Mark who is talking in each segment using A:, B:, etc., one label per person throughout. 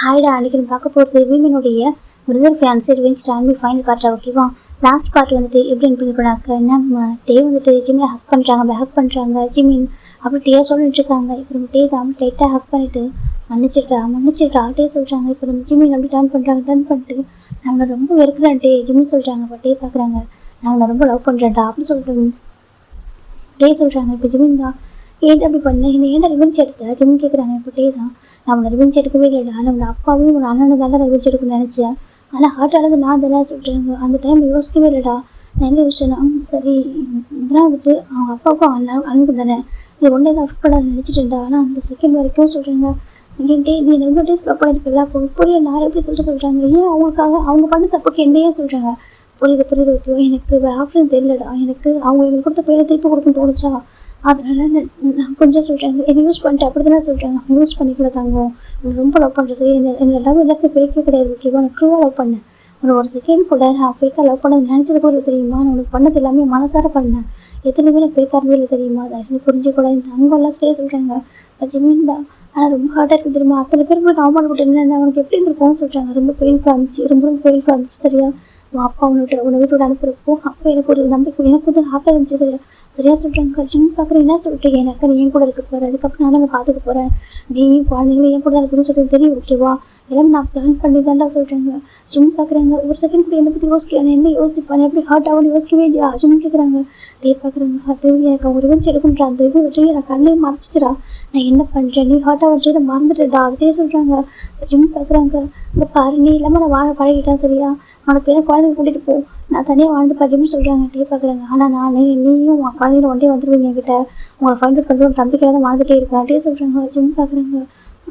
A: ஹாய்டா, அன்றைக்கி பார்க்க போகிறது விமனுடைய brother fancy revenge time final பார்ட்டா. ஓகேவா, லாஸ்ட் பார்ட் வந்துட்டு எப்படி பண்ணாக்க நம்ம டே வந்துட்டு ஜிம்மில் ஹக் பண்ணுறாங்க ஜிமின் அப்படி டே சொல்லிட்டு இருக்காங்க. இப்போ நம்ம டே தான் லைட்டாக ஹக் பண்ணிட்டு மன்னிச்சிட்டா டே சொல்கிறாங்க. இப்போ நம்ம ஜிமின் அப்படி டர்ன் பண்ணிட்டு நான் ரொம்ப வெறுக்கிறேன் டே ஜிம்மின் சொல்கிறாங்க. இப்போ டே பார்க்குறாங்க, நான் ரொம்ப லவ் பண்ணுறேன்டா அப்படின்னு சொல்லிட்டு டே சொல்கிறாங்க. இப்போ ஜிமின் தான் ஏன் அப்படி பண்ணேன், என்ன ஏன்டா ரிவெஞ்ச் எடுத்த ஜிமின் கேட்குறாங்க. இப்போ டே தான் நம்மளை ரிவெஞ்ச் எடுக்கவே இல்லைடா, நம்மளோட அப்பாவையும் ஒரு அண்ணனை தானே ரிவெஞ்ச் எடுக்கணும்னு நினச்சேன், ஆனால் ஹார்ட் ஆனது நான் தானே சொல்கிறாங்க. அந்த டைம் யோசிக்கவே இல்லைடா, நான் என்ன யோசிச்சேன்னா சரி இதெல்லாம் வந்துட்டு அவங்க அப்பாவுக்கும் அன்பு தானே, நீ ஒன்றே தான் அஃபெக்ட் பண்ண நினச்சிட்டேன்டா. ஆனால் அந்த செகண்ட் வரைக்கும் சொல்கிறாங்க என்கிட்டே நீ ரொம்ப டேஸ் லவ் பண்ணியிருப்பில்ல, அப்போ புரியல நான் எப்படி சொல்லிட்டு சொல்கிறாங்க. ஏன் அவங்களுக்காக அவங்க பண்ண தப்புக்கு என்னையே சொல்கிறாங்க. புரியுது ஓகேவா, எனக்கு வேறு ஆப்ஷன் தெரியலடா, எனக்கு அவங்க எங்களுக்கு கொடுத்த பேரை திருப்பி கொடுக்கணும்னு தோணுச்சா, அதனால நான் கொஞ்சம் சொல்கிறாங்க என்னை யூஸ் பண்ணிட்டு அப்படி தானே சொல்கிறாங்க. அவங்க யூஸ் பண்ணிக்கல தாங்கும், ரொம்ப லவ் பண்ணுறேன் சரி, என்னோட லவ் எல்லாத்தையும் ஃபேக்கே கிடையாது ஓகேவா, நான் ட்ரூவாக லவ் பண்ணேன். ஒரு செகண்ட் கூட நான் ஃபேக்காக லவ் பண்ணது நினச்சது கூட தெரியுமா, நான் உனக்கு பண்ணது எல்லாமே மனசார பண்ணேன், எத்தனையுமே நான் ஃபேக்காக இருந்தே இல்லை தெரியுமா, தயவுசெய்து புரிஞ்சுக்கூடாது. இந்த அங்கெல்லாம் ஸ்டே சொல்கிறாங்க ஜிமின் தான், ஆனால் ரொம்ப ஹார்ட்டாக இருக்குது தெரியுமா, அத்தனை பேர் கூட அவமானப்பட்டு என்ன அவனுக்கு எப்படி இருந்திருக்கும்னு சொல்கிறாங்க. ரொம்ப பெயின்ஃபுல்லாக இருந்துச்சு, ரொம்ப பெயின்ஃபுல்லாக இருந்துச்சு சரியா. அப்பா உன்னை வீட்டோட அனுப்புறப்போ அப்போ எனக்கு ஒரு நம்பிக்கை, எனக்கு வந்து ஹாப்பியாக இருந்துச்சு சரியா சொல்கிறாங்க. ஜிம் பார்க்குறேன் என்ன சொல்லிட்டு எனக்கு நீ என் கூட இருக்க போகிறேன், அதுக்கப்புறம் நான் தான் பார்த்துக்க போகிறேன், நீயும் குழந்தைங்களும் என் கூட தான் இருக்குன்னு சொல்லிட்டு தெரியும் ஓகேவா, எல்லாம் நான் பிளான் பண்ணி தான்டா சொல்கிறாங்க. ஜிம் பார்க்குறாங்க ஒரு செகண்ட் கூட என்னை பற்றி யோசிக்கிறேன், என்ன யோசிப்பேன் எப்படி ஹார்ட் ஆகும்னு யோசிக்கவே இல்லையா. ஜிம் கேட்குறாங்க டே பார்க்குறாங்க அது எனக்கு அவங்க ரிவெஞ்ச் எடுக்குன்ற அந்த இது வந்துட்டு எனக்கு கண்ணையும் மறைச்சிச்சுடா, நான் என்ன பண்ணுறேன் நீ ஹார்ட் ஆகிட்டு மறந்துட்டேன்டா அதே சொல்கிறாங்க. ஜிம் பார்க்குறாங்க இந்த பாரு நீ இல்லாமல் நான் வாழ பழகிட்டேன் சரியா, உனக்கு பேரை குழந்தைங்க கூட்டிகிட்டு போ, நான் தனியாக வாழ்ந்துப்பா ஜிம்னு சொல்கிறாங்க. டே பார்க்குறாங்க ஆனால் நீயும் குழந்தைங்க ஒன்றே வந்துடுவீங்க என்கிட்ட, உங்களை ஃபைண்ட் அவுட் பண்ணுற நம்பிக்கையாக தான் வாழ்ந்துகிட்டே இருக்கேன் டே சொல்கிறாங்க. ஜிம் பார்க்குறாங்க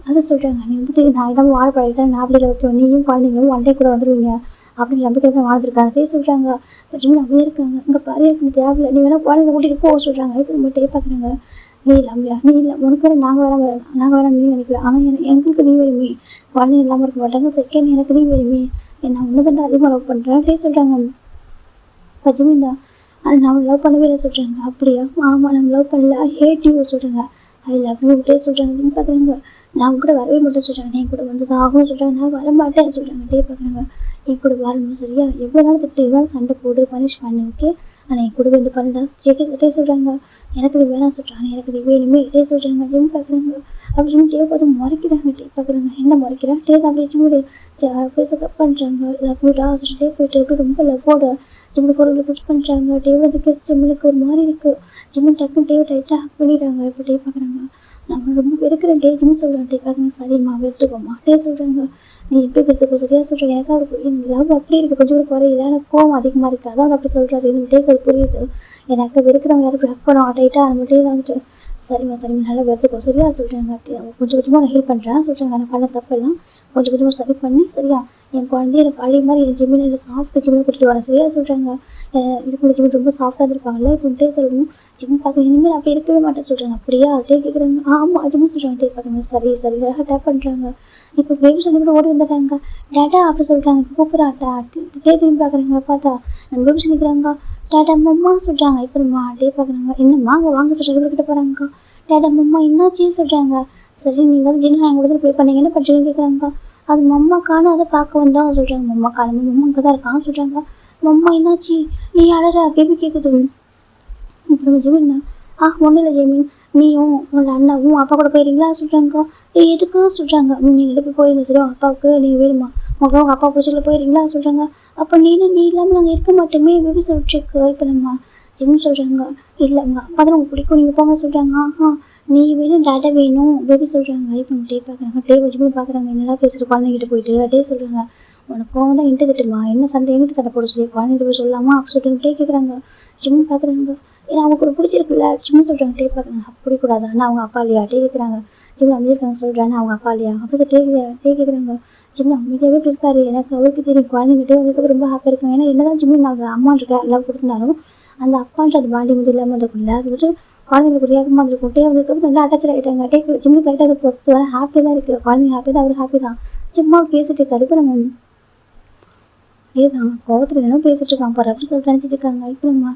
A: அதை சொல்கிறாங்க நீ வந்துட்டு நான் இல்லாமல் வாழ பழகிட்டேன், நான் அப்படி ஓகே நீயும் குழந்தைங்களும் ஒன்றே கூட வந்துடுவீங்க அப்படின்னு நம்பிக்கை தான் வாழ்ந்துருக்காங்க அதே சொல்கிறாங்க. ஜிம் அப்படியே இருக்காங்க, இங்கே பாரு எனக்கு தேவையில்லை, நீ வேணால் குழந்தைங்க கூட்டிகிட்டு போக சொல்கிறாங்க. இப்போ நம்ம டே பார்க்குறாங்க நீ இல்லாமலையா, நீ இல்லை உனக்கு வேறு நாங்கள் வேணாம் நீ நினைக்கல, ஆனால் எங்களுக்கு நீ வேணுமே, குழந்தைங்க இல்லாமல் இருக்க மாட்டாங்க, செகண்ட் எனக்கு நீ வேணுமே, நான் ஒன்று தான் அதிகமாக லவ் பண்ணுறேன் டே சொல்கிறாங்க. இப்போ ஜிமின் தான் அது நம்ம லவ் பண்ணவே இல்லை சொல்கிறாங்க. அப்படியா, ஆமாம் நம்ம லவ் பண்ணல, ஐ ஹேட் யூ சொல்கிறாங்க. ஐ லவ் யூ டே சொல்கிறாங்க. ஜிம் பார்க்குறாங்க நான் கூட வரவே மாட்டேன் சொல்கிறாங்க, என் கூட வந்து தான் ஆகும்னு சொல்கிறாங்க. நான் வரமாட்டேன்னு சொல்கிறாங்க. டே பார்க்குறாங்க என் கூட வரணும் சரியா, எவ்வளோ நாள் திட்டு எவ்வளோ சண்டை போடு பனிஷ் பண்ணு ஓகே, ஆனால் என் கூட வந்து பண்ணடா டே சொல்கிறாங்க. எனக்கு நீ வேணாம் சொல்கிறாங்க, எனக்கு நீ வேணுமே டே சொல்கிறாங்க. ஜிம் பார்க்குறாங்க அப்படி சொல்லி டே பார்த்து முறைக்கிறாங்க. டே பார்க்குறாங்க என்ன முறைக்கிறேன் டே தான் அப்படி ஜிம்முடைய பேச கட் பண்ணுறாங்க. லவ்டா டே போயிட்டு எப்படி ரொம்ப லவ்வோட ஜிம்முக்கு ஒரு கிஸ் பண்ணுறாங்க. டேவில் அந்த கிஸ் ஜிம்முக்கு ஒரு மாதிரி இருக்குது. ஜிம்மு டக்குன்னு டேவை டைட்டாக ஹக் பண்ணிடுறாங்க. இப்போ டே பார்க்குறாங்க நம்ம ரொம்ப வெறுக்கிறேன் டே ஜிம் சொல்கிறாங்க. டே பார்க்குறாங்க சரிம்மா வெறுத்துக்கோமா டே சொல்கிறாங்க. நீ எப்படி வெறுத்துக்கோ சரியா சொல்கிறேன், எனக்கு அவருக்கு லவ் அப்படி இருக்குது கொஞ்சம் கூட குறையில, எனக்கு கோவம் அதிகமாக இருக்குது அதான் அப்படி சொல்கிறாரு. எனக்கு டேக்கு அது புரியுது, எனக்கு வெறுக்கிறவங்க யாரும் ஹக் பண்ணுவாங்க டைட்டாக நம்ம டே தான் வந்துட்டு சரிம்மா நல்லா வெறுத்துக்கோ சரியா சொல்கிறாங்க. கொஞ்சம் கொஞ்சமாக நான் ஹெல்ப் பண்ணுறேன் சொல்கிறாங்க. நான் பண்ண தப்பெல்லாம் கொஞ்சம் கொஞ்சமாக சரி பண்ணி சரியா என் குழந்தைய எனக்கு பழைய மாதிரி என் ஜிம்மில் சாஃப்ட் ஜிம்மில் கூட்டிகிட்டு வரேன் சரியா சொல்கிறாங்க. இதுக்குள்ள ஜிம்மில் ரொம்ப சாஃப்டாக இருப்பாங்கல்ல இப்படின்ட்டே சொல்லணும். ஜிம் பார்க்குறேன் இனிமேல் அப்படி இருக்கவே மாட்டேன் சொல்கிறாங்க. அப்படியா அதே கேட்குறாங்க. ஆமாம் ஜிம்னு சொல்கிறாங்க. டே பார்க்குறாங்க சரி அழகாக டேப் பண்ணுறாங்க. இப்போ பேபி சொல்லி கூட ஓடி வந்துட்டாங்க. டேட்டா அப்படி சொல்கிறாங்க. இப்போ கூப்பிட்றாட்டா டே திரும்பி பார்க்குறாங்க. பார்த்தா நம்ம பேபி சொல்லிக்கிறாங்க டேட்டா மம்மா சொல்கிறாங்க. இப்போ நம்ம டே பார்க்குறாங்க என்னம்மா அங்கே வாங்க சொல்கிறாங்க கிட்ட போகிறாங்க. டேட்டா மம்மா என்னாச்சின்னு சொல்கிறாங்க. சரி நீங்கள் வந்து ஜின்னா எங்கள் கூட ப்ளே பண்ணீங்க என்ன பண்ணுறீங்கன்னு கேட்குறாங்க. அது மம்மா காணும் அதை பார்க்க வந்தால் சொல்கிறாங்க. மம்மா காணும் மம்மா அங்கே தான் இருக்கான்னு சொல்கிறாங்க. மம்மா என்னாச்சு நீ அழற பேபி கேட்குது. அப்புறம் ஜெமின் ஒன்றும் இல்லை ஜெமின், நீயும் உங்களோட அண்ணாவும் அப்பா கூட போயிருங்களா சொல்கிறாங்க. எதுக்கு சொல்கிறாங்க. நீங்கள் எடுத்து போயிருங்க சரி அப்பாவுக்கு நீங்கள் வேணுமா உங்கள் உங்கள் அப்பா பிடிச்சில போயிருங்களா சொல்கிறாங்க. அப்போ நீ இல்லாமல் நாங்கள் இருக்க மாட்டோமே பேபி சொல்லிட்டுருக்கு. இப்போ நம்ம ஜிம் சொல்கிறாங்க இல்லை உங்கள் அப்பா தான் உங்களுக்கு பிடிக்கும் நீங்கள் போங்க சொல்கிறாங்க. நீ வேணும் டேட்டா வேணும் பேபி சொல்கிறாங்க. இப்போ நம்ம டே பார்க்குறாங்க. டே வச்சு பார்க்குறாங்க என்னடா பேசுகிற குழந்தைங்கிட்ட போயிட்டு டே சொல்கிறாங்க. உனக்கு கோவம் தான் என்கிட்ட திட்டுமா என்ன சண்டை எங்கிட்ட சண்டை போட சொல்லி குழந்தைகிட்ட போய் சொல்லாமா அப்படி சொல்லிட்டு டே கேட்குறாங்க. ஜிம் பார்க்குறாங்க ஏன்னா அவங்க கூட பிடிச்சிருக்குல்ல ஜிம் சொல்கிறாங்க. டே பார்க்குறாங்க அப்படி கூடாது ஆனால் அவங்க அப்பா இல்லையா டே கேட்குறாங்க. ஜிம் அமைதியிருக்காங்க சொல்கிறாங்க அவங்க அப்பா இல்லையா அப்படி டே கேட்குறாங்க. ஜிம் அமைதியாகவே இப்படி இருக்காரு, எனக்கு அவருக்கு தெரியும் குழந்தைங்கிட்டே வந்து ரொம்ப ஹாப்பியாக இருக்காங்க. ஏன்னா என்னதான் ஜிம் நாங்கள் அம்மா இருக்க லவ் கொடுத்துருந்தாலும் அந்த அப்பான்ற அது பாண்டி வந்து இல்லாமல் இருக்குல்ல அது வந்துட்டு குழந்தைங்களுக்கு ரியாகமாக இருந்திருக்கும். டே வந்ததுக்கு நல்லா அட்டாச் ஆகிட்டாங்க. டே ஜிம்முக்கு லைட்டாக அது ப்ளஸ் வர ஹாப்பியாக தான் இருக்குது, குழந்தைங்க ஹாப்பி தான் அவர் ஹாப்பி தான். சும்மா பேசிட்டு இருக்காரு. இப்போ நம்ம இதேதான் கோவத்தில் என்ன பேசிட்டு இருக்காங்க பாரு அப்படி சொல்லிட்டு நினச்சிட்டு இருக்காங்க. இப்போ நம்ம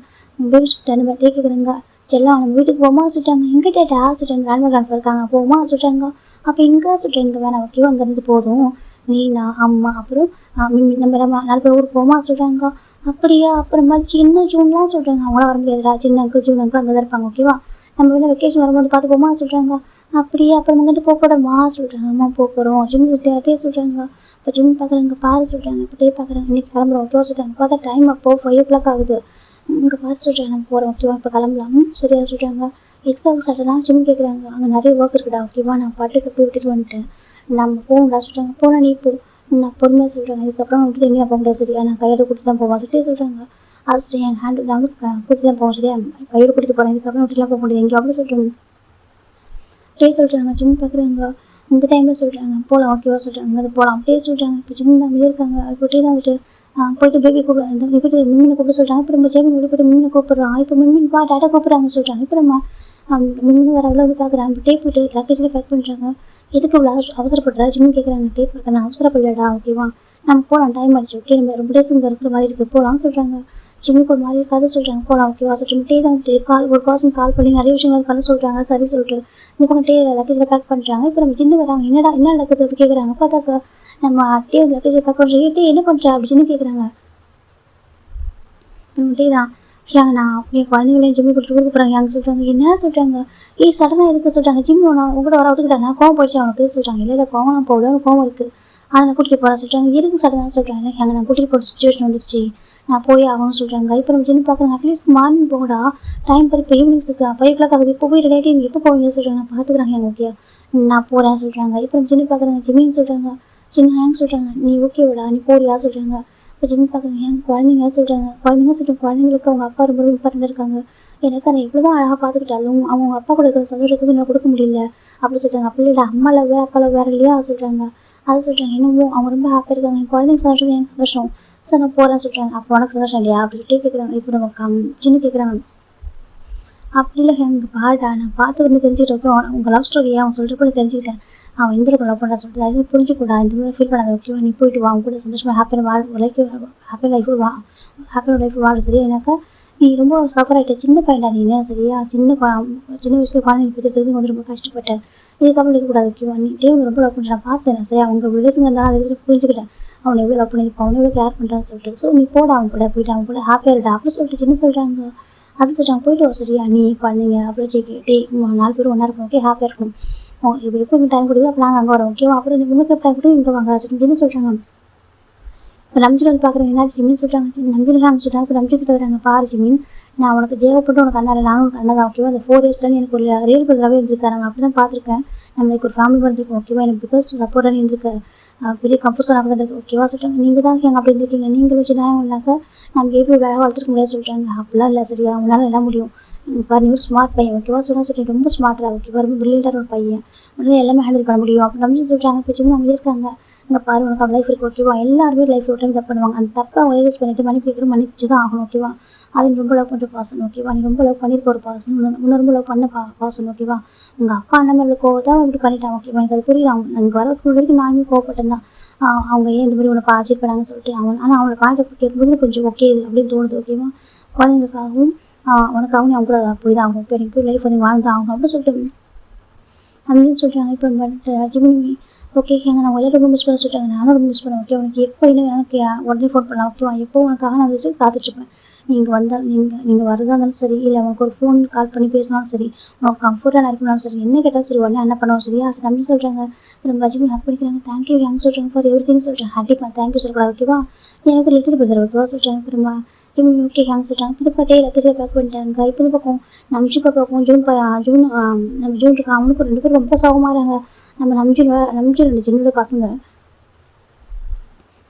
A: பேபி சொல்லிட்டாங்க. டே கேட்குறாங்க செல்லாம் நம்ம வீட்டுக்கு போமா சொல்லிட்டாங்க. எங்கே டேட்டா சொல்லிட்டாங்க. கிராண்ட்மா கிராண்ட்பா இருக்காங்க போமா சொல்லிட்டாங்க. அப்போ எங்கே சொல்கிறேன் இங்கே வேணாம் ஓகேவா அங்கேருந்து போதும் நீ நான் அம்மா அப்புறம் நம்ம 4 பேர் ஊருக்கு போமா சொல்கிறாங்க. அப்படியா? அப்புறமா சின்ன ஜூன்லாம் சொல்கிறாங்க. அவங்களாம் வர முடியாதுடா, சின்ன அங்கிள் ஜூன் அங்கிள் அங்கே தான் இருப்பாங்க, ஓகேவா? நம்ம வேணா வெக்கேஷன் வரும்போது பார்த்து போமா சொல்கிறாங்க. அப்படியா? அப்புறம் அங்கேருந்து போகக்கூடாமா சொல்கிறாங்க. அம்மா போகிறோம் ஜிம் அதே சொல்கிறாங்க. இப்போ ஜிம் பார்க்குறாங்க, பாரு சொல்கிறாங்க. இப்போ டே பார்க்குறாங்க, இன்னைக்கு கிளம்புறோம் ஓகேவா சொல்கிறாங்க. பார்த்தா டைம் அப்போது 5 o'clock ஆகுது. இங்கே பாரு சொல்கிறாங்க, நம்ம போகிறோம் ஓகேவா, இப்போ கிளம்பலாம் சரியா சொல்கிறாங்க. எதுக்காக சட்டனா ஜிம் கேட்குறாங்க. அங்கே நிறைய ஒர்க் இருக்குடா ஓகேவா, நான் பாட்டுக்கு போய் விட்டுட்டு வந்துட்டேன், நம்ம போகணும்டா சொல்கிறாங்க. போனால் நீ போ, நான் பொறுமையாக சொல்கிறாங்க. இதுக்கப்புறம் விட்டு எங்கேயும் போக முடியாது சரியா, நான் கையோட கூட்டிட்டு தான் போவேன் சொல்லிட்டு சொல்கிறாங்க. அது சரி, என் ஹேண்ட் நான் வந்து கூட்டிட்டு தான் போவேன் சரியா, கையோட கூட்டிட்டு போகிறேன், இதுக்கப்புறம் விட்டுலாம் போக முடியாது எங்கேயும் அப்படி சொல்கிறாங்க. அப்படியே சொல்கிறாங்க. ஜிம் பார்க்குறாங்க. இந்த டைமில் சொல்கிறாங்க போகலாம் ஓகேவா சொல்கிறாங்க. அது போகலாம் அப்படியே சொல்கிறாங்க. இப்போ ஜிம் தான் வெளியே இருக்காங்க. இப்போ டீ தான் வந்துட்டு போயிட்டு பேபி கூப்பிட போய்ட்டு மின்மினை கூப்பிட சொல்கிறாங்க. இப்போ நம்ம ஜெமின் வெளியே போய்ட்டு மின்மினை கூப்பிட்றோம். இப்போ மின்மின் பா டாட்டா கூப்பிட்றாங்க சொல்கிறாங்க. இப்போ நம்ம மின்மின் வர அவ்வளோ வந்து பார்க்குறாங்க. இப்போ டேப் போய்ட்டு லக்கேஜில் பேக் பண்ணுறாங்க. எதுக்கு இவ்வளோ அவசரப்படுறா ஜிம்னு கேட்குறாங்க. டேப் பார்க்க நான் அவசரப்படலடா ஓகேவா, நம்ம போகலாம் டைம் ஆயிடுச்சு ஓகே, நம்ம ரொம்ப டேஸ் இங்கே இருக்கிற மாதிரி இருக்குது போகலாம்னு சொல்கிறாங்க. ஜிம்முக்கு ஒரு மாதிரி கதை சொல்கிறாங்க. போகலாம் ஓகேவா சொல்லிட்டு டே தான் ஒரு பர்சன் கால் பண்ணி நிறைய விஷயங்கள் பண்ண சொல்கிறாங்க. சரி சொல்லிட்டு இந்த டே லக்கேஜில் பேக் பண்ணுறாங்க. இப்போ நம்ம ஜின்னு வராங்க. என்ன நடக்குது அப்படி கேட்குறாங்க. பார்த்தாக்கா நம்ம டே லக்கேஜில் பேக் பண்ணுறோம். டே என்ன பண்ணுறா அப்படின்னு கேட்குறாங்க. டே தான் நான் என் குழந்தைங்களையும் ஜிம்மு கொடுக்க போகிறாங்க. அங்கே சொல்கிறாங்க. என்ன சொல்கிறாங்க, சடனாக இருக்குது சொல்கிறாங்க. ஜிம் நான் உங்கள்கிட்ட வர ஒத்துக்கிட்டேன், நான் கோவம் போயிடுச்சு அவனுக்கு சொல்கிறாங்க. இல்லை கோவம் நான் போகல, கோவம் இருக்குது, ஆனால் நான் கூட்டிகிட்டு போகிறேன் சொல்கிறாங்க. எதுக்கு சடனாக சொல்கிறாங்க. அங்கே நான் கூட்டிகிட்டு போகிற சுச்சுவேஷன் வந்துருச்சு, நான் போய் ஆகணும்னு சொல்கிறாங்க. இப்போ நம்ம ஜிம் பார்க்குறாங்க. அட்லீஸ்ட் மார்னிங் போகடா, டைம் இப்போ ஈவினிங் இருக்குது 5 o'clock ஆகுது, இப்போ போய் ரெடி நீங்கள் எப்போ போவீங்க சொல்கிறாங்க. நான் பார்த்துக்குறாங்க எங்கள் ஓகே, நான் போகிறேன் சொல்கிறாங்க. இப்போ நம்ம ஜிம் பார்க்குறாங்க. ஜிம்மின்னு சொல்கிறாங்க. சின்ன ஹேங் சொல்கிறாங்க. நீ ஓகேவாடா, நீ போறியா சொல்கிறாங்க. இப்போ ஜிம் பார்க்குறாங்க. என் குழந்தைங்க சொல்கிறாங்க. குழந்தைங்களுக்கு அவங்க அப்பா ரொம்ப இம்பார்ட்டൻ്റ് இருக்காங்க. எனக்கு அதை எவ்வளோ தான் அழகாக பார்த்துக்கிட்டாலும் அவங்க அப்பா கூட இருக்கிற சந்தோஷத்துக்கு என்ன கொடுக்க முடியல அப்படி சொல்கிறாங்க. அப்படி இல்லை, அம்மாவில் வேறு அப்பாவில் வேறு இல்லையா சொல்கிறாங்க. அது சொல்கிறாங்க. என்னமோ அவங்க ரொம்ப ஹாப்பியாக இருக்காங்க, என் குழந்தைங்க சந்தோஷம் எனக்கு சந்தோஷம், ஸோ நான் போகிறேன்னு சொல்கிறாங்க. அப்போ உனக்கு சந்தோஷம் இல்லையா அப்படின்ட்டு கேட்குறாங்க. இப்போ நம்ம சின்ன கேட்குறாங்க. அப்படி இல்லை எனக்கு பாடா, நான் பார்த்து வந்து தெரிஞ்சுக்கிட்டோம் உங்கள் லவ் ஸ்டோரியை அவன் சொல்லிட்டு கூட தெரிஞ்சுக்கிட்டேன். அவன் எந்த லவ் பண்ணுறா சொல்லிட்டு அது புரிஞ்சுக்கூடா, இந்த மாதிரி ஃபீல் பண்ணாத ஓகேவா, நீ போயிட்டு வா, அவங்க கூட சந்தோஷமாக ஹாப்பியாக லைஃப் வாழ சரியா. எனக்கா நீ ரொம்ப சஃபர் ஆகிட்ட, சின்ன பையன்டா நீ சரியா, சின்ன வயசுல குழந்தைங்க பெற்றதுக்கு வந்து ரொம்ப கஷ்டப்பட்டேன், இதுக்கப்புறம் இருக்கக்கூடாது ஓகேவா. நீ டேவ் ரொம்ப லவ் பண்ணுறான் பார்த்தேன் சரியா, அவங்க ரிலேஷன் இருந்தாலும் அதை புரிஞ்சுக்கிட்டேன், அவனை எவ்வளோ லவ் பண்ணியிருப்பான், அவனை எவ்வளோ கேர் பண்ணுறான்னு சொல்லிட்டு. ஸோ நீ போட அவங்க கூட போயிட்டு அவங்க கூட ஹாப்பியாக இருக்கா அப்படின்னு சொல்லிட்டு சின்ன சொல்கிறாங்க. அது சொல்கிறாங்க. போயிட்டு வா சரியா, நீ குழந்தைங்க அப்படின்னு கேட்டே 4 பேரும் ஒன்றா இருக்கணும் ஓகே, ஹாப்பியாக இருக்கணும், இப்போ எப்போ இங்கே டைம் கொடுக்குது அப்போ நாங்கள் அங்கே வரோம் ஓகேவா, அப்புறம் உங்களுக்கு டைம் கொடுத்து இங்கே வாங்க அப்படின்னு சொல்கிறாங்க. இப்போ நம்ஜின் வந்து பார்க்குறேன். என்ன ஜிமின்னு சொல்கிறாங்க. நம்ஜின் ஹாங்க சொல்கிறாங்க. இப்போ நம்ஜின் கிட்ட வராங்க. பாரு ஜிமின், நான் உனக்கு ஜேவப்பட்டு உனக்கு அண்ணா இல்லை, நானும் உனக்கு அண்ணா தான் ஓகேவா. அந்த 4 yearsல எனக்கு ஒரு ரியல் பிரதராகவே இருந்திருக்காரு, நான் அப்படி தான் பார்த்துருக்கேன். நம்மளுக்கு ஒரு ஃபேமிலி வந்துருக்கோம் ஓகேவா, எனக்கு பிகாஸ் சப்போர்ட்டாக இருந்திருக்க பெரிய கம்போஸராக கூட இருக்கு ஓகேவா சொல்லிட்டாங்க. நீங்கள் தான் எங்கள் அப்படி இருந்திருக்கீங்க, நீங்களும் வச்சு நான் இல்லைனாக்கா நம்ம எப்படி ஒரு அழகாக வளர்த்துக்க முடியாது சொல்லிட்டாங்க. அப்படிலாம் இல்லை சரியா, அவனால் எல்லாம் முடியும், பாரு நீ ஒரு ஸ்மார்ட் பையன் ஓகேவா சொல்லி ரொம்ப ஸ்மார்ட்டாக ஓகேவா, ரொம்ப பிரில்லியண்டான ஒரு பையன், உடனே எல்லாமே ஹேண்டில் பண்ண முடியும் அப்படி நம்ம சொல்கிறாங்க. இப்போ ஜிம் நம்ம இருக்காங்க. இங்கே பாரு உனக்கு அவன் லைஃப் இருக்குது ஓகேவா, எல்லாருமே லைஃப் ஒரு டைம் தப்பு பண்ணுவாங்க, அந்த தப்பை அவங்க ரியலைஸ் பண்ணிட்டு மன்னிச்சு தான் ஆகணும் ஓகேவா. அது நீ ரொம்ப லவ் பண்ணுற பாசன் ஓகேவா, நீ ரொம்ப லவ் பண்ணியிருக்க ஒரு பாசன், இன்னும் ரொம்ப லவ் பண்ண பாசன் ஓகேவா. உங்கள் அப்பா அண்ணன் மேலே கோவத்தான் இப்படி பண்ணிட்டான் ஓகேவா, எனக்கு அது புரியல. அவங்க வர ஸ்கூல் வரைக்கும் நானுமே கோவப்பட்டேன் தான், அவங்க ஏன் இந்த மாதிரி உன்னை அச்சீவ் பண்ணாங்கன்னு சொல்லிட்டு. ஆனால் அவங்களோட கான்டாக்ட் கேட்கும்போது கொஞ்சம் ஓகே அப்படின்னு தோணுது ஓகேவா. குழந்தைங்களுக்காகவும் உனக்காகவும் அவங்க கூட போய் தான் ஆகணும், இப்போ எனக்கு போய் லைஃப் வந்து வாழ்ந்து ஆகணும் அப்படின்னு சொல்லிட்டு அப்படின்னு சொல்கிறாங்க. இப்போ ஜிமினி ஓகே நான் உங்களை ரொம்ப மிஸ் பண்ண சொல்லிட்டாங்க. நானும் ரொம்ப மிஸ் பண்ணேன் ஓகே, உனக்கு எப்போ என்ன எனக்கு உடனே ஃபோன் பண்ணலாம் ஓகேவா, எப்போ உனக்காக நான் வந்துட்டு காத்துட்ருப்பேன். நீங்கள் வந்தால் நீங்கள் வரதா இருந்தாலும் சரி, இல்லை உனக்கு ஒரு ஃபோன் கால் பண்ணி பேசினாலும் சரி, உனக்கு கம்ஃபர்ட்டாக இருக்கணும்னாலும் சரி, என்ன கேட்டாலும் சரி உடனே என்ன பண்ணுவோம் சரியா நம்பி சொல்கிறாங்க. நம்ம ஜிமின் ஹக் பண்ணிக்கிறாங்க. தேங்க்யூ யாங்க சொல்கிறாங்க. ஃபார் எவ்ரி திங் சொல்கிறாங்க. ஹாப்பிப்பா தேங்க்யூ சொல்லக்கூடாது ஓகேவா, எனக்கு லிட்டில் பிரதர் ஓகேவா சொல்கிறாங்க. திரும்ப ஜிமின் ஓகே ஹேங்க சொல்கிறாங்க. இப்போ டே லக்கேஜில் பேக் பண்ணிட்டாங்க. இப்போ பக்கம் நம்ஜி பக்கம் ஜூன் நம்ம ஜூன் இருக்கா, அவனுக்கு 2 பேரும் ரொம்ப சோகமாகறாங்க. நம்ம நம்ஜின் ஜின்னோட பசங்க.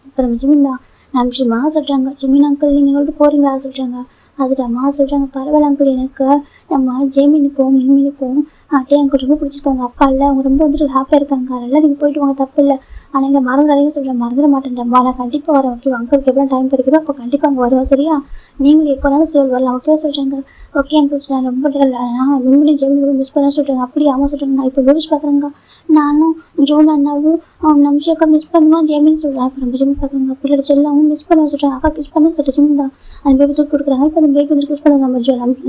A: இப்போ நம்ம ஜிமின் தான் நம்ஜிமா சொல்கிறாங்க. ஜிமின் அங்கிள் நீங்கள் எங்கள்கிட்ட போகிறீங்களா சொல்கிறாங்க. அதுட்டு அம்மா சொல்கிறாங்க. பரவாயில்ல அங்கிள், எனக்கு நம்ம ஜெமினுக்கும் மின்மினுக்கும் டே அங்கிள் ரொம்ப பிடிச்சிருக்காங்க, அப்பா இல்லை அவங்க ரொம்ப வந்துட்டு ஹாப்பியாக இருக்காங்க, அதெல்லாம் நீங்கள் போயிட்டு வாங்க தப்பு இல்லை, ஆனால் எங்களை மறந்துடாதீங்க சொல்கிறேன். மறந்துட மாட்டேன்டா, நான் கண்டிப்பாக வரேன் ஓகேவா, அங்கிளுக்கு எவ்வளோ டைம் கிடைக்குதோ அப்போ கண்டிப்பாக அங்கே வருவேன் சரியா, நீங்களும் எப்போனாலும் சொல்லி வரலாம் ஓகேவா சொல்கிறாங்க. ஓகே அங்கிள் நான் ரொம்ப நான் மின்மினி ஜெமினி மிஸ் பண்ண சொல்கிறாங்க. அப்படியே அம்மா சொல்கிறாங்க. நான் இப்போ மூவிஸ் பார்க்குறேங்க, நானும் ஜோன் அண்ணாவும் நம்ஷி அக்கா மிஸ் பண்ணுவான் ஜெமின்னு சொல்கிறான். இப்போ நம்ம ஜிம் பார்க்குறாங்க. பிள்ளை செல்லாம் மிஸ் பண்ண சொல்கிறாங்க. அக்கா கிஸ் பண்ண சொல்லிட்டு ஜிம் தான் அந்த பேபி தூக்கி கொடுக்குறாங்க. இப்போ அந்த பேபி வந்து கிஸ் பண்ண நம்ம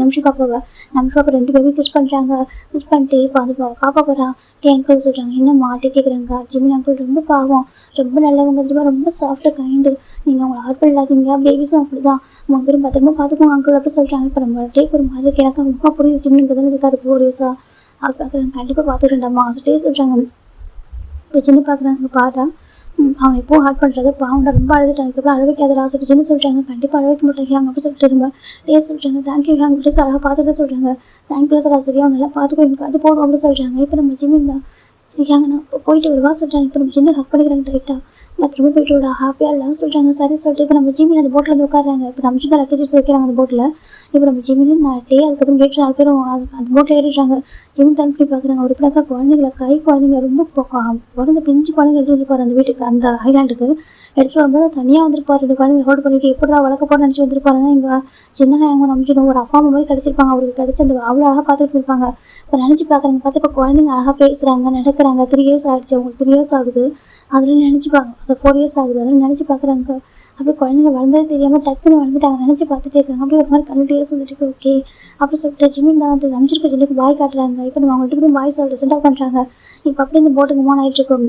A: நம்ஷி பாப்பாவை நம்ம பாப்பா 2 பேரும் கிஸ் பண்ணுறாங்க. கிஸ் பண்ணிட்டு இப்போ அது பாப்பா போகிறா. அங்கிள் சொல்கிறாங்க, என்னம்மா டீ கேட்குறாங்க. ஜிமின் அங்கிள் ரொம்ப பாவம், ரொம்ப நல்லவங்க, ரொம்ப சாஃப்ட்டு கைண்டு, நீங்கள் அவங்கள ஹார்ட் பண்ணிடாதீங்க. பேபிஸும் அப்படி தான், 3 பேரும் பத்திரமா பார்த்துக்கோங்க அங்கிள் அப்படி சொல்கிறாங்க. இப்போ நம்ம டேக் ஒரு மாதிரி எனக்கு ரொம்ப புரியுது. ஜிமின் தானே இருக்காரு 4 இயர்ஸாக அப்படி பார்க்குறாங்க. கண்டிப்பாக பார்த்துக்கிறேன்டாம்மா டே சொல்கிறாங்க. இப்போ சின்ன பார்க்குறாங்க பாட்டா அவன் எப்போ ஹார்ட் பண்ணுறது பாவண்டா ரொம்ப அழுதுட்டாங்க. அதுக்கப்புறம் அழ வைக்காதடா சொல்லிட்டுன்னு சொல்கிறாங்க. கண்டிப்பாக அழ வைக்க மாட்டாங்க ஹேங் அப்படி சொல்லிட்டு ரொம்ப சொல்கிறாங்க. தேங்க்யூ ஹேங் அப்படி அழகாக பார்த்துட்டு சொல்கிறாங்க. தேங்க்யூ சார் சரியா நல்லா பார்த்துக்கோ, எனக்கு அது போதும் அப்படின்னு சொல்கிறாங்க. இப்போ நம்ம ஜிமின் தான் ஹேங்கண்ணா போயிட்டு வருவா சொல்கிறாங்க. இப்போ நம்ம சின்ன ஹக் பண்ணிக்கிறாங்க டைட்டாக. பத்திரமா போயிட்டு விட ஹாப்பியாக இல்லை சொல்கிறாங்க. சரி சொல்லிட்டு இப்போ நம்ம ஜிமின் அந்த போட்டில் வந்து உட்காடுறாங்க. இப்போ நம்ம சின்ன லக்கேஜ் எடுத்து வைக்கிறாங்க அந்த போட்டில். இப்போ நம்ம ஜிமின் டே அதுக்கப்புறம் கேட்டு 4 பேரும் அந்த போட்டில் ஏறிடுறாங்க. ஜிமின் டர்ன் பண்ணி பார்க்குறாங்க. ஒரு பிள்ளைக்கா குழந்தைங்கள குழந்தைங்க ரொம்ப பிறந்த பிஞ்சு குழந்தைங்க எடுத்து வந்துருப்பாரு அந்த வீட்டுக்கு, அந்த ஐலாண்டுக்கு எடுத்துகிட்டு வரும்போது தனியாக வந்திருப்பாரு. 2 குழந்தைங்க ஹோல்டு பண்ணிட்டு எப்படா வளர்க்க போட நினச்சி வந்திருப்பாருன்னா இங்கே சின்ன ஹேங்க நம்பிச்சிடும் ஒரு அப்பா அம்மா மாதிரி கிடச்சிருப்பாங்க. அவருக்கு கிடச்சி அந்த அவ்வளோ அழகாக பார்த்துட்டு இருப்பாங்க. இப்போ நினச்சி பார்க்குறாங்க. பார்த்து இப்போ குழந்தைங்க அழகாக பேசுகிறாங்க, நடக்கிறாங்க. 3 இயர்ஸ் ஆகிடுச்சு, அவங்களுக்கு 3 இயர்ஸ் ஆகுது. அதில் நினச்சிப்பாங்க 4 இயர்ஸ் ஆகுது. அதில் நினச்சி பார்க்குறாங்க. அப்படியே குழந்தைங்க வளர்ந்தது தெரியாமல் டக்குன்னு வளர்ந்துட்டாங்க. நினச்சி பார்த்துட்டே இருக்காங்க. அப்படியே ஒரு மாதிரி கண்ணு டேஸ் வந்துட்டு ஓகே அப்படி சொல்லிட்டு ஜிமின் தான் அது அமைச்சிருக்க ஜில்லுக்கு பாய் காட்டுறாங்க. இப்போ நம்ம அவங்கள்ட்ட பாய் சொல்லிட்டு சென்ட் ஆஃப் பண்ணுறாங்க. இப்போ அப்படியே இந்த போட்டுக்கு மூணு ஆகிட்டு இருக்கும்.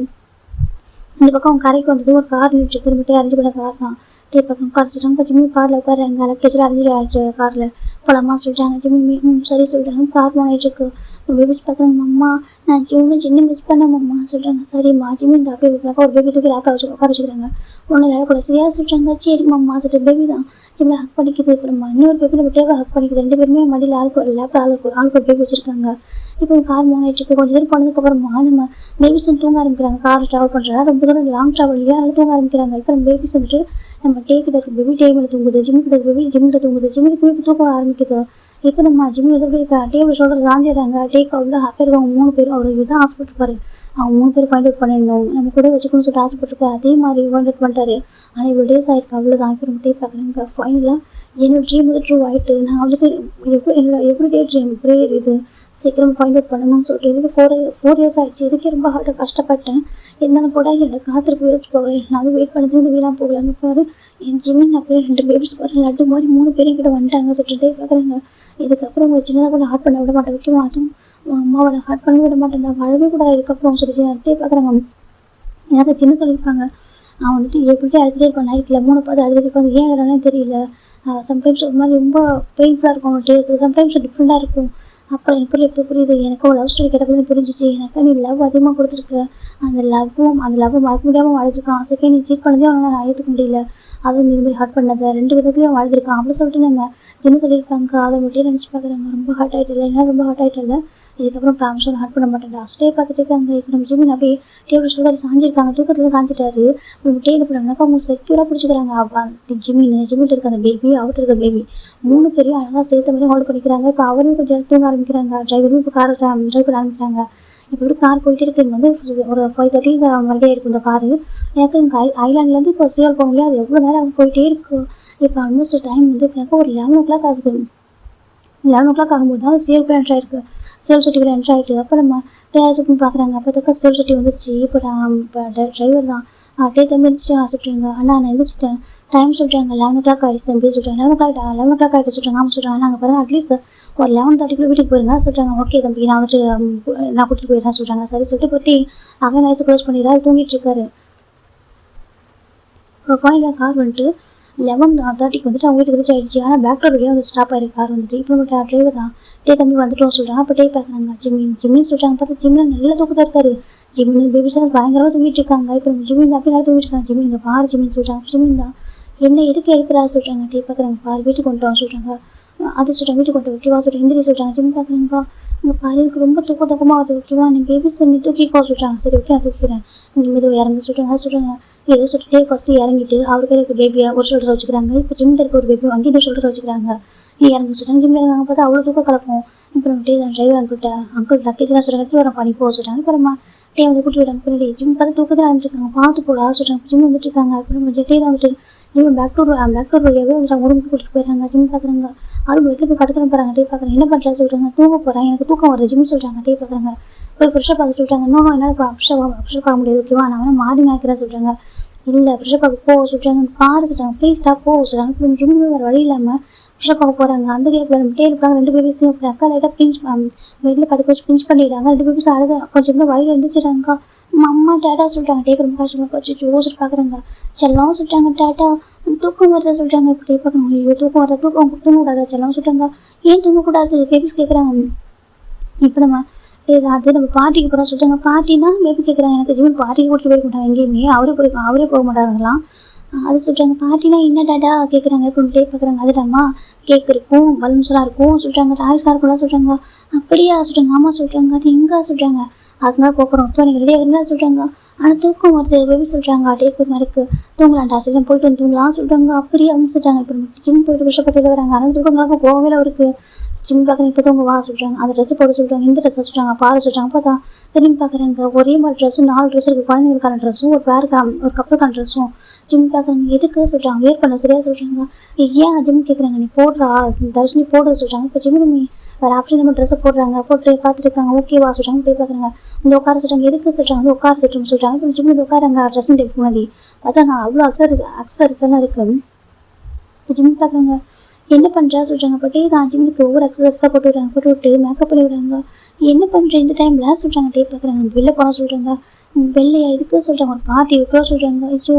A: இந்த பக்கம் அவங்க கரைக்கு வந்தது ஒரு கார் நின்றுட்டு திரும்பிட்டே அரைஞ்சி பண்ண கார் தான். பக்கம் உட்கார சொல்லிட்டாங்க. இப்போ ஜிம்மி காரில் உட்காருறாங்க. லக்கேஜில் அரைஞ்சி காரில் போலாமா சொல்லிட்டாங்க. ஜிம்மி சரி சொல்லிட்டாங்க. கார் போனிட்டுருக்கு. பேபிஸ் பார்க்குறாங்க. அம்மா நான் சின்ன மிஸ் பண்ணேம்மா சொல்கிறாங்க. சரிம்மா ஜிம்மி இந்த அப்படியே ஒரு பேபி தூக்கி லேப்டாப் வச்சு உட்கார வச்சுக்கிறாங்க. ஒன்றும் இல்லை கூட சரியா சொல்கிறாங்க. சரிம்மா சொல்லிட்டு பேபி தான் ஜிம்மில் ஹக் பண்ணிக்குது. அப்புறமா இன்னொரு பேபி நம்ம தேவை ஹக் பண்ணிக்குது. 2 பேருமே மடியில் ஆளுக்கு ஒரு லேப்டாப் ஆளுக்கு ஒரு பேபி வச்சுருக்காங்க. இப்போ கார் மூணாயிட்டுருக்கு. கொஞ்சம் நேரம் போனதுக்கப்புறமா நம்ம பேபிஸும் தூங்க ஆரம்பிக்கிறாங்க. கார் ட்ராவல் பண்ணுறாங்க. ரொம்ப தூரம் லாங் ட்ராவல் இல்லையா, அதனால தூங்க ஆரம்பிக்கிறாங்க. இப்போ நம்ம பேபிஸ் வந்துட்டு நம்ம டேக்கிட்ட இருக்க பேபி டேபிள் தூங்குது, ஜிம்மில் இருக்க பேபி ஜிம்மில் தூங்குது. ஜிம்மிக்கு இப்போ தூக்க ஆரம்பிக்குது. இப்போ நம்ம ஜிம்மில் எப்படி டேபிள் ஷோல்டர் சாஞ்சிடுறாங்க. டேக் அவ்வளோ ஹாப்பியாக இருக்கும். அவங்க 3 பேரும் அவர் இதுதான் ஆசைப்பட்டுருப்பாரு. அவங்க 3 பேர் ஃபைண்ட் அவுட் பண்ணிடணும், நம்ம கூட வச்சுக்கணும்னு சொல்லிட்டு ஆசைப்பட்டுருப்பாரு. அதே மாதிரி ஃபைண்ட் அவுட் பண்ணிட்டாரு. ஆனால் இவ்வளோ டேஸ் ஆயிருக்கு. அவ்வளோதான். இப்போ நம்ம டே பார்க்குறேங்க. ஃபைனலாக என்னோட ட்ரீம் வந்து ட்ரூ ஆகிட்டு நான் வந்துட்டு என்னோட எவ்ரிடே ட்ரீம் ப்ரேயர் இது சீக்கிரம் ஃபைண்ட் அவுட் பண்ணணும்னு சொல்லிட்டு இதுக்கு 4 இயர்ஸ் ஆகிடுச்சு. இதுக்கே ரொம்ப ஹார்ட்டாக கஷ்டப்பட்டேன். இருந்தாலும் கூட என்னோட காத்திருப்பு வேஸ்ட் போகல. நான் வந்து வெயிட் பண்ணது வந்து வீணாக போகலாங்க. பாரு என் ஜிம்மின் அப்படியே 2 பேபிஸ் பாரு லட்டு மாதிரி 3 பேரும் கிட்ட வந்துட்டாங்க சொல்லிட்டு பார்க்குறாங்க. இதுக்கப்புறம் உங்களை சின்னதாக கூட ஹார்ட் பண்ண விட மாட்டேன். முக்கியமாக அதுவும் அம்மாவோட ஹார்ட் பண்ண விட மாட்டேன். நான் வாழவே கூடாது இதுக்கப்புறம் சொல்லிட்டு அதே பார்க்குறாங்க. எனக்கு சின்ன சொல்லியிருப்பாங்க. அவன் வந்துட்டு எப்படி அழுதுகிட்டே இருப்பான். நைட்டில் 3 பார்த்து அழுதுகிட்டு இருப்பாங்க. ஏன் அழகானே தெரியல. சம்டைம்ஸ் ஒரு மாதிரி ரொம்ப பெயின்ஃபுல்லாக இருக்கும் அவன் டேஸ். சம்டைம்ஸ் டிஃப்ரெண்ட்டாக இருக்கும். அப்புறம் எப்படி எப்போ புரியுது எனக்கு ஒரு லவ் ஸ்டோரி கிடக்குதுன்னு புரிஞ்சிச்சு. எனக்கு நீ லவ் அதிகமாக கொடுத்துருக்க. அந்த லவ்வை மறக்க முடியாமல் வாழ்ந்துருக்கான். செகண்ட் நீ சீட் பண்ணதே அவனால் நான் ஏற்றுக்க முடியல. அதுவும் இந்த மாதிரி ஹார்ட் பண்ணதை 2 விதத்துலையும் வாழ்ந்துருக்கான் அப்படின்னு சொல்லிட்டு நம்ம என்ன சொல்லியிருக்காங்க. அதை மட்டும் நினச்சி பார்க்குறாங்க. ரொம்ப ஹார்ட் ஆகிட்டு இல்லை, என்ன ரொம்ப ஹார்ட் ஆகிட்டு இல்லை. இதுக்கப்புறம் ப்ராமிஸோட ஹார்ட் பண்ண மாட்டேன். லாஸ்ட்டே பார்த்துட்டு இருக்காங்க. இப்போ நம்ம ஜிம்மின் அப்படியே டேபிள் ஷோல்டர் சாஞ்சிருக்காங்க. தூக்கத்தில் சாஞ்சிட்டாரு. நம்ம டே என்ன பண்ணுறாங்கனாக்கா அவங்க செக்யூராக பிடிச்சிக்கிறாங்க. ஜிம்மில் இருக்க அந்த பேபி அவர்கிட்ட இருக்க பேபி 3 பேரையும் அழகாக சேர்த்த மாதிரி ஹோல்ட் பண்ணிக்கிறாங்க. இப்போ அவரும் கொஞ்சம் தூங்க ஆரம்பிக்கிறாங்க. டிரைவரும் இப்போ காரை ட்ரைவ் பண்ண ஆரம்பிக்கிறாங்க. இப்போ எப்படி கார் போயிட்டே இருக்கு. இங்கே வந்து ஒரு 5:30 மறுபடியும் இருக்கும் இந்த காரு. எனக்கு இங்கே ஐலாண்ட்லேருந்து இப்போ சியோல் போக முடியாது. அது எவ்வளோ நேரம் போயிட்டே இருக்குது. இப்போ ஆல்மோஸ்ட் டைம் வந்து இப்போ ஒரு 11 o'clock ஆகுது. 11 o'clock ஆகும்போது தான் சியோல் என்ட்ரு ஆயிருக்கு. சியோல் சிட்டிக்குள்ள என்ட்ரு ஆகிட்டு அப்போ நம்ம டேஸ்ன்னு பார்க்குறாங்க. அப்போ தக்க சியோல் சிட்டி வந்துருச்சு. இப்போ டிரைவர் தான் டே தம்பி எழுந்திரிச்சு நான் சொல்கிறேங்க. அண்ணா நான் எழுந்திரிச்சிட்டேன் டைம் சொல்கிறாங்க. 11 o'clock ஆகிடுச்சு தம்பி சொல்கிறேன். 11 o'clock ஆகிட்டு சொல்கிறாங்க. ஆமாம் சொல்கிறாங்க. நாங்கள் பாருங்கள் அட்லீஸ்ட் ஒரு 11:30 வீட்டுக்கு போயிருங்க சொல்கிறாங்க. ஓகே தம்பி நான் வந்துட்டு நான் கூட்டிகிட்டு போயிடுறேன் சொல்கிறாங்க. சரி சொல்லிட்டு போட்டி அங்கே நைஸை க்ளோஸ் பண்ணிடுறாரு. தூங்கிட்டு இருக்காரு. இப்போ ஃபைனலாக கார் வந்துட்டு 11:30 வந்துட்டு அவங்க வீட்டுக்கு ரீச் ஆகிடுச்சு. ஆனால் பேக் டோர் வழியாக வந்து ஸ்டாப் ஆகிருக்கு கார் வந்துட்டு. இப்போ நம்ம டிரைவர் தான் டே தம்பி வந்துட்டோம் சொல்கிறாங்க. அப்போ டே பார்க்குறாங்க. ஜிம்மின்னு சொல்கிறாங்க. பார்த்தா ஜிம்மில் நல்ல தூக்கத்தான் இருக்காரு. ஜிம்மின் பேபிஸ் தான் பயங்கரமாக தூங்கிட்டு இருக்காங்க. இப்போ ஜிம்மின் அப்படி நல்லா தூங்கிட்டு இருக்காங்க. ஜிம்மின் இங்கே பாரு ஜிம்மின்னு சொல்கிறாங்க. ஜிம்மின் தான் என்ன எதுக்கு எழுப்புறா சொல்கிறாங்க. டே பார்க்குறாங்க. பாரு வீட்டுக்கு கொண்டு சொல்கிறாங்க. அது சொல்கிறாங்க. வீட்டுக்கு கொண்டு ஓகேவா சொல்கிறேன். எந்திரி சொல்கிறாங்க. ஜிம் பார்க்குறாங்க. இங்கே பாரு எனக்கு ரொம்ப தூக்கமாக ஆகுது ஓகேவா நீ பேபிஸ் நீ தூக்கிக்கோ சொல்கிறாங்க. சரி ஓகே நான் தூக்கிக்கிறேன். மெதுவாக இறங்கி சொல்கிறாங்க. சொல்கிறாங்க ஏதோ சொல்லிட்டு ஃபஸ்ட்டு இறங்கிட்டு அவருக்கு இருக்க பேபியை ஒரு ஷோல்டர் வச்சுக்கிறாங்க. இப்போ ஜிம்மில் இருக்க ஒரு பேபி அங்கேயும் ஒரு ஷோல்டர் வச்சுக்கிறாங்க. இறங்கி சொல்கிறாங்க. ஜிம்மில் இருக்காங்க பார்த்தா அவ்வளோ தூக்கம் கலக்கும். இப்போ நம்ம டே தான் டிரைவர் அங்கிள் லக்கேஜ்லாம் சொல்கிறாங்க. எடுத்து வர பண்ணி போக சொல்கிறாங்க. இப்போ நம்ம டே வந்து கூட்டிட்டு விடாங்க. பின்னாடி ஜிம் பார்த்து தூக்கத்தில் வந்துட்டுருக்காங்க. பார்த்து போடா சொல்கிறாங்க. ஜிம் வந்துட்டு இருக்காங்க. இப்போ நம்ம டே தான் வந்துட்டு ஜிம் பேக் டோர் வழியாகவே வந்துட்டாங்க. ஒரு கூட்டிகிட்டு போயிடுறாங்க. ஜிம் பார்க்குறாங்க. அவங்க வீட்டில் போய் படுத்துன்னு போகிறாங்க. டே பார்க்குறாங்க. என்ன பண்ணுறா சொல்கிறாங்க. தூங்க போகிறேன் எனக்கு தூக்கம் வருது ஜிம் சொல்கிறாங்க. டே பார்க்குறாங்க. போய் ஃப்ரெஷ்ஷாக பார்க்க சொல்கிறாங்க. இன்னும் என்னால் ஃப்ரெஷ்ஷாக பார்க்க முடியாது ஓகேவா நான் வேணால் மார்னிங் ஆக்கிறேன் சொல்கிறாங்க. இல்லை ஃப்ரெஷ்ஷாக பார்க்க போக சொல்கிறாங்க. பாரு சொல்கிறாங்க. ப்ளீஸ்டா போக சொல்கிறாங்க. இப்போ ஜிம்முமே வேறு வழி இல்லாமல் ஃப்ரெஷ்அப் ஆக போகிறாங்க. அந்த கேப்பில் நம்மகிட்டே இருப்பாங்க. 2 பேபிஸும் அப்படி அக்கா லைட்டாக பிஞ்ச் பெட்டில் படுக்க வச்சு பிஞ்ச் பண்ணிடுறாங்க. 2 பேபிஸ் அழுது கொஞ்சம் கூட வழியில் எழுந்திரிச்சிடுறாங்க. அம்மா டாட்டா சொல்லிட்டாங்க. டேக்கு ரொம்ப கஷ்டமாக வச்சு யோசிச்சு பார்க்குறாங்க. செல்லம் சொல்லிட்டாங்க டாட்டா. தூக்கம் வருதா சொல்லிட்டாங்க. இப்படி பார்க்குறாங்க. ஐயோ தூக்கம் வர தூக்கம் தூங்கக்கூடாதா செல்லம் சொல்லிட்டாங்க. ஏன் தூங்கக்கூடாது பேபிஸ் கேட்குறாங்க. இப்போ நம்ம அது நம்ம பாட்டிக்கு போகிறோம் சொல்லிட்டாங்க. பாட்டினா பேபி கேட்குறாங்க. எனக்கு ஜிமின் பாட்டிக்கு கூட்டிட்டு போயிருக்க மாட்டாங்க எங்கேயுமே. அவரே போக மாட்டாங்களாம். அது சொல்லிட்டாங்க. பாட்டினா என்ன டாடா கேட்குறாங்க. இப்போ பார்க்குறாங்க. அதுடாமா கேக் இருக்கும், பலூன்ஸ்லாம் இருக்கும் சொல்லிட்டாங்க. டாய்ஸ்லாம் இருக்கும்லாம் சொல்கிறாங்க. அப்படியா சொல்கிறாங்க. ஆமாம் சொல்கிறாங்க. அது எங்கே சொல்கிறாங்க. அதுங்க போகிறோம். இப்போ எனக்கு ரெடியாக இருந்தால் சொல்கிறாங்க. ஆனால் தூக்கம் வருது பேபி சொல்கிறாங்க. டேக்கு மறுக்கு தூங்கலாம்டா சரி போயிட்டு வந்து தூங்கலாம் சொல்கிறாங்க. அப்படியே அவங்க சொல்கிறாங்க. இப்போ ஜிம் போயிட்டு கஷ்டப்பட்டு வராங்க. ஆனால் தூக்கங்களாக போகவே அவருக்கு. ஜிம் பார்க்குறேன். இப்போ தூங்க வா சொல்கிறாங்க. அந்த ட்ரெஸ்ஸை போட சொல்கிறாங்க. இந்த ட்ரெஸ்ஸை சொல்கிறாங்க. பாரு சொல்கிறாங்க. பார்த்தா திரும்பி பார்க்குறாங்க. ஒரே மாதிரி ட்ரெஸ்ஸும் 4 ட்ரெஸ் இருக்குது. குழந்தைங்களுக்கான ட்ரெஸ்ஸும் ஒரு கப்பலுக்கான ட்ரெஸ்ஸும். ஜிம் பார்க்குறாங்க. எதுக்கு சொல்கிறாங்க. வேர் பண்ண சரியா சொல்கிறாங்க. ஏன் ஜிம் கேட்குறாங்க. நீ போடுறா தர்ஷினி போடுற சொல்கிறாங்க. இப்போ ஜிம் நீ வேறு ஆப்ஷன் நம்ம ட்ரெஸ்ஸை போடுறாங்க. போட்டு பார்த்துருக்காங்க. ஓகேவா சொல்கிறாங்க. போய் பார்க்குறாங்க. இந்த உட்கார சொல்கிறாங்க. எதுக்கு சொல்கிறாங்க. வந்து உட்கார சொல்கிறாங்க. இப்போ ஜிம் உட்காராங்க ட்ரெஸ்ஸும் டைப் முன்னாடி பார்த்தாங்க. அவ்வளோ அக்சரிஸ் எல்லாம் இருக்குது. இப்போ ஜிம் பார்க்குறாங்க. என்ன பண்ணுறா சொல்கிறாங்க. பட்டே தான் ஜிம்முக்கு ஒவ்வொரு எக்ஸசைஸாக போட்டு விட்டு மேக்கப் பண்ணி விடுறாங்க. என்ன பண்ணுறேன் இந்த டைமில் சொல்கிறாங்க. டே பார்க்குறாங்க. வெளில போனால் சொல்கிறாங்க. வெளிலையா இதுக்கு சொல்கிறாங்க. ஒரு பார்ட்டி வைக்கிறோம் சொல்கிறாங்க. ஐயோ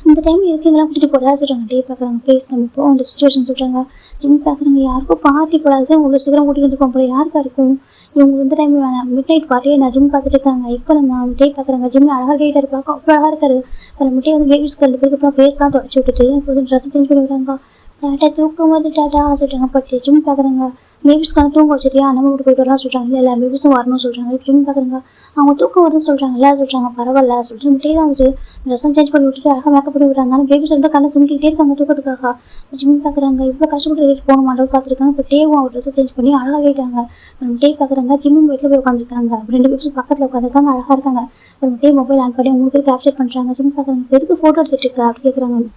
A: இந்த டைமில் எதுக்கு இதெல்லாம் கூட்டிகிட்டு போகிறா சொல்கிறாங்க. டே பார்க்குறாங்க. ப்ளீஸ் நம்ம இப்போ அந்த சுச்சுவேஷன் சொல்கிறாங்க. ஜிம் பார்க்குறாங்க. யாருக்கும் பார்ட்டி போடாது உங்களுக்கு சீக்கிரம் கூட்டிகிட்டு வந்துருக்கோம் போல யாருக்கா இருக்கும். இவங்க இந்த டைமில் வேணாம் மிட் நைட் பார்ட்டியே நான் ஜிம் பார்த்துட்டு இருக்காங்க. இப்போ நம்ம டே பார்க்குறாங்க. ஜிம்மில் அழகாக டேட்டாக இருப்பாங்க. அவ்வளோ அழகாக இருக்காரு. இப்போ நம்ம டே வந்து பேபிஸ்க்கு 2 பேருக்கு அப்புறம் ஃபேஸ்லாம் தொடச்சி விட்டுட்டு இப்போ ட்ரெஸ் சேஞ்ச் பண்ணி விடுறாங்க. டாட்டா தூக்கம் வருது டாட்டா சொல்கிறாங்க. பட் ஜிம் பார்க்குறாங்க. பேபிஸ்க்கான தூங்க வச்சுட்டியா நம்ம வீட்டு போய்ட்டு வரலாம் சொல்கிறாங்க. இல்லை பேபிஸும் வரணும்னு சொல்கிறாங்க. ஜிம் பார்க்குறாங்க. அவங்க தூக்கம் வருதுன்னு சொல்கிறாங்கல்ல சொல்கிறாங்க. பரவாயில்ல சொல்லிட்டு முட்டே தான் வந்துட்டு ட்ரெஸ்ஸும் சேஞ்ச் பண்ணி விட்டுட்டு அழகாக மேக்கப் பண்ணி விடுறாங்க. ஆனால் பேபிஸ் வந்து கண்ணை சுமிக்கிட்டே இருக்காங்க தூக்கத்துக்காக. ஜிம் பார்க்குறாங்க. இவ்வளோ கஷ்டப்பட்டு ரேட் போன மாட்டோம் பார்த்துருக்காங்க. இப்போ டேவும் அவங்க ட்ரெஸ்ஸை சேஞ்ச் பண்ணி அழகாக கேட்டாங்க. நம்ம டே பார்க்குறாங்க. ஜிம்மின் வீட்டில் போய் உட்காந்துருக்காங்க. 2 பேபிஸ் பக்கத்தில் உட்காந்துருக்காங்க. அழகாக இருக்காங்க. நம்ம டே மொபைல் ஆன் பண்ணி 3 பேர் கேப்சர் பண்ணுறாங்க. ஜிம் பார்க்குறாங்க. எதுக்கு ஃபோட்டோ எடுத்துகிட்டு இருக்கா அப்படி கேட்குறாங்க.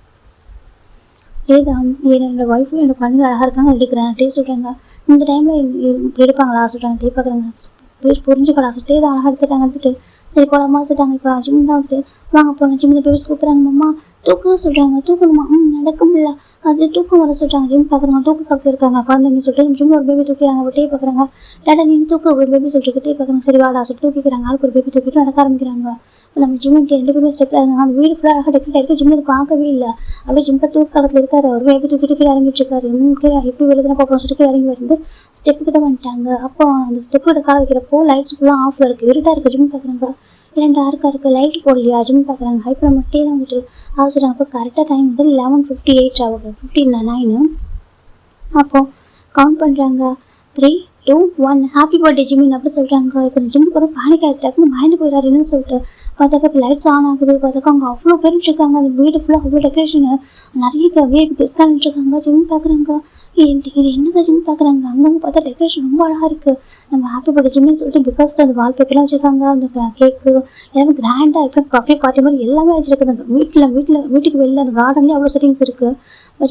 A: டேதான் என்னோட ஒய்ஃபும் என்னோட குழந்தைங்க அழகாக இருக்காங்க எடுக்கிறேன் டே சொல்கிறாங்க. இந்த டைமில் எடுப்பாங்களா சொல்கிறாங்க. டே பார்க்குறாங்க. புரிஞ்சுக்கடா சொல்லிட்டு தான் அழகாக எடுத்துட்டு சரி போகலாமா சொல்லிட்டாங்க. இப்போ ஜிம் தான் வந்துட்டு வாங்க போகலாம். ஜிம்மில் பேபிஸ் கூப்பிட்றாங்க. அம்மா தூக்கம் சொல்கிறாங்க. தூக்கணுமா நடக்க முடியல அது தூக்கம் வர சொல்கிறாங்க. ஜிம் பார்க்குறாங்க. தூக்க பக்கத்தில் இருக்காங்க குழந்தைங்க சொல்லிட்டு ஜிம்மில் ஒரு பேபி தூக்கிறாங்க. அப்போ டே பார்க்குறாங்க. டாட்டா நீங்கள் தூக்க ஒரு பேபி சொல்லிட்டு டே பார்க்குறாங்க. சரி வாடா சொல்லிட்டு தூக்கிக்கிறாங்க. ஆளுக்கு ஒரு பேபி தூக்கிட்டு நடக்க ஆரம்பிக்கிறாங்க. நம்ம ஜிம்முக்கு 2 பேரும் ஸ்டெப்பில் இருந்தாங்க. அந்த வீடு ஃபுல்லாக அழகாக டெக்கரேட் ஆகிருக்கு. ஜிம்முக்கு பார்க்கவே இல்லை. அப்படியே ஜிம்மில் தூக்கத்தில் இருக்காரு. ஒரு பேபி தூக்கிட்டு கீழே இறங்கிட்டு இருக்காரு. எப்படி வெளியே பார்ப்போம் சொல்லிட்டு இறங்கி வந்து ஸ்டெப்பு கிட்ட வந்துட்டாங்க. அப்போ அந்த ஸ்டெப்பு கிட்ட கால வைக்கிறப்போ லைட்ஸ் ஃபுல்லாக ஆஃபில் இருக்குது. இருட்டாக இருக்குது. ஜிம் பார்க்குறாங்க. 2 டார்க்காக இருக்குது. லைட் போடலையா ஜிம் பார்க்குறாங்க. இப்போ நம்ம டே தான் வந்துட்டு சொல்கிறாங்க. அப்போ கரெக்டாக டைம் வந்து 11:58 ஆகுது. 15:09 அப்போது கவுண்ட் பண்ணுறாங்க. 3, 2, 1 ஹாப்பி பர்த்டே ஜிம்மின் அப்படி சொல்கிறாங்க. இப்போ ஜிம்முக்கு ஒரு பேனிக் ஆகிட்டாக்குன்னு மைண்டு போயிடாருன்னு சொல்லிட்டு பார்த்தாக்கா இப்போ லைட்ஸ் ஆன் ஆகுது. பார்த்தாக்கா அங்கே அவ்வளோ பேர் இருக்காங்க. அந்த வீடு ஃபுல்லாக அவ்வளோ டெக்கரேஷனு நிறைய விஐபி கெஸ்ட்லாம் இருக்காங்க. ஜிம் பார்க்குறாங்க. இது என்னதான் ஜிம் பார்க்குறாங்க. அங்கங்கே பார்த்தா டெக்கரேஷன் ரொம்ப அழகாக இருக்குது. நம்ம ஹாப்பி பர்த்டே ஜிம்மின்னு சொல்லிட்டு பிகாஸ் அந்த வால்பேப்பர்லாம் வச்சுருக்காங்க. அந்த கேக்கு எல்லாமே கிராண்டாக இப்போ பஃபே பார்ட்டி மாதிரி எல்லாமே வச்சுருக்குது. அந்த வீட்டுக்கு வெளில அந்த கார்டன்லேயே அவ்வளோ செட்டிங்ஸ் இருக்குது.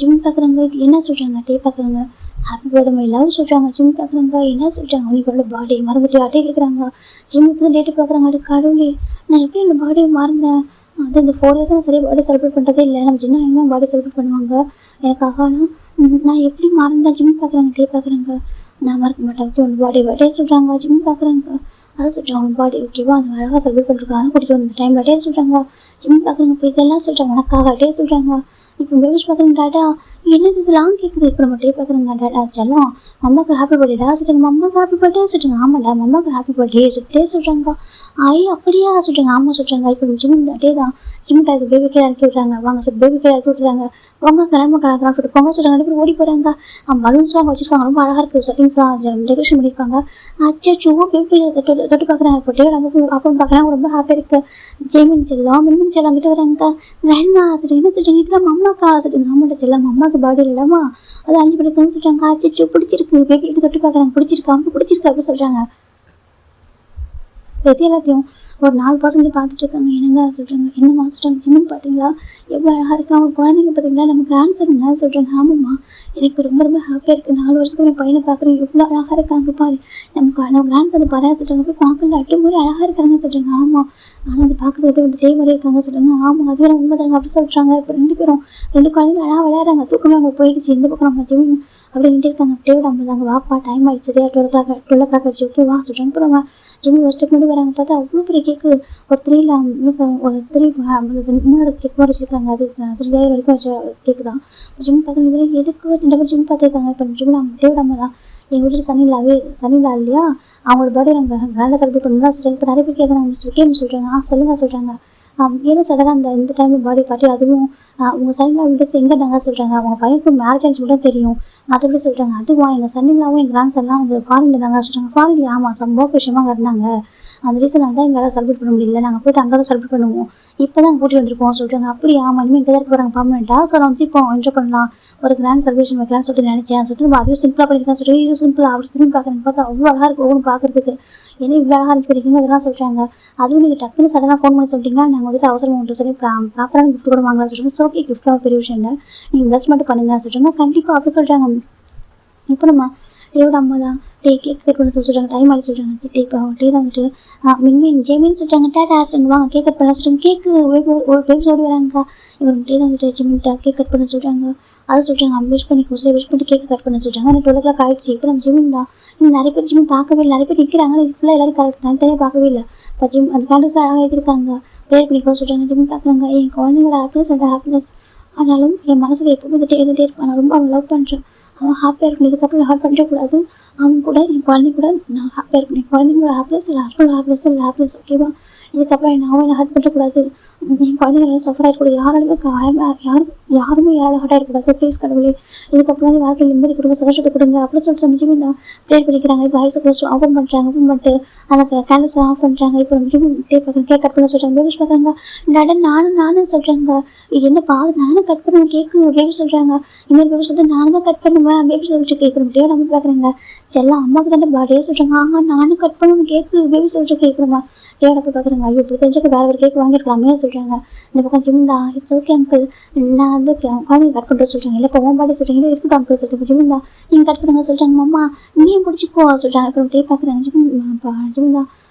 A: ஜிம் பார்க்குறாங்க. இது என்ன சொல்கிறாங்க. டே பார்க்குறாங்க. ஹாப்பி பர்த்டே மை லவ் சொல்கிறாங்க. ஜிம் பார்க்குறாங்க. என்ன சொல்கிறாங்க. உனக்கு பர்த்டே மறந்துட்டு அட்டே கேட்குறாங்க. ஜிம் இப்போ தான் டேட்டு பார்க்குறாங்க. அது கடவுளே நான் எப்படி அந்த பர்த்டே மறந்தேன். அது இந்த 4 இயர்ஸாக நான் சரியாக பர்த்டே செலிப்ரேட் பண்ணுறதே இல்லை. நம்ம சின்ன எங்கே பர்த்டே செலிப்ரேட் பண்ணுவாங்க எனக்காக. ஆனால் நான் எப்படி மறந்தேன். ஜிம் பார்க்குறாங்க. டே பார்க்குறாங்க. நான் மறக்க மாட்டேன். ஓகே உன் பர்த்டே சொல்கிறாங்க. ஜிம் பார்க்குறாங்க. அதை சொல்கிறாங்க. உன் பர்த்டே ஓகேவா அந்த அழகாக செலிப்ரேட் பண்ணுறாங்க. கூட்டிகிட்டு வந்த டைமில் டே சொல்கிறாங்க. ஜிம் பார்க்குறாங்க. இப்போ இதெல்லாம் சொல்கிறாங்க. உனக்காக டே சொல்கிறாங்க. இப்போ பேபிஸ் பார்க்குறாங்க. டாட்டா என்னது இதெல்லாம் கேட்குது. இப்போ நம்ம டே பார்க்குறாங்க. டாட்டா செல்லம் அம்மாவுக்கு ஹாப்பி பர்த்டேடா சொல்கிறாங்க. அம்மாவுக்கு ஹாப்பி பர்த்டே சொல்கிறாங்க. ஆமாடா அம்மாவுக்கு ஹாப்பி பர்த்டே சொல்லிட்டே சொல்கிறாங்க. அப்படியா சொல்கிறாங்க. ஆமாம் சொல்கிறாங்க. இப்போ ஜிம் டே தான் ஜிம் டாய்க்கு பேபி கீழே இறக்கி விட்றாங்க. வாங்க சார் பேபி கீழே இறக்கி விட்டுறாங்க. பொங்க கிளம்ப கலக்கலாம் சொல்லிட்டு பொங்க சொல்கிறாங்க. 2 பேரும் ஓடி போகிறாங்க. பலூன்ஸ்லாம் வச்சுருக்காங்க. ரொம்ப அழகாக இருக்குது. செட்டிங்ஸ்லாம் டெக்கரேஷன் பண்ணியிருக்காங்க. அச்சோ பேபி தொட்டு பார்க்குறாங்க. இப்போ டே ரொம்ப அப்போ பார்க்குறாங்க. ரொம்ப ஹாப்பியாக இருக்குது. ஜெய்மின் செல்லம் மின்மின் செல்லம் கிட்ட வராங்க. கிராண்ட்மா சொல்லிட்டு என்ன சொல்கிறீங்க. இதெல்லாம் அம்மாக்கா சொல்லிட்டு ஆமாட்ட செல்லம் அம்மாவுக்கு பர்த்டே இல்லைம்மா அது 5 மணிக்கு சொல்கிறாங்க. அச்சோ பிடிச்சிருக்கு பேபி கிட்ட தொட்டு பார்க்குறாங்க. பிடிச்சிருக்கா அவங்க பிடிச்சிருக்கு அப்படி சொல்கிறாங்க. எது எல்லாத்தையும் ஒரு 4% பார்த்துட்டு இருக்காங்க. என்னங்க சொல்கிறாங்க. என்னம்மா சொல்கிறாங்க. ஜிம்மின் பார்த்தீங்களா எவ்வளோ அழகாக இருக்கு. அவங்க குழந்தைங்க பார்த்தீங்களா நம்ம கிராண்ட் சனுங்க சொல்கிறாங்க. ஆமாம்மா எனக்கு ரொம்ப ரொம்ப ஹாப்பியாக இருக்குது. 4 வருஷத்துக்கு என் பையனை பார்க்குறேன். எவ்வளோ அழகாக இருக்காங்க பாரு. நம்ம கிராண்ட் சனை பாரு சொல்கிறாங்க. போய் பார்க்கல அட்டு மாதிரி அழகாக இருக்காங்க சொல்கிறாங்க. ஆமாம் ஆனால் அதை பார்க்குறது எப்படி வந்து தேய் மாதிரி இருக்காங்க சொல்கிறாங்க. ஆமாம் அது வேறு உண்மை தாங்க அப்படி சொல்கிறாங்க. இப்போ 2 பேரும் 2 குழந்தைங்க அழகாக விளையாடுறாங்க. தூக்கமே அவங்களுக்கு போயிடுச்சு. இந்த பக்கம் நம்ம ஜிம் அப்படின்ட்டு இருக்காங்க. டேவிட் அம்மா தாங்க வாப்பா டைம் ஆயிடுச்சு சரியா 12 o'clock ஆயிடுச்சு ஓகே வா சொல்கிறாங்க. அப்புறம் ஜிம்மி ஒரு ஸ்டெப் முன்னாடி வராங்க. பார்த்தா அவ்வளோ பெரிய கேக்கு ஒரு 3 3 கேக் மாதிரி வச்சுருக்காங்க. அது 3000 வரைக்கும் வச்ச கேக்கு தான். ஜிம்மி பார்த்து இதில் எதுக்கு இந்த மாதிரி ஜிம்மி பார்த்துருக்காங்க. இப்போ ஜிம்மி டேவிட் அம்மா தான் எங்கள் வீட்டில் சனிலா இல்லையா அவங்களோட பர்த்டே நாங்கள் கிராண்டாக செலிப்ரேட் பண்ணலாம் சொல்கிறாங்க. இப்போ நிறைய பேர் கேட்குறாங்க மிஸ்டர் கேம் சொல்கிறாங்க. சொல்லுங்கள் சொல்கிறாங்க. ஏன்னா சடனாக இந்த டைமில் பர்த்டே பார்ட்டி அதுவும் உங்கள் சனிலா வீட்டு எங்கே இருந்தாங்க சொல்கிறாங்க. அவங்க பையனுக்கு மேரேஜ் ஆச்சு மட்டும் தெரியும் மற்றபடி சொல்கிறாங்க. அதுவா எங்கள் சனிலாவும் எங்கள் கிராண்ட் சன்லாம் வந்து ஃபாரினில் தாங்க சொல்கிறாங்க. ஃபாரின்ல ஆமாம் சம்பவ விஷயமாக அங்கே இருந்தாங்க. அந்த ரீசன் தான் எங்களால் செலிப்ரேட் பண்ண முடியல. நாங்கள் போய்ட்டு அங்கே தான் செலிப்ரேட் பண்ணுவோம். இப்போ தான் கூட்டிகிட்டு வந்திருக்கோம் சொல்கிறாங்க. அப்படி ஆமாம் இனிமேல் இங்கே தான் இருக்க போகிறாங்க பர்மனெண்ட்டாக. ஸோ நான் வந்து இப்போ என்ஜாய் பண்ணலாம் ஒரு கிராண்ட் செலிப்ரேஷன் வைக்கலாம்னு சொல்லிட்டு நினச்சேன் சொல்லிட்டு நம்ம அதுவும் சிம்பிளாக பண்ணியிருக்கேன் சொல்லிட்டு இது சிம்பிளாக அப்படி திரும்பி பார்க்குறேன். பார்த்தா அவ்வளோ அழகாக இருக்கும் ஒவ்வொன்று பார்க்குறதுக்கு. ஏன்னா இவ்வளோ அழகாக அனுப்பிடுறீங்க அதெல்லாம் சொல்கிறாங்க. அதுவும் நீங்கள் டக்குன்னு சடனாக ஃபோன் பண்ணி சொல்லிட்டீங்கன்னா நாங்கள் வந்துட்டு அவசரம் உண்டு சொல்லி ப்ராப்பரான கிஃப்ட் கூட வாங்கலாம் சொல்கிறாங்க. ஸோ ஓகே கிஃப்ட்டாக பெரிய விஷயம் இல்லை நீங்கள் இன்வெஸ்ட்மெண்ட் பண்ணுங்க சொல்கிறாங்க. கண்டிப்பாக அப்படி சொல்கிறாங்க. இப்போ நம்ம டேவிட் அம்மா தான் கேக் கட் பண்ண சொல்கிறாங்க. டைம் ஆகி சொல்கிறாங்க. இப்போ டே தான் வந்துட்டு மின்மீன் ஜெமின்னு சொல்லிட்டாங்க. டேட்டா ஆஸ்டுங்க வாங்க கேக் கட் பண்ண சொல்கிறாங்க. கேக்கு பேபி ஓடி வராங்கக்கா. இவர் டே தான் வந்துட்டு ஜெமின்ட்டா கேக் கட் பண்ண சொல்கிறாங்க. அதை சொல்கிறாங்க விஷ் பண்ணிக்கோ சரி விஷ் பண்ணிட்டு கேக் கட் பண்ண சொல்கிறாங்க. ஆனால் 12 o'clock ஆயிடுச்சு. இப்போ நம்ம ஜிமின் தான் இன்னும் நிறைய பேர் ஜிமின் பார்க்கவே இல்லை. நிறைய பேர் நிற்கிறாங்க. இது ஃபுல்லாக எல்லாரும் கரெக்ட் தனித்தனியாக பார்க்கவே இல்லை. இப்போ ஜிம் அந்த கேண்டல்ஸ் அழகாக எழுதியிருக்காங்க. ப்ரேயர் பண்ணிக்கோ சொல்கிறாங்க. ஜிமின் பார்க்குறாங்க. என் குழந்தைங்களோட ஹாப்பினஸ் ஆனாலும் என் மனசுக்கு எப்பவுமே வந்துட்டு எழுதிட்டே இருப்பேன். நான் ரொம்ப அவன் லவ் பண்ணுறேன். அவன் ஹாப்பியாக இருக்கணும். இதுக்கப்புறம் ஹார்ட் பண்ணிடக்கூடாது. அவன் கூட என் குழந்தை கூட நான் ஹாப்பியாக இருக்கணும். என் குழந்தைங்களோட ஹாப்பினஸ் இல்லை ஹஸ்பண்டோட ஹாப்பினஸ் ஓகேவா. இதுக்கப்புறம் அவன் ஹார்ட் பண்ணிடக்கூடாது. என் குழந்தைங்க சஃபர் ஆகிடக்கூடாது. யாருமே யாராலும் ஹார்ட் ஆகிடக்கூடாது. ப்ளீஸ் கடவுளே இதுக்கப்புறம் வந்து வாழ்க்கையில் நிம்மதி கொடுங்க சந்தோஷத்தை கொடுங்க அப்படின்னு சொல்லிட்டு நம்ம ஜிமின் தான் ப்ரேயர் பண்ணிக்கிறாங்க. இப்போ ஐஸ் க்ளோஸ் ஓப்பன் பண்ணுறாங்க. ஓப்பன் பண்ணிட்டு அந்த கேண்டல்ஸ் ஆஃப் பண்ணுறாங்க. இப்போ நம்ம ஜிமின் கேக் கட் பண்ண சொல்கிறாங்க. பேபிஸ் பார்க்குறாங்க. நானும் சொல்கிறாங்க. இது என்ன நானும் கட் பண்ணுவேன் கேக்கு பேபி சொல்கிறாங்க. இன்னொரு பேபி சொல்லிட்டு நானும் தான் கட் பண்ணுவேன் பேபி சொல்லிட்டு கேட்குறோம். டேவிட் நம்ம பார்க்குறாங்க. செல்லாம் அம்மாவுக்கு தான் பர்த்டே சொல்கிறாங்க. நானும் கட் பண்ணுவேன் கேக்கு பேபி சொல்லிட்டு கேட்குறோமா. டேவிட போய் பார்க்குறாங்க. ஐயோ இப்படி தெரிஞ்சுக்க வேறு ஒரு கேக் வாங்கியிருக்கலாமே சொல்கிறாங்க. இந்த பக்கம் ஜிமிந்தா இட்ஸ் ஓகே அங்கிள் நான் வந்து குழந்தைங்க கட் பண்ணுறேன் சொல்கிறாங்க. இல்லை இப்போ உன் பாடி சொல்கிறீங்க இல்லை இருக்கட்டும் அங்கிள் சொல்லிட்டு ஜிமிந்தா நீங்கள் கட் பண்ணுங்க சொல்கிறாங்க. அம்மா நீயும் பிடிச்சிக்கோ சொல்கிறாங்க. அப்புறம் டே பார்க்குறாங்க. ஜிமிந்தா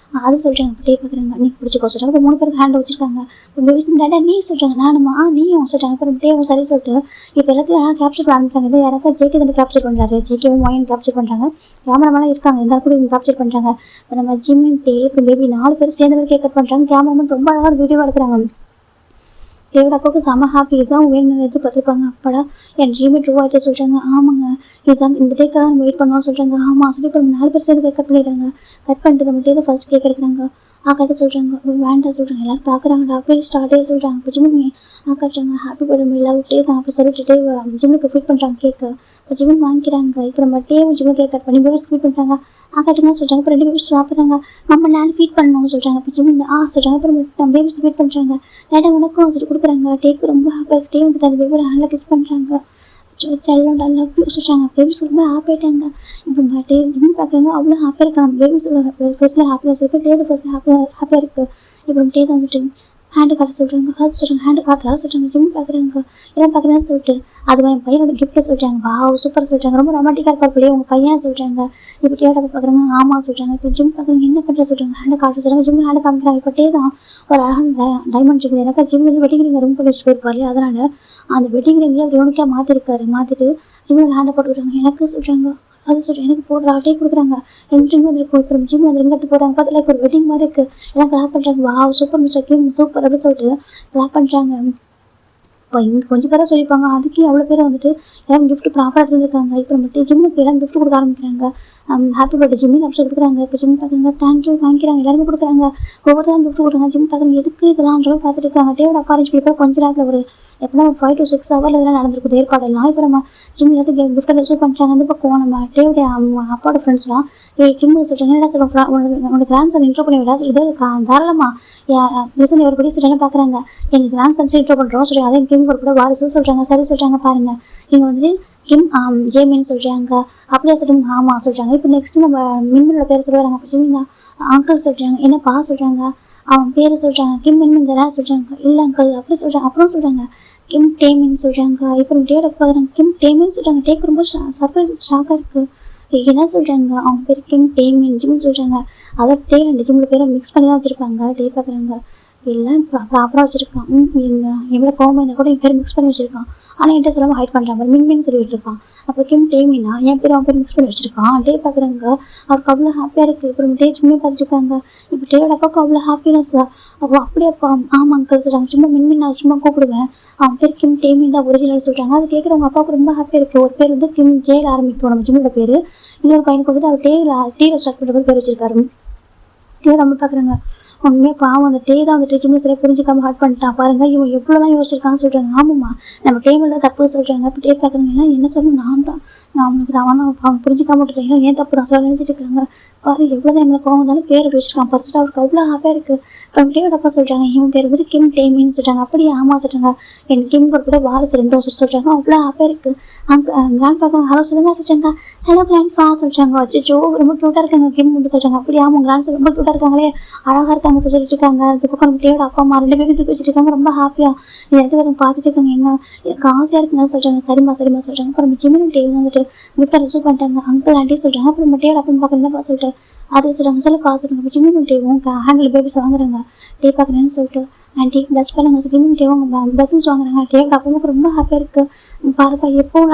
A: அது சொல்கிறாங்க. இப்போ டே பார்க்குறாங்க. நீ பிடிச்சிக்கோ சொல்கிறாங்க. இப்போ 3 பேருக்கு ஹேண்ட் வச்சிருக்காங்க. இப்போ பேபிஸ் டேட்டா நீ சொல்கிறாங்க. நானுமா நீயும் சொல்கிறாங்க. அப்புறம் டேவும் சரி சொல்லிட்டு இப்போ எல்லாத்தையும் கேப்சர் பண்ண ஆரம்பிச்சாங்க. இது யாராவது ஜேகே வந்து கேப்சர் பண்ணுறாரு. ஜேகேவும் மொயின் கேப்சர் பண்ணுறாங்க. கேமராமேலாம் இருக்காங்க. எல்லாரும் கூட இவங்க கேப்சர் பண்ணுறாங்க. இப்போ நம்ம ஜிம்மின் டே இப்போ பேபி 4 பேர் சேர்ந்து கேக் கட் பண்ணுறாங்க. கேமராமேன் ரொம்ப அழகாக வீடியோவாக எடுக்கிறாங்க. டேவிட் அப்பாவுக்கு செம்ம ஹாப்பி. இதுதான் வேணும்னு எதிர்பார்த்துருப்பாங்க. அப்படா என் ட்ரீமே ட்ரூ ஆகிட்டு சொல்கிறாங்க. ஆமாங்க இதுதான் இந்த டேக்காக தான் நம்ம வெயிட் பண்ணுவோம் சொல்கிறாங்க. ஆமாம் சொல்லி இப்போ 4 பேர் சேர்ந்து கேக் கட் பண்ணிடுறாங்க. கட் பண்ணிட்டு நம்ம டே தான் ஃபர்ஸ்ட் கேக் எடுக்கிறாங்க. கட்ட சொல்கிறாங்க. வேண்டாம் சொல்கிறாங்க. எல்லோரும் பார்க்குறாங்கடா அப்படியே ஸ்டார்ட்டே சொல்கிறாங்க. இப்போ ஜிம்மி கட்டுறாங்க. ஹாப்பி பர்த்டே லவ் டே தான் அப்படி சொல்லிட்டு ஜிம்முக்கு ஃபீட் பண்ணுறாங்க கேக்கு. இப்போ ஜிம்மி வாங்கிக்கிறாங்க. இப்போ நம்ம டேவும் ஜிம்மி கேக் கட் பண்ணி பேபிஸ் ஃபீட் பண்ணுறாங்க. கட்டுங்க சொல்கிறாங்க. இப்போ 2 பேபிஸ் சாப்பிட்றாங்க. நம்ம நான் ஃபீட் பண்ணணும் சொல்கிறாங்க. இப்போ ஜிம்மி சொல்கிறாங்க. அப்புறம் நம்ம பேபிஸ் ஃபீட் பண்ணுறாங்க. டேட்டா உனக்கும் சொல்லி கொடுக்குறாங்க. டேக்கு ரொம்ப ஹாப்பியாக டே வந்துட்டு அந்த பேபியோட ஹேண்டில் கிஸ் பண்ணுறாங்க. செல்லோட லவ் சொல்கிறாங்க. பேபிஸ் ரொம்ப ஹாப்பி ஆகிட்டாங்க. இப்போ டே ஜிம்மி பார்க்குறாங்க. அவ்வளோ ஹாப்பியாக இருக்காங்க. பேபிஸோட ஃபர்ஸ்ட்டில் ஹாப்பினஸ் இருக்குது. டேயோட ஃபர்ஸ்ட்டில் ஹாப்பியாக இருக்குது. இப்போ டே தான் வந்துட்டு ஹேண்டு காட்ட சொல்கிறாங்க. அது சொல்கிறாங்க. ஹேண்டு காட்டலாம் சொல்கிறாங்க. ஜிம்மி பார்க்குறாங்க. எல்லாம் பார்க்குறேன்னு சொல்லிட்டு அது என் பையனோட கிஃப்ட்டை சொல்கிறாங்க. வாவ் சூப்பர் சொல்கிறாங்க. ரொம்ப ரொமாட்டிக்காக இருக்க பிள்ளைய உங்கள் பையன் சொல்கிறாங்க. இப்போ டேயோட பார்க்குறாங்க. ஆமாம் சொல்கிறாங்க. இப்போ ஜிம்மி பார்க்குறாங்க. என்ன பண்ணுற சொல்கிறாங்க. ஹேண்டு காட்ட சொல்கிறாங்க. ஜிம்மி ஹேண்டு காமிக்கிறாங்க. இப்போ டே தான் ஒரு அழகான டைமண்ட் இருக்குது. எனக்கு ஜிம்மி வந்து வெட்டிங் ரிங்கை ரொம்ப வச்சுட்டு போயிருப்பாரு. அதனால் அந்த வெட்டிங் ரிங்கை அவர் யூனிக்காக மாற்றிட்டு ஜிம்மி ஹேண்டை போட்டுக்கிறாங்க. எனக்கு சொல்கிறாங்க. அது சொல்கிறேன் எனக்கு போடுற டே கொடுக்குறாங்க. 2 ரிங் வந்துருக்கும். இப்போ ஜிம்மி அந்த ரிங் எடுத்து போடுறாங்க. பார்த்து லைக் ஒரு வெட்டிங் மாதிரி இருக்குது. எல்லாம் கிளாப் பண்ணுறாங்க. வாவ் சூப்பர் மிஸ்டர் கிம் சூப்பர் அப்படின்னு சொல்லிட்டு கிளாப் பண்ணுறாங்க. இப்போ இங்கே கொஞ்சம் பேராக சொல்லியிருப்பாங்க. அதுக்கே அவ்வளோ பேரை வந்துட்டு எல்லாம் கிஃப்ட் ப்ராப்பராக இருந்திருக்காங்க. இப்போ நம்ம ஜிம்முக்கு எல்லாம் கிஃப்ட் கொடுக்க ஆரம்பிக்கிறாங்க. ஹாப்பி பர்த்டே ஜிம்மி அப்படி கொடுக்குறாங்க. இப்போ ஜிம்மி பார்க்குறாங்க. தேங்க்யூ வாங்கிக்கிறாங்க. எல்லாருமே கொடுக்குறாங்க. ஒவ்வொருத்தரும் கிஃப்ட் கொடுக்குறாங்க. ஜிம்மி பார்க்குறாங்க. எதுக்கு இதெல்லாம் பார்த்துட்டு இருக்காங்க. டேவிட் அப்பா அரேஞ்ச் பண்ணி கொஞ்ச நேரத்தில் ஒரு எப்படின்னா 5 to 6 ஹவரில் இதெல்லாம் நடந்திருக்குது ஏற்பாடெல்லாம். இப்போ நம்ம ஜிம்மி வந்து கிஃப்ட்டை ரிசீவ் பண்ணுறாங்க. அந்த பக்கம் நம்ம டேவிட அப்பாவோட ஃப்ரெண்ட்ஸ்லாம் கிம் சொல்கிறாங்க. என்ன சொல்கிறோம் உன்னோட கிராண்ட் சன் இன்ட்ரோ பண்ணி விடா சொல்லிட்டு தாராளமாக லிசன் ஒரு படி சொல்கிறாங்க. பார்க்குறாங்க எங்கள் கிராண்ட் சன்ஸை இன்ட்ரோ பண்ணுறோம் சொல்லி அதே கிம் கூட வாரிசு சொல்கிறாங்க. சரி சொல்கிறாங்க. பாருங்கள் இங்கே வந்து கிம் ஜேமின்னு சொல்கிறாங்க. அப்படியே சொல்கிறாங்க. ஆமாம் சொல்கிறாங்க. இப்போ நெக்ஸ்ட்டு நம்ம மின்னோட பேர் சொல்லுவாங்க. அப்போ ஜிம்மி தான் அங்கிள் சொல்கிறாங்க. என்னப்பா சொல்கிறாங்க. அவன் பேர் சொல்கிறாங்க. கிம் மின் தான் சொல்கிறாங்க. இல்லை அங்கிள் அப்படி சொல்கிறாங்க. அப்புறம் சொல்கிறாங்க கிம் டேமின்னு சொல்கிறாங்க. இப்போ டேயோட பார்க்குறாங்க. கிம் டேமின்னு சொல்கிறாங்க. டேக்கு ரொம்ப சர்ப்ரைஸ் ஷாக்காக இருக்குது. என்ன சொல்கிறாங்க. அவங்க பேர் கிம் டேமின் ஜிம்மி சொல்கிறாங்க. அதை டே அண்ட் ஜிம்மோட பேரை மிக்ஸ் பண்ணி தான் வச்சுருப்பாங்க. டே பார்க்குறாங்க. இல்லை ப்ராப்பராக வச்சுருக்கான். எவ்வளோ கோவம் இருந்தால் கூட என் பேர் மிக்ஸ் பண்ணி வச்சுருக்கான். ஆனால் என்கிட்ட சொல்லாமல் ஹைட் பண்ணுறான் மாதிரி மின்மின்னு சொல்லிட்டு இருக்கான். அப்போ கிம் டேமினா என் பேர் அவன் பேர் மிக்ஸ் பண்ணி வச்சுருக்கான். டே பார்க்குறாங்க அவருக்கு அவ்வளோ ஹாப்பியாக இருக்குது. அப்புறம் டே சும்மா பார்த்துருக்காங்க. இப்போ டேயோட அப்பாவுக்கு அவ்வளோ ஹாப்பினஸ். அப்போ அப்படியே அப்பா ஆமாம் அங்கிள் சொல்கிறாங்க. சும்மா மின்மின் நான் சும்மா கூப்பிடுவேன். அவன் பேர் கிம் டேமின் தான் ஒரிஜினல் சொல்கிறாங்க. அது கேட்குறவங்க அப்பாவுக்கு ரொம்ப ஹாப்பியாக இருக்குது. ஒரு பேர் வந்து கிம் ஜேல ஆரம்பிக்கும் நம்ம ஜிம்மோட பேர். இன்னொரு பையனுக்கு வந்துட்டு அவர் டேல ஸ்டார்ட் பண்ணுற பேர் வச்சிருக்காரு. டே நம்ம பார்க்குறாங்க. உண்மையாக பாவம் அந்த டே தான் வந்துட்டு ஜிம்மு சரியாக புரிஞ்சுக்காம ஹார்ட் பண்ணிட்டான். பாருங்க இவன் எவ்வளோதான் யோசிச்சிருக்கான்னு சொல்கிறாங்க. ஆமாம்மா நம்ம டேபிள் தான் தப்பு சொல்கிறாங்க. அப்போ டே பார்க்குறவங்க எல்லாம் என்ன சொல்லணும் நான் அவனுக்கு அவன் புரிஞ்சிக்காம விட்டுறேன். ஏன் தப்பு தான் சொல்ல நினச்சிட்டு இருக்காங்க. பாரு எவ்வளோதான் நம்மளை கோவம் இருந்தாலும் பேர் வச்சுருக்கான். ஃபர்ஸ்ட்டு அவருக்கு அவ்வளோ ஹாப்பியாக இருக்குது. அப்புறம் டேயோட அப்பா சொல்கிறாங்க இவன் பேர் வந்து கிம் டேமின்னு சொல்கிறாங்க. அப்படியே ஆமாம் சொல்கிறாங்க. என் கிம் கூட வாரிசு 2 வருஷம் சொல்கிறாங்க. அவ்வளோ ஹாப்பியாக இருக்குது. கிராண்ட் பார்க்குறாங்க. ஹலோ சொல்லுங்க சொல்கிறாங்க. ஹலோ கிராண்ட் ஃபா சொல்கிறாங்க. அச்சோ ரொம்ப க்யூட்டாக இருக்காங்க கிம் வந்து சொல்கிறாங்க. அப்படி ஆமாம் கிராண்ட்ஸ் ரொம்ப க்யூட்டாக இருக்காங்களே அழகாக இருக்காங்க சொல்லிட்டு இருக்காங்க. அது பக்கம் நம்ம டேயோட அப்பா அம்மா 2 பேரும் தூக்கி வச்சுட்டு இருக்காங்க. ரொம்ப ஹாப்பியாக இந்த இடத்துல வந்து பார்த்துட்டு இருக்காங்க. எனக்கு ஆசையாக இருக்குங்க சொல்கிறாங்க. சரிம்மா சொல்கிறாங்க. அப்புறம் ஜிம்மின் டே வந்துட்டு கிஃப்ட்டை ரிசீவ் பண்ணிட்டாங்க. அங்கிள் ஆண்டி சொல்கிறாங்க. அப்புறம் நம்ம டேயோட அப்பா பார்க்குறேன் சொல்லிட்டு அது சொல்கிறாங்க. சொல்லப்பா சொல்லுங்க. இப்போ ஜிம்மின் டேவும் ஹேண்டில் பேபிஸ் வாங்குறாங்க. டே பார்க்குறேன்னு சொல்லிட்டு ஆண்டி ப்ளஸ் பண்ணுங்க ஜிம்மின் டேவும் ப்ளஸிங்ஸ் வாங்குறாங்க. டேயோட அப்பாவுக்கு ரொம்ப ஹாப்பியாக இருக்குது. பாருப்பா எப்போவும்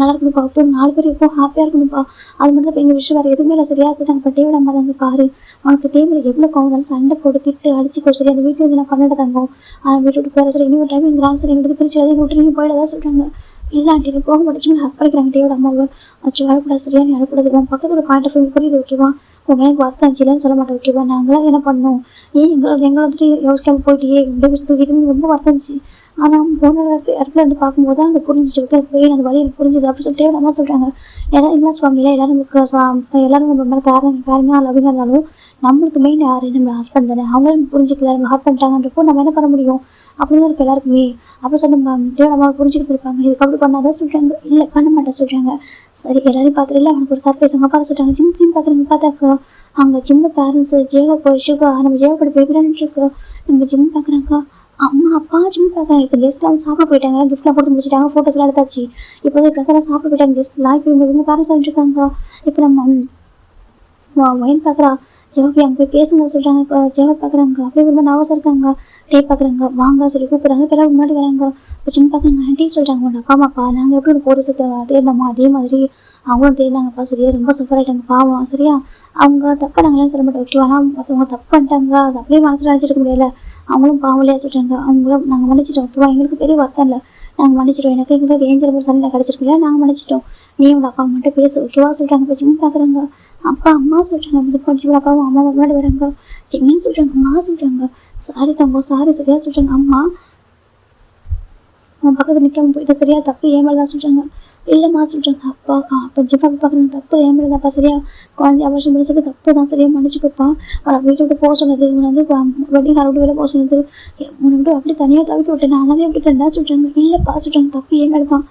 A: நல்லா இருக்கணும்ப்பா. அப்போ 4 பேர் எப்போவும் ஹாப்பியாக இருக்கணும்ப்பா. அது மட்டும் தான் இப்போ எங்கள் விஷயம் வேறு எதுவுமே இல்லை சரியா சொல்கிறாங்க. இப்போ டேயோட அம்மா தாங்க பாரு உனக்கு டேபிள் எவ்வளோ கோவம் சண்டை போட்டு திட்டு அடிச்சுக்கோ சரி. அந்த வீட்டில் இதெல்லாம் பண்ணிட்டு தங்கும். வீட்டு விட்டு போகிற சரி. இன்னொரு டைம் எங்கள் கிராண்ட் சரி எங்களுக்கு பிரிச்சு அதை விட்டு நீங்கள் போயிட தான் சொல்கிறாங்க. இல்லை ஆண்டி நீ போக மாட்டேச்சு ஹக் பண்ணிக்கிறாங்க டேயோட அம்மாவை. அச்சு அழக்கூடாது சரியா நீ அழக்கூடாது. உன் பக்கத்தில் பாயிண்ட் ஆஃப் வியூ புரியுது ஓகேவா. உங்க எனக்கு வருத்தம் சொல்ல மாட்டேன் ஓகேவா. நாங்களாம் என்ன பண்ணோம் எங்களை வந்துட்டு யோசிக்காமல் போயிட்டே பேபிஸ் தூக்கிட்டு ரொம்ப வருத்தம்ச்சு. ஆனால் போன இடத்துல இருந்து பார்க்கும்போது தான் அது புரிஞ்சிச்சு. ஓகே போய் அந்த வழி எனக்கு புரிஞ்சுது அப்படின்னு சொல்லிட்டு டேயோட அம்மா சொல்கிறாங்க. எல்லாம் இல்லை சுவாமியில் எல்லாரும் நம்ம மேலே காரங்க லவ்விங்காக இருந்தாலும் நம்மளுக்கு மெயின் யார் நம்ம ஹஸ்பண்ட் தானே. அவங்களும் புரிஞ்சுக்கல நம்ம ஹார்ட் பண்ணிட்டாங்கன்றப்போ நம்ம என்ன பண்ண முடியும் அப்படின்னு இருக்கு எல்லாருக்குமே. அப்படி சொன்ன டேயோட அம்மா புரிஞ்சுட்டு போயிருப்பாங்க. இதுக்கு அப்படி பண்ணாதான் சொல்கிறாங்க. இல்லை பண்ண மாட்டேன் சொல்கிறாங்க. சரி எல்லாரையும் பார்த்துட்டு இல்லை அவனுக்கு ஒரு சர்ப்ரைஸ் அவங்க பார்த்து சொல்கிறாங்க. ஜிம் பார்க்குறவங்க பார்த்தாக்கா அவங்க ஜிம்மு பேரண்ட்ஸு ஜேகோ போயிடுச்சுக்கா நம்ம ஜேகோட பேபிடான்ட்டு இருக்கு. நம்ம ஜிம் பார்க்குறாக்கா அம்மா அப்பா ஜிம் பார்க்குறாங்க. இப்போ கெஸ்ட்லாம் சாப்பிட போயிட்டாங்க. கிஃப்ட்லாம் போட்டு முடிச்சிட்டாங்க. ஃபோட்டோஸ்லாம் எடுத்தாச்சு. இப்போ வந்து பிரகாரம் சாப்பிட போயிட்டாங்க கெஸ்ட்லாம். இப்போ இவங்க பேரண்ட்ஸ் வந்துருக்காங்க. இப்போ நம்ம ஒயின் பார்க்குறா ஜெகோபி அங்கே போய் பேசுங்க சொல்கிறாங்க. இப்போ ஜெகோ பார்க்குறாங்க அப்படியே ரொம்ப நர்வஸாக இருக்காங்க. டே பார்க்குறாங்க வாங்க சொல்லி கூப்பிட்றாங்க. இப்போ எல்லாரும் முன்னாடி வராங்க. இப்போ ஜிம் பார்க்குறாங்க. ஆண்டி சொல்கிறாங்க உங்கள் அப்பா அம்மாப்பா நாங்கள் எப்படி ஒரு போலீஸை தேடினோமோ அதே மாதிரி அவங்களும் தேடினாங்கப்பா சரியா. ரொம்ப சஃபர் ஆகிட்டாங்க பாவம் சரியா. அவங்க தப்பாக நாங்களாம் சொல்ல மாட்டோம் ஓகேவா. ஆனால் மற்றவங்க தப்பு பண்ணிட்டாங்க. அது அப்படியே மனசில் நினச்சிட்டு முடியல. அவங்களும் பாவலையாக சொல்கிறாங்க. அவங்களும் நாங்கள் மன்னிச்சிட்டோம் ஓகேவா. எங்களுக்கு பெரிய வருத்தம் இல்லை. நாங்கள் மன்னிச்சிட்டோம். எனக்கு எங்களுக்கு ஏஞ்சல் ஒரு சனியில் கிடச்சிருக்குல்ல நாங்கள் மன்னிச்சிட்டோம். நீ உங்கள் அப்பா மட்டும் பேசு ஓகேவா சொல்கிறாங்க. இப்போ ஜிம் பார்க்குறாங்க. அப்பா அம்மா சொல்கிறாங்க. இது கொஞ்சம் அப்பாவும் அம்மா முன்னாடி வராங்க. ஜிம்மின்னு சொல்கிறாங்க. அம்மா சொல்கிறாங்க. சாரி தங்கம் சாரி சரியா சொல்கிறாங்க. அம்மா அவன் பக்கத்தில் நிற்காம போயிட்டு சரியா தப்பு ஏன் மேலே தான் சொல்கிறாங்க. இல்லைம்மா சொல்கிறாங்க. அப்பா அப்போ ஜிப்பா பார்க்குறாங்க. தப்பு ஏன் மேலே தான்ப்பா சரியா. குழந்தை அவசியம் பண்ணி சொல்லி தப்பு தான் சரியா மன்னிச்சுக்கப்பா. அவனை வீட்டை விட்டு போக சொன்னது இவனை வந்து வெட்டிங் காரை விட்டு வெளியே போக சொன்னது உன்னை விட்டு அப்படி தனியாக தவிக்க விட்டேன் நான் அதே விட்டுட்டேன் சொல்கிறாங்க. இல்லைப்பா சொல்கிறாங்க. தப்பு ஏன் மேலே தான்.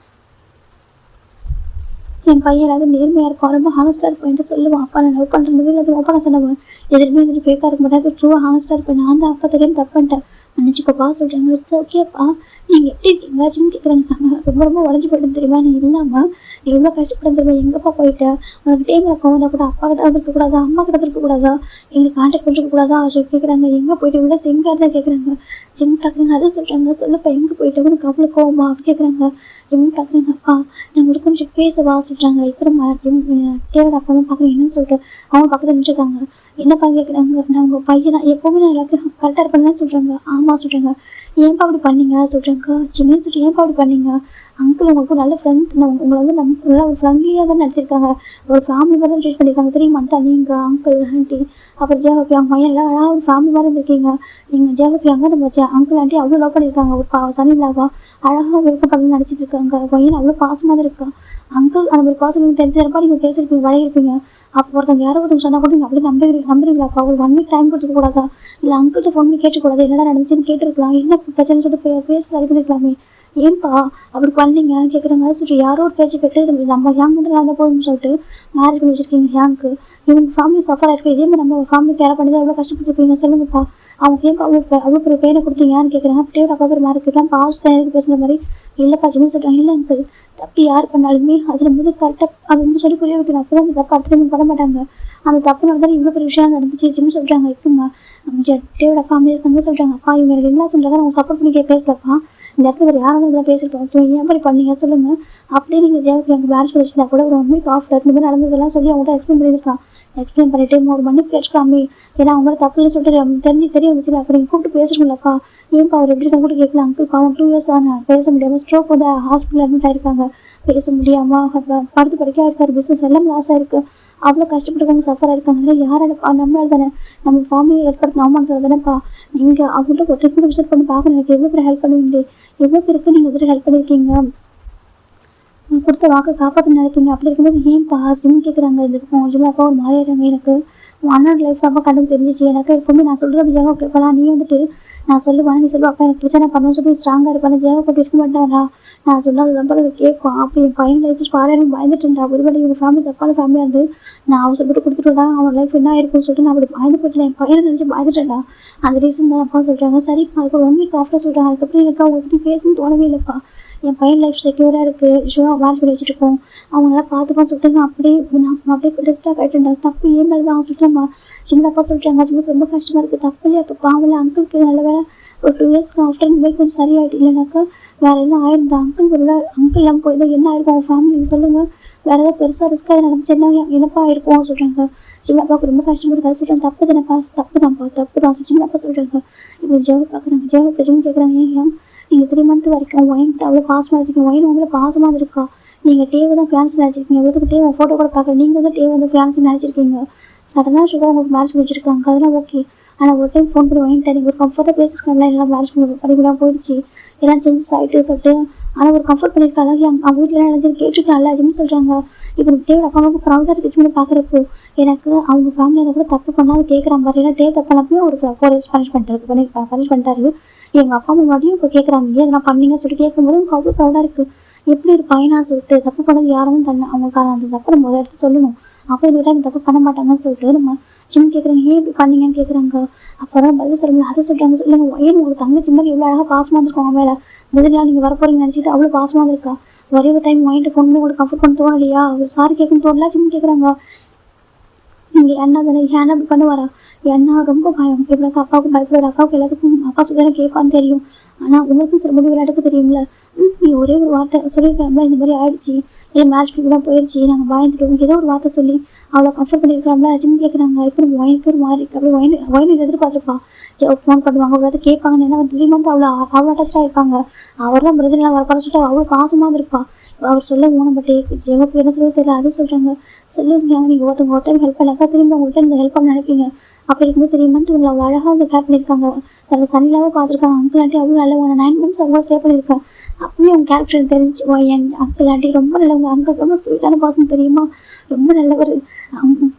A: என் பையன் ஏதாவது நேர்மையாக இருக்கும் ரொம்ப ஹானஸ்டாக இருப்பேன் சொல்லுவான். அப்பா நான் லவ் பண்ணுறது இல்லை அது ஓப்பனாக சொன்னவன் எதுவுமே வந்துட்டு ஃபேக்காக இருக்க மாட்டேன். அது ட்ரூவாக ஹானஸ்டாக இருப்பேன். நான் தான் அப்பா தெரியும் தப்பு பண்ணிட்டேன் மன்னிச்சுக்கப்பா சொல்கிறாங்க. இட்ஸ் ஓகேப்பா நீங்கள் எப்படி இருக்கீங்க ஜிம் கேட்குறாங்க. ரொம்ப ரொம்ப உடஞ்சி போயிட்டு தெரியுமா. நீ இல்லாமல் எவ்வளோ கஷ்டப்பட தெரியுமா. எங்கப்பா போயிட்டேன் உனக்கு டைமில் கோவம் தான் கூட அப்பா கிட்ட இருக்கக்கூடாதா அம்மா கிட்ட இருக்கக்கூடாதா எங்களுக்கு கான்டாக்ட் பண்ணிருக்கக்கூடாதா சொல்லி கேட்குறாங்க. எங்கே போயிட்டு இவ்வளோ செங்காக தான் கேட்குறாங்க. ஜிம் பார்க்குறாங்க. அதை சொல்கிறாங்க. சொல்லப்பா எங்கே போயிட்டு உனக்கு அவ்வளோ கோவமா அப்படி கேட்குறாங்க. ஜிம் பார்க்குறாங்க. அப்பா நான் உங்களுக்கு கொஞ்சம் பேசவா சொல்கிறாங்க. இப்போ ஜிம் டேயோட அப்பா அம்மா பார்க்குறேன் என்னன்னு சொல்லிட்டு அவங்க பக்கத்தில் நினச்சிருக்காங்க. என்னப்பா கேட்குறாங்க. நான் உங்கள் பையன் தான் எப்போவுமே நான் எல்லாத்தையும் கரெக்டாக இருப்பேன்னு சொல்கிறாங்க. ஆமாம் சொல்கிறாங்க. ஏன்ப்பா அப்படி பண்ணீங்க சொல்கிறாங்க. ஜிம்மின்னு சொல்லிட்டு ஏன்ப்பா அப்படி பண்ணீங்க. அங்கிள் உங்களுக்கு நல்ல ஃப்ரெண்ட் உங்களை வந்து நல்லா ஒரு ஃப்ரெண்ட்லியாக தான் நடிச்சிருக்காங்க. ஒரு ஃபேமிலி மாதிரி தான் ட்ரீட் பண்ணியிருக்காங்க தெரியுமாட்டா. நீங்கள் அங்கிள் ஆண்டி அப்புறம் ஜேகோபி அவங்க பையன் எல்லாம் அழகாக ஒரு ஃபேமிலி மாதிரி இருந்திருக்கீங்க. நீங்கள் ஜேகோபி அங்கே நம்ம அங்கிள் ஆண்டி அவ்வளோ லவ் பண்ணியிருக்காங்க. ஒரு சனி இல்லாவா அழகாக வெல்கம் பண்ணி நடிச்சிட்டு இருக்காங்க. பையன் அவ்வளோ பாசமாக தான் இருக்கா. அங்கிள் அந்த மாதிரி பாசம் தெரிஞ்சிருப்பா நீங்கள் பேசியிருப்பீங்க வழங்கியிருப்பீங்க. அப்போ ஒருத்தவங்க யாரோ ஒருத்தவங்க சொன்னால் கூட நீங்கள் அப்படியே நம்புறீங்களாப்பா. ஒரு 1 வீக் டைம் கொடுத்துக்க கூடாதா. இல்லை அங்கிள்கிட்ட ஃபோன் பண்ணி கேட்டுக்கூடாது என்னடா நடந்துச்சுன்னு கேட்டுருக்கலாம். என்ன பிரச்சனை சொல்லிட்டு பேச சரி பண்ணிக்கலாமே. ஏன்பா அப்படி பண்ணீங்க கேட்குறாங்க. சொல்லிட்டு யாரோ ஒரு பேச்சு கேட்டு நம்ம ஹேங் மட்டும் நடந்த போதும்னு சொல்லிட்டு மேரேஜ் பண்ணி வச்சிருக்கீங்க ஹேங்க்கு. இவங்க ஃபேமிலி சஃபராக இருக்குது. இதே மாதிரி நம்ம ஃபேமிலி கேர் பண்ணி தான் எவ்வளோ கஷ்டப்பட்டுருப்பீங்க சொல்லுங்கப்பா. அவங்க ஏன் அவ்வளோ பெரிய பெயினை கொடுத்தீங்கன்னு கேட்குறாங்க. அப்படியே பார்க்குற மாதிரி இருக்குதான் பாஸ்ட் தான் எனக்கு பேசுகிற மாதிரி. இல்லைப்பா ஜிம்னு சொல்கிறாங்க. இல்லை அங்கிள், தப்பு யார் பண்ணாலுமே அதில் முதல் கரெக்டாக அது வந்து சொல்லி புரிய வைக்கணும். அப்போ தான் அந்த தப்பு அடுத்த பண்ண மாட்டாங்க. அந்த தப்பு நடந்தாலும் இவ்வளோ பெரிய விஷயம் நடந்துச்சு ஜிம்னு சொல்கிறாங்க. இப்போமா டேவோட ஃபேமிலி இருக்காங்க சொல்கிறாங்க. அப்பா இவங்க எனக்கு என்ன சொல்கிறாங்க, அவங்க சப்போர்ட் பண்ணி பேசலப்பா. இந்த இடத்துல வேறு யாராவது இதெல்லாம் பேசியிருப்பாங்க. ஏன் மாதிரி பண்ணீங்க சொல்லுங்கள். அப்படியே நீங்கள் ஜெயக்கு எனக்கு மேரேஜ் பண்ணிச்சிருந்தா கூட ஒரு 1 வீக் ஆஃப்டர் இந்த மாதிரி நடந்ததெல்லாம் சொல்லி அவங்கள்ட்ட எக்ஸ்பிளைன் பண்ணியிருக்கலாம். எக்ஸ்பிளைன் பண்ணிட்டு ஒரு மன்னிப்பு கேட்கலாமே. ஏன்னா அவங்களோட தப்புன்னு சொல்லிட்டு தெரிய வந்துச்சு. அப்போ நீங்கள் கூப்பிட்டு பேசுறீங்களப்பா. ஏன்ப்பா அவர் எப்படி இருக்காங்க கூட கேட்கலாம். அங்கிள் பாவம் 2 இயர்ஸ் ஆனால் பேச முடியாமல் ஸ்ட்ரோக் வந்து ஹாஸ்பிட்டல் அட்மிட் ஆயிருக்காங்க. பேச முடியாமல் படுத்து படிக்க இருக்காரு. பிஸ்னஸ் எல்லாம் லாஸ் ஆயிருக்கு. அவ்வளோ கஷ்டப்பட்டுருக்காங்க, சஃபராக இருக்காங்க. யாராலப்பா நம்மளால தானே, நம்ம ஃபேமிலியை ஏற்படுத்தின அவமானத்தில் தானேப்பா. நீங்கள் அவங்கள்ட்ட ஒரு ட்ரிப் விசிட் பண்ணி பார்க்க எனக்கு எவ்வளோ பேர் ஹெல்ப் பண்ணுவீங்களே, எவ்வளோ பேருக்கு நீங்கள் வந்துட்டு ஹெல்ப் பண்ணியிருக்கீங்க. கொடுத்த வாக்கை காப்பாற்ற நினைப்பீங்க. அப்படி இருக்கும்போது ஏன்ப்பா ஜிம் கேட்குறாங்க. இந்த பக்கம் ஜிம் அப்பா ஒரு மாதிரியாங்க. எனக்கு அண்ணோட லைஃப் அப்பா கண்டுக்கு தெரிஞ்சிச்சு. எனக்கு எப்பவுமே நான் சொல்கிற அப்படி ஜெகா கேட்கலாம். நீ வந்துட்டு நான் சொல்லுவேன், நீ சொல்லுவா அப்பா எனக்கு பிரச்சனை பண்ணணும்னு சொல்லி ஸ்ட்ராங்காக இருப்பேன். ஜெகா போட்டு இருக்க மாட்டாரா, நான் சொல்லாத நம்பர் அதை கேட்கும். அப்படி என் பையன் லைஃப் ஸ்பாராக பயந்துட்டுண்டா. ஒருவேளை இவங்க ஃபேமிலி தப்பான ஃபேமிலியாக இருந்து நான் அவசரப்பட்டு கொடுத்துட்டா அவன் லைஃப் என்ன ஆயிருக்கும்னு சொல்லிட்டு நான் அப்படி பயந்து போயிட்டேன். என் பையனை நினச்சி பயந்துட்டேன்டா. அந்த ரீசன் தான் அப்பா சொல்கிறாங்க. சரிப்பா அதுக்கு 1 வீக் ஆஃப்டர் சொல்கிறாங்க. அதுக்கப்புறம் எனக்கு அவங்க பற்றி பேசணும்னு தோணவே இல்லைப்பா. என் பையன் லைஃப் செக்யூராக இருக்குது. ஷுவாக மேரேஜ் பண்ணி வச்சுருக்கோம். அவங்க நல்லா பார்த்துப்பான்னு சொல்லிட்டு நான் அப்படியே டெஸ்ட்டாக ஆகிட்டேன்டா. தப்பு ஏன் மேலே தான் சொல்லிட்டு நம்ம ஜிம்லப்பா சொல்லிட்டாங்க. ஜிம்முக்கு ரொம்ப கஷ்டமாக இருக்குது. தப்பு இல்லையா அப்போ பாவல அங்கிளுக்கு நல்ல வேலை ஒரு 2 இயர்ஸ்க்கு ஆஃப்டர் இந்த மாதிரி கொஞ்சம் சரியாயிட்டு. இல்லைனாக்கா வேறு என்ன ஆயிருந்தா அங்கிள் ஒரு அங்கிள் எல்லாம் போய் தான் என்ன ஆயிருக்கும் அவங்க ஃபேமிலி சொல்லுங்கள். வேறு ஏதாவது பெருசாக ரிஸ்க்காக நடந்துச்சு என்னப்பா ஆயிருக்கும் சொல்கிறாங்க. ஜிம்லாப்பாவுக்கு ரொம்ப கஷ்டப்படுறதா சொல்கிறாங்க. தப்பு தானேப்பா, தப்பு தான் ஜிம்லாப்பா சொல்கிறாங்க. இப்போ ஜெக பார்க்குறாங்க. ஜெக பிரச்சனை கேட்குறாங்க. ஏன் நீங்கள் 3 மந்த் வரைக்கும் ஒயின்கிட்ட அவ்வளோ பாசமாக இருக்கீங்க. ஒயின் உங்களை பாசமாக இருக்கா. நீங்கள் டேவை தான் ஃபேன்ஸ் நினச்சிருக்கீங்க. எவ்வளோத்துக்கு டேவை ஃபோட்டோ கூட பார்க்குறேன். நீங்கள் வந்து டேவை வந்து ஃபேன்ஸ் நினச்சிருக்கீங்க. சடனாக சுகா உங்களுக்கு மேரேஜ் பண்ணிச்சிருக்காங்க. அதெல்லாம் ஓகே. ஆனால் ஒரு டைம் ஃபோன் பண்ணி வாங்கிட்டேன். நீங்கள் ஒரு கம்ஃபர்ட்டாக பேசிருக்கலாம். எல்லாம் மேரேஜ் பண்ணிக்கலாம் போயிடுச்சு. எல்லாம் சேஞ்சஸ் ஆகிட்டு சொல்லிட்டு ஆனால் ஒரு கம்ஃபர்ட் பண்ணியிருக்காங்க. அவங்க வீட்டில் நினைச்சு கேட்டுருக்கலாம்ல அப்படின்னு சொல்கிறாங்க. இப்போ டேவோட அப்பா அம்மாவுக்கு ப்ரௌடாக இருக்குன்னு பார்க்குறப்போ எனக்கு அவங்க ஃபேமிலியில் கூட தப்பு பண்ணால் கேட்குறாங்க பாரு. ஏன்னா டே தப்பனப்பையும் ஒரு 4 இயர்ஸ் பனிஷ் பண்ணிட்டாரு. எங்கள் அப்பா அம்மா மட்டும் இப்போ கேட்குறாங்க ஏன் இதெல்லாம் பண்ணீங்கன்னு சொல்லிட்டு கேட்கும்போது எனக்கு அவ்வளோ ப்ரௌடாக இருக்குது. எப்படி ஒரு பையனா சொல்லிட்டு தப்பு பண்ணது யாரும் தண்ணி அவங்களுக்கு அந்த தப்பை நம்ம எடுத்து சொல்லணும். அப்போ இந்த டைம் தப்பு பண்ண மாட்டாங்கன்னு சொல்லிட்டு நம்ம ஜிம் கேட்குறாங்க. ஏன் இப்படி பண்ணீங்கன்னு கேட்குறாங்க. அப்புறம் பதில் சொல்ல முடியல. அதை சொல்கிறாங்க. இல்லைங்க ஏன் உங்களுக்கு தங்கச்சி மாதிரி இவ்வளோ அழகாக பாசமாக இருந்திருக்கும் அவன் மேலே. முதல் நாள் நீங்கள் வரப்போறீங்கன்னு நினச்சிட்டு அவ்வளோ பாசமாக இருந்திருக்கா. ஒரே ஒரு டைம் வாங்கிட்டு பொண்ணு உங்களுக்கு கம்ஃபர்ட் பண்ண தோணலையா, ஒரு சாரி கேட்கணும்னு தோணல ஜிம் கேட்குறாங்க. நீங்கள் என்ன தானே ஏன்னா அப்படி பண்ணுவாரா. ஏன்னா ரொம்ப பயம். எப்படினாக்கா அப்பாவுக்கும் பயப்படுவார். அப்பாவுக்கு எல்லாத்துக்கும் அப்பா சொல்ல கேட்பான்னு தெரியும். ஆனால் உங்களுக்கும் சில முடிவு விளையாட்டுக்கு தெரியும்ல. நீ ஒரே ஒரு வார்த்தை சொல்லியிருக்கலாம்ல, இந்த மாதிரி ஆயிடுச்சு, இல்லை மேட்ச் பண்ணிலாம் போயிடுச்சு, நாங்கள் பயந்துட்டோம், ஏதோ ஒரு வார்த்தை சொல்லி அவ்வளோ கம்ஃபர்ட் பண்ணியிருக்கலாம்ல. ஜிம் கேட்குறாங்க. இப்போ நம்ம ஒயினுக்கு ஒரு மாதிரி இருக்குது. அப்படி ஒயின் எதிர்பார்த்துருப்பா. ஃபோன் பண்ணுவாங்க, ஒரு வார்த்தை கேட்பாங்கன்னு. ஏன்னா 3 மந்த் அவ்வளோ அட்டாச்சாக இருப்பாங்க. அவர் தான் பிரதெல்லாம் வர சொல்லிட்டு அவ்வளோ பாசமாக இருப்பா. அவர் சொல்ல நம்ம ஜெகப்பு என்ன சொல்ல தெரியல. அது சொல்கிறாங்க. சொல்லுங்க நீங்கள் ஒருத்தவங்க ஒரு டைம் ஹெல்ப் பண்ணாக்கா திரும்ப உங்கள்கிட்ட இந்த ஹெல்ப் பண்ண நினைப்பீங்க. அப்படி இருக்கும்போது 3 மந்த் உங்களை அவ்வளோ அழகாக வந்து கேர் பண்ணியிருக்காங்க. தன்னோட சனிலாவே பார்த்துருக்காங்க. அங்கிள் ஆண்டி அவ்வளோ நல்லவங்க. 9 மந்த்ஸ் அவ்வளோ ஸ்டே பண்ணியிருக்கேன். அப்பவுமே அவங்க கேரக்டர் தெரிஞ்சு என் அங்கிள் ஆண்டி ரொம்ப நல்லவங்க. அங்கிள் ரொம்ப ஸ்வீட்டான பர்சன் தெரியுமா, ரொம்ப நல்லவர்.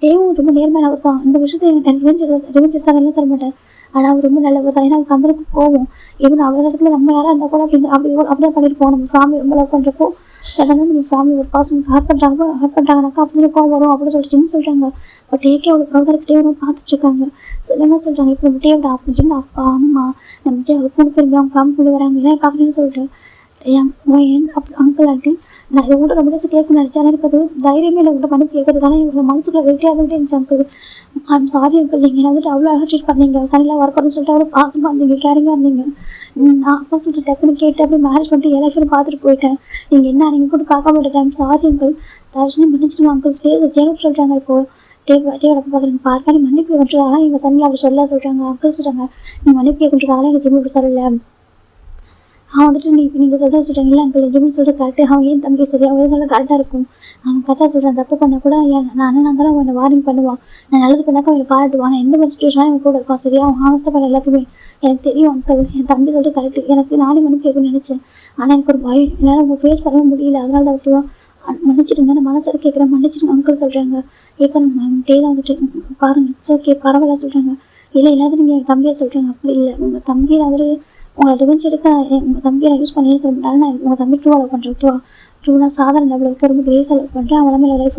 A: டேவும் ரொம்ப நேர்மையானவர் தான். இந்த விஷயத்தை ரிவெஞ்ச் எடுத்தாங்கன்னு சொல்ல மாட்டேன். ஆனால் அவர் ரொம்ப நல்லவர் தான். ஏன்னா அவருக்கு அந்த அளவுக்கு போகும். ஈவன் அவரோட இடத்துல நம்ம யாராக இருந்தால் கூட அப்படியே பண்ணியிருப்போம். நம்ம ஃபேமிலி ரொம்ப லவ் பண்ணுறப்போ சடனாக நம்ம ஃபேமிலி ஒரு பர்சனுக்கு ஹர்ட் பண்ணுறாங்கனாக்கா அப்படி கோவம் வரும் அப்படின்னு சொல்லிட்டு சொல்கிறாங்க. பட் டேக்கே அவ்வளோ ப்ரௌடாக இருக்கு. டேவும் பார்த்துட்ருக்காங்க. சொல்லுங்க சொல்கிறாங்க. இப்போ நம்ம டேவோட அப்படின்னு அப்பா அம்மா நம்ம பொண்ணு பெருமை அவங்க ஃபேமிலி பண்ணி வராங்க. ஏன்னா பார்க்குறேன்னு சொல்லிட்டு ஏன் அப்படி அங்கிள் ஆண்டி நான் இதை கூட ரொம்ப கேட்கணும்னு நினச்சேன். எனக்கு அது தைரியமே இல்லை உங்கள்கிட்ட பண்ணி கேட்கறதுக்கான இவங்க மனசுக்குள்ள வெட்டியாகிட்டே இருந்துச்சு. அங்கிள் ஐம் சாரி அங்கிள், நீங்கள் வந்துட்டு அவ்வளோ அழகாக ட்ரீட் பண்ணீங்க. சனிலாம் வரப்போன்னு சொல்லிட்டு அவ்வளோ பாசமாக இருந்தீங்க, கேரிங்காக இருந்தீங்க. நான் அப்பா சொல்லிட்டு டக்குன்னு கேட்டு அப்படி மேரேஜ் பண்ணிட்டு எல்லா பேரும் பார்த்துட்டு போயிட்டேன். நீங்கள் என்ன நீங்கள் கூட பார்க்க மாட்டேன். ஐம் சாரி அங்கிள், தர்ஷனி மன்னிச்சிருங்க அங்கிள். ஜெகப் சொல்கிறாங்க. இப்போது டேவோட பார்க்குறீங்க பார்க்க நீ மன்னிப்பு கேட்கறதுக்காக எங்கள் சனியில் அப்படி சொல்ல சொல்கிறாங்க. அங்கிள் சொல்கிறாங்க நீ மன்னிப்பு கேட்கறதுக்காக எங்கள் ஜிம் இப்படி சொல்லலை. அவன் வந்துட்டு நீங்கள் சொல்கிறாங்க. இல்லை அங்கிள் ஜிம்னு சொல்லிட்டு கரெக்டு. அவன் ஏன் தம்பி சரி அவன் சொல்ல கரெக்டாக இருக்கும். அவன் கரெக்டாக சொல்கிறான். தப்பு பண்ண கூட நான் அண்ணன் இருந்தாலும் அவன் வார்னிங் பண்ணுவான். நான் நல்லது பண்ணாக்கா அவனை பாராட்டுவான். நான் எந்த மாதிரி சுச்சுவேஷனாக அவன் கூட இருக்கான் சரியா. அவன் ஹானஸ்ட்டாக பண்ண எல்லாத்தையுமே எனக்கு தெரியும் அங்கிள். என் தம்பி சொல்லிட்டு கரெக்டு. எனக்கு நானே மன்னிப்பு கேட்கணும்னு நினச்சேன். ஆனால் எனக்கு ஒரு பயம். என்னால் உங்கள் ஃபேஸ் பண்ண முடியல. அதனால தான் விட்டுருவான். மன்னிச்சிருங்க, நான் மனசார கேட்குறேன், மன்னிச்சிருங்க அங்கிள் சொல்கிறாங்க. இப்போ நம்ம டே தான் வந்துட்டு பாருங்கள் இட்ஸ் ஓகே பரவாயில்ல சொல்கிறாங்க. இல்லை எல்லாத்தையும் நீங்கள் என் தம்பியை சொல்கிறாங்க. அப்படி இல்லை உங்கள் தம்பியை வந்துட்டு உங்களை ரிவெஞ்ச் எடுக்க உங்கள் தம்பியை நான் யூஸ் பண்ணி சொல்ல மாட்டாங்க. நான் உங்கள் தம்பி ட்ரூவாக லவ் பண்ணுறேன் ஓகேவா. ட்ரூனா சாதாரண லெவலுக்கு ரொம்ப கிரேஸாக லவ் பண்ணுறேன். அவள மேலே லைஃப்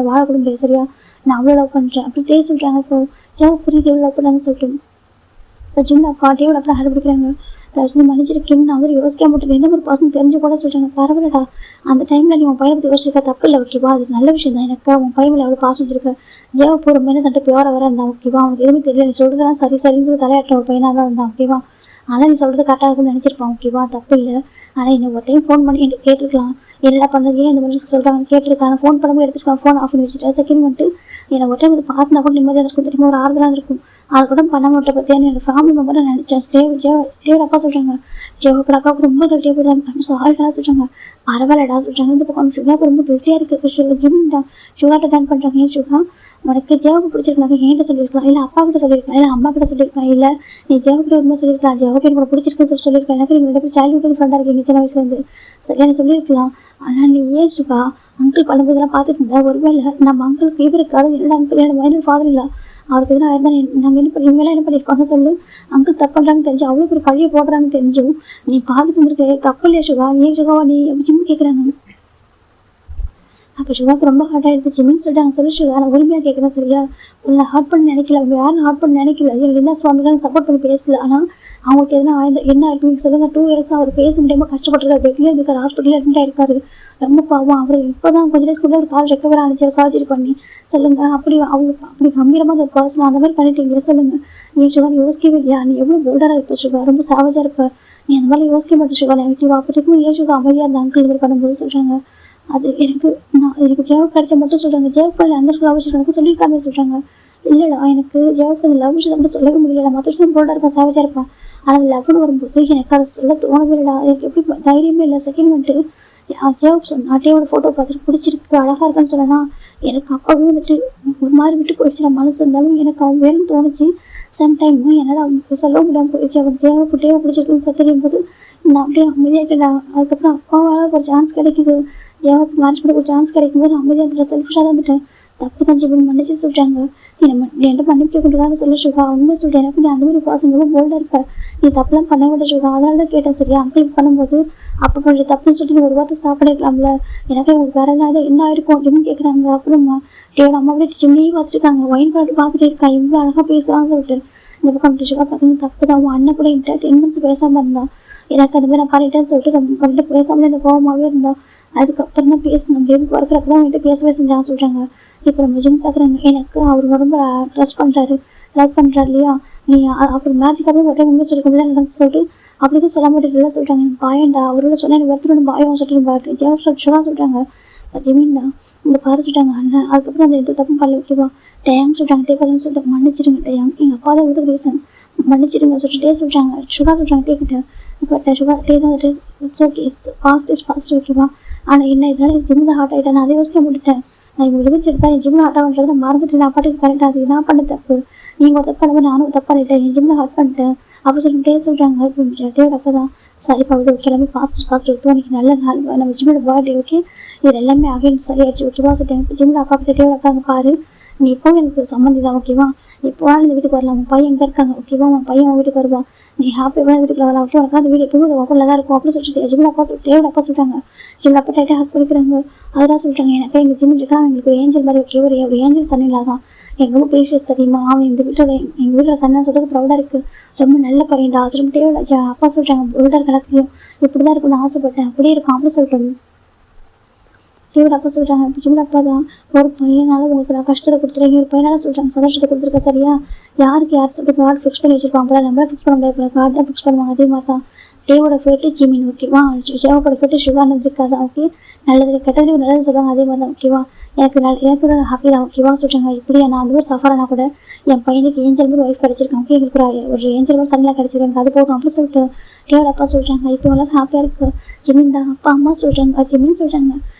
A: வாழ கூட முடியாது சரியா. நான் அவ்வளோ லவ் பண்ணுறேன் அப்படி டே சொல்கிறாங்க. இப்போ ஜெவ புரியுது எவ்வளோ லவ் பண்ணுறாங்கன்னு சொல்லிட்டு இப்போ ஜிம் பாட்டியோட அப்புறம் ஹெல்ப் பிடிக்கிறாங்க. தர்ஷினி மன்னிச்சிருக்கேன்னு நான் வந்து யோசிக்க மாட்டேன். என்ன ஒரு பர்சன் தெரிஞ்சு கூட சொல்கிறாங்க. பரவாயில்லடா அந்த டைமில் நீ உன் பையனை பற்றி யோசிச்சிருக்க தப்பு இல்லை ஓகேவா. அது நல்ல விஷயம் தான். எனக்கு உன் பையன் எவ்வளோ பாசம் வச்சிருக்க. ஜெவ போகிற மேலே சண்டை பியோராக வர இருந்தான் ஓகேவா. அவனுக்கு எதுவுமே தெரியல. நீ சொல்கிறதெல்லாம் சரி சரின்னு தலையாட்டுற ஒரு பையனாக தான் இருந்தான் ஓகேவா. ஆனால் நீ சொல்கிறது கரெக்டாக இருக்குன்னு நினச்சிருப்பான் ஓகேவா. தப்பு இல்லை. ஆனால் என்ன ஒரு டைம் ஃபோன் பண்ணி என்கிட்ட கேட்டுருக்கலாம். என்னடா பண்ணுறது ஏன் இந்த மாதிரி சொல்கிறாங்கன்னு கேட்டுருக்கலாம். ஃபோன் பண்ணாமல் எடுத்துருக்கலாம். ஃபோன் ஆஃப் பண்ணி வச்சுட்டேன். செகண்ட் வந்துட்டு என்னை ஒரு டைம் பார்த்துனா கூட நிம்மதியாக இருக்கும் தெரியுமா. ஒரு ஆறுதலாக இருக்கும். அது கூட பண்ண மாட்டேன் பற்றியான என்னோட ஃபேமிலி மெம்பரை நினச்சேன். டேவோட அப்பா சொல்கிறாங்க. ஜெவோட அப்பாவுக்கு ரொம்ப தட்டியாக போயிட்டாங்க. சாரிடா சொல்கிறாங்க. பரவாயில்லடா சொல்கிறாங்க. இந்த பக்கம் சுகாவுக்கு ரொம்ப திருப்தியாக இருக்குது. ஜிம் சுகாட்ட டான் பண்ணுறாங்க. ஏன் சுகா உனக்கு ஜெவாவுக்கு பிடிச்சிருக்காங்க என்கிட்ட சொல்லியிருக்கலாம். இல்லை அப்பா கிட்ட சொல்லியிருக்கலாம். இல்லை அம்மா கிட்ட சொல்லியிருக்கலாம். இல்லை நீ ஜெவாக்கிட்ட ரொம்ப சொல்லியிருக்கலாம். ஜெவாக்கு எனக்கு பிடிச்சிருக்குன்னு சொல்லியிருக்கலாம். எனக்கு நீங்கள் ரெண்டு பேரும் சைல்டுஹுட் ஃப்ரெண்டாக இருக்கீங்க சின்ன வயசுலேருந்து சரியா நீ சொல்லியிருக்கலாம். ஆனால் நீ ஏன் சுகா அங்கிள் பண்ணும்போதெல்லாம் பார்த்துட்டு இருந்தா. ஒருவேளை நம்ம அங்கிளுக்கு இவருக்காக என்னோட அங்கிள் என்னோட மைனர் ஃபாதர் இல்லை அவருக்கு எதுனா இருந்தால் நாங்கள் என்ன பண்ணி இவங்கெல்லாம் என்ன பண்ணியிருப்பாங்க சொல்லு. அங்கிள் தப்பு பண்ணுறாங்கன்னு தெரிஞ்சு அவ்வளோ ஒரு பழியை போடுறாங்கன்னு தெரிஞ்சும் நீ பார்த்துட்டு இருந்திருக்க. தப்பு இல்லையா சுகா ஏன் சுகாவா நீ அப்படி ஜிம் கேட்குறாங்க. அப்போ சுகாக்கு ரொம்ப ஹார்ட் ஆகிடுச்சு. ஜிம்மின்னு சொல்லிட்டாங்க. சொல்லி சுகா நான் உரிமையாக கேட்குறேன் சரியா. உன்னை ஹார்ட் பண்ணி நினைக்கல. அவங்க யாரும் ஹார்ட் பண்ணி நினைக்கல. எனக்கு என்ன சுவாமிக்காக சப்போர்ட் பண்ணி பேசல. ஆனால் அவங்களுக்கு எதுனா என்ன இருக்குன்னு சொல்லுங்க. 2 இயர்ஸாக அவர் பேச முடியாமல் கஷ்டப்பட்டுருக்காரு. பெட்லேயே இருக்காரு. ஹாஸ்பிட்டலில் அட்மிட் ஆகிருக்காரு. ரொம்ப பாவம். அவர் இப்போ தான் கொஞ்சம் டேஸ் கூட ஒரு கால் ரெக்கவர் ஆனிச்சு சர்ஜரி பண்ணி சொல்லுங்கள். அப்படி அவங்களுக்கு அப்படி கம்பீரமாக ஒரு பர்சன் அந்த மாதிரி பண்ணிட்டீங்களே சொல்லுங்கள். நீ சுகா நீ யோசிக்கவே இல்லையா. நீ எவ்வளோ போல்டாக இருப்ப சுகா. ரொம்ப சாவஜாக இருப்ப. நீ அந்த மாதிரி யோசிக்க மாட்டேன் சுகா. நெகட்டிவ் அப்படி ஏன் சுகா அமைதியாக அந்த அங்கிள் மாதிரி பண்ணும்போது சொல்கிறாங்க. அது எனக்கு ஜெவ கிடைச்சா மட்டும் சொல்கிறாங்க. ஜெவப்பில் அந்த லவ் விஷயம் எனக்கு சொல்லியிருக்காமே சொல்கிறாங்க. இல்லைடா எனக்கு ஜெவப்பு அந்த லவ் விஷயம் மட்டும் சொல்லவே முடியல. மற்ற விஷயம் போல்டாக இருப்பேன் சாவஜாக இருப்பேன். ஆனால் லவ்னு வரும்போது எனக்கு அதை சொல்ல தோணவே இல்லைடா. எனக்கு எப்படி தைரியமே இல்லை. செகண்ட் வந்துட்டு ஜெவப் சொன்ன அட்டையோட ஃபோட்டோ பார்த்துட்டு பிடிச்சிருக்கு அழகாக இருக்கான்னு சொன்னா எனக்கு அப்போவே வந்துட்டு ஒரு மாதிரி விட்டு போயிடுச்சு. நான் மனசு இருந்தாலும் எனக்கு அவன் வேணும்னு தோணுச்சு. சம்டைம் என்னடா சொல்ல முடியாமல் போயிடுச்சு. அவன் டேவை பிடிச்சிருக்குன்னு தெரியும் போது நான் அப்படியே அமைதியாகிட்டேன். அதுக்கப்புறம் அப்பாவால் ஒரு சான்ஸ் கிடைக்குது. ஜெவாக்கு மேரேஜ் பண்ண ஒரு சான்ஸ் கிடைக்கும் போது அமைதியாக செல்ஃபிஷாக தான் வந்துட்டேன். தப்பு தான் ஜிபன் மன்னிச்சு சொல்கிறாங்க. நீ என்கிட்ட மன்னிக்க கொண்டுதான் சொல்ல சுகா. உண்மை சொல்கிறேன். எனக்கு நீ அந்த மாதிரி பாசம் ரொம்ப போல்டாக இருப்ப. நீ தப்புலாம் பண்ண மாட்டேன் சுகா. அதனால தான் கேட்டேன் சரியா. அங்கிள் பண்ணும்போது அப்போ பண்ணுற தப்புன்னு சொல்லிட்டு நீ ஒரு வார்த்தை ஸ்டாப் பண்ணிருக்கலாம்ல. எனக்கு உங்களுக்கு வேறு என்ன ஆயிருக்கும் அப்படின்னு கேட்குறாங்க. அப்புறமா டேவோட அம்மா அப்படியே ஜிம்மியே பார்த்துருக்காங்க. ஒயின் பாட்டு பார்த்துட்டு இருக்கா. இவ்வளோ அழகாக பேசலாம்னு சொல்லிட்டு இந்த பக்கம் சுகா பார்த்தீங்கன்னா தப்பு தான். உன் அண்ணன் கூட என்கிட்ட 10 months பேசாமல் இருந்தான். எனக்கு அந்த மாதிரி நான் பண்ணிட்டேன்னு சொல்லிட்டு நம்ம பண்ணிட்டு பேசாமல் இந்த கோபமாகவே இருந்தான். அதுக்கப்புறம் தான் பேசணும். பேபி பிறக்கிறப்ப தான் அவங்ககிட்ட பேசவே செஞ்சாங்க சொல்கிறாங்க. இப்போ நம்ம ஜிம் பார்க்குறாங்க. எனக்கு அவர் ரொம்ப ட்ரெஸ் பண்ணுறாரு லவ் பண்ணுறாரு இல்லையா. நீ அப்புறம் மேஜிக்காகவே ஒரு டைம் உண்மை சொல்லி தான் நடந்து சொல்லிட்டு அப்படி தான் சொல்ல மாட்டேன் சொல்கிறாங்க. எனக்கு பாயண்டா அவரோட சொன்னால் எனக்கு வருத்தம் பாயம் சொல்லிட்டு பாட்டு ஜெவ் சொல்கிறாங்க. ஜிமின் தான் இந்த பாரு சொல்கிறாங்க அண்ணன். அதுக்கப்புறம் அந்த எந்த தப்பும் பண்ணல ஓகேவா. டேங் சொல்கிறாங்க. டே பார்க்கணும்னு சொல்லிட்டு மன்னிச்சிடுங்க டேங். எங்கள் அப்பா தான் வந்து ரீசன் மன்னிச்சிடுங்க சொல்லிட்டு டே சொல்கிறாங்க. சுகா சொல்கிறாங்க டே கிட்ட இப்போ சுகா டே தான் வந்துட்டு it's okay fast is fast ஓகேவா. ஆனால் என்ன இதனால எனக்கு ஜிம்மில் ஹார்ட் ஆகிட்டேன். நான் அதை யோசிக்க முடிட்டேன். நான் இவங்க ரிவெஞ்ச் எடுத்தேன். என் ஜிம்மில் ஹார்ட் ஆகுன்றதை நான் மறந்துட்டு நான் பாட்டுக்கு பண்ணிட்டேன். அது நான் பண்ண தப்பு. நீங்கள் தப்பு பண்ணும்போது நானும் தப்பு பண்ணிட்டேன். என் ஜிம்மில் ஹார்ட் பண்ணிட்டேன் அப்படி சொல்லிட்டு சொல்கிறாங்க. டேவோட அப்போ தான் சரிப்பா விட ஓகே எல்லாமே ஃபாஸ்ட் ஓகே. உனக்கு நல்ல நாள் நம்ம ஜிம்மோட பர்த்டே ஓகே. இது எல்லாமே அகைன் சரியாச்சு ஓகேவா சொல்லிட்டேன். இப்போ ஜிம்மில் அப்பா கிட்ட டேவோட அப்பாங்க பாரு. நீ இப்போவும் எனக்கு சம்மந்தி தான் ஓகேவா. எப்போவாலும் இந்த வீட்டுக்கு வரலாம். உன் பையன் எங்கே இருக்காங்க ஓகேவா. உன் பையன் உன் வீட்டுக்கு வருவான். நீ ஹாப்பியாக வீட்டுக்கு வரலாம் ஓகே. உனக்கு அந்த வீடு எப்பவும் ஓப்பனில் தான் இருக்கும் அப்படின்னு சொல்லிட்டு ஜிம்மில் அப்பா டேவோட அப்பா சொல்கிறாங்க. ஜிம்மில் அப்பா டைட்டாக ஹக் பண்ணிக்கிறாங்க. அதெல்லாம் சொல்கிறாங்க. எனக்கு எங்கள் ஜிம்மில் இருக்கான் எங்களுக்கு ஒரு ஏஞ்சல் மாதிரி ஓகே. ஒரு ஏஞ்சல் சன்னில் தான் எனக்கு ரொம்ப ப்ரீஷியஸ் தெரியுமா. அவன் இந்த வீட்டோட எங்கள் வீட்டில் சன்னா சொல்கிறது ப்ரௌடாக இருக்குது. ரொம்ப நல்ல பையன்டா சொல்லிட்டு டேவோட அப்பா சொல்கிறாங்க. ப்ரௌடாக காலத்துலையும் இப்படி தான் இருக்குன்னு ஆசைப்பட்டேன் அப்படியே இருக்கும் அப்படின்னு சொல்லிட்டு டேவோட அப்பா சொல்கிறாங்க. இப்போ ஜிம்மில் அப்பா தான் ஒரு பையனால உங்களுக்கு நான் கஷ்டத்தை கொடுத்துருக்கேன். ஒரு பையனால சொல்கிறாங்க சந்தோஷத்தை கொடுத்துருக்கேன் சரியா. யாருக்கு யார் சொல்லிட்டு கார்டு ஃபிக்ஸ் பண்ணி வச்சிருப்பாங்க போல. நம்மளால ஃபிக்ஸ் பண்ண முடியாது. கார்டு தான் ஃபிக்ஸ் பண்ணுவாங்க. அதே மாதிரி தான் டேவோட ஃபேட்டு ஜிமின் ஓகேவா. ஜேவோட ஃபேட்டு சுகர் இருக்காது ஓகே. நல்லது கெட்டது நல்லது சொல்லுவாங்க. அதே மாதிரி தான் ஓகேவா. எனக்கு தான் ஹாப்பி தான் ஓகேவா சொல்கிறாங்க. இப்படியா நான் அந்த மாதிரி சஃபரானா கூட என் பையனுக்கு ஏஞ்சல் மாதிரி ஒய்ஃப் கிடச்சிருக்கேன் ஓகே. எங்களுக்கு ஒரு ஏஞ்சல் மாதிரி சன்னிலாம் கிடச்சிருக்கு. எனக்கு அது போதும் அப்படின்னு சொல்லிட்டு டேவோட அப்பா சொல்கிறாங்க. இப்போ எல்லாரும் ஹாப்பியாக இருக்குது. ஜிமின் தான் அப்பா அம்மா சொல்கிறாங்க. ஜிமின் சொல்கிறாங்க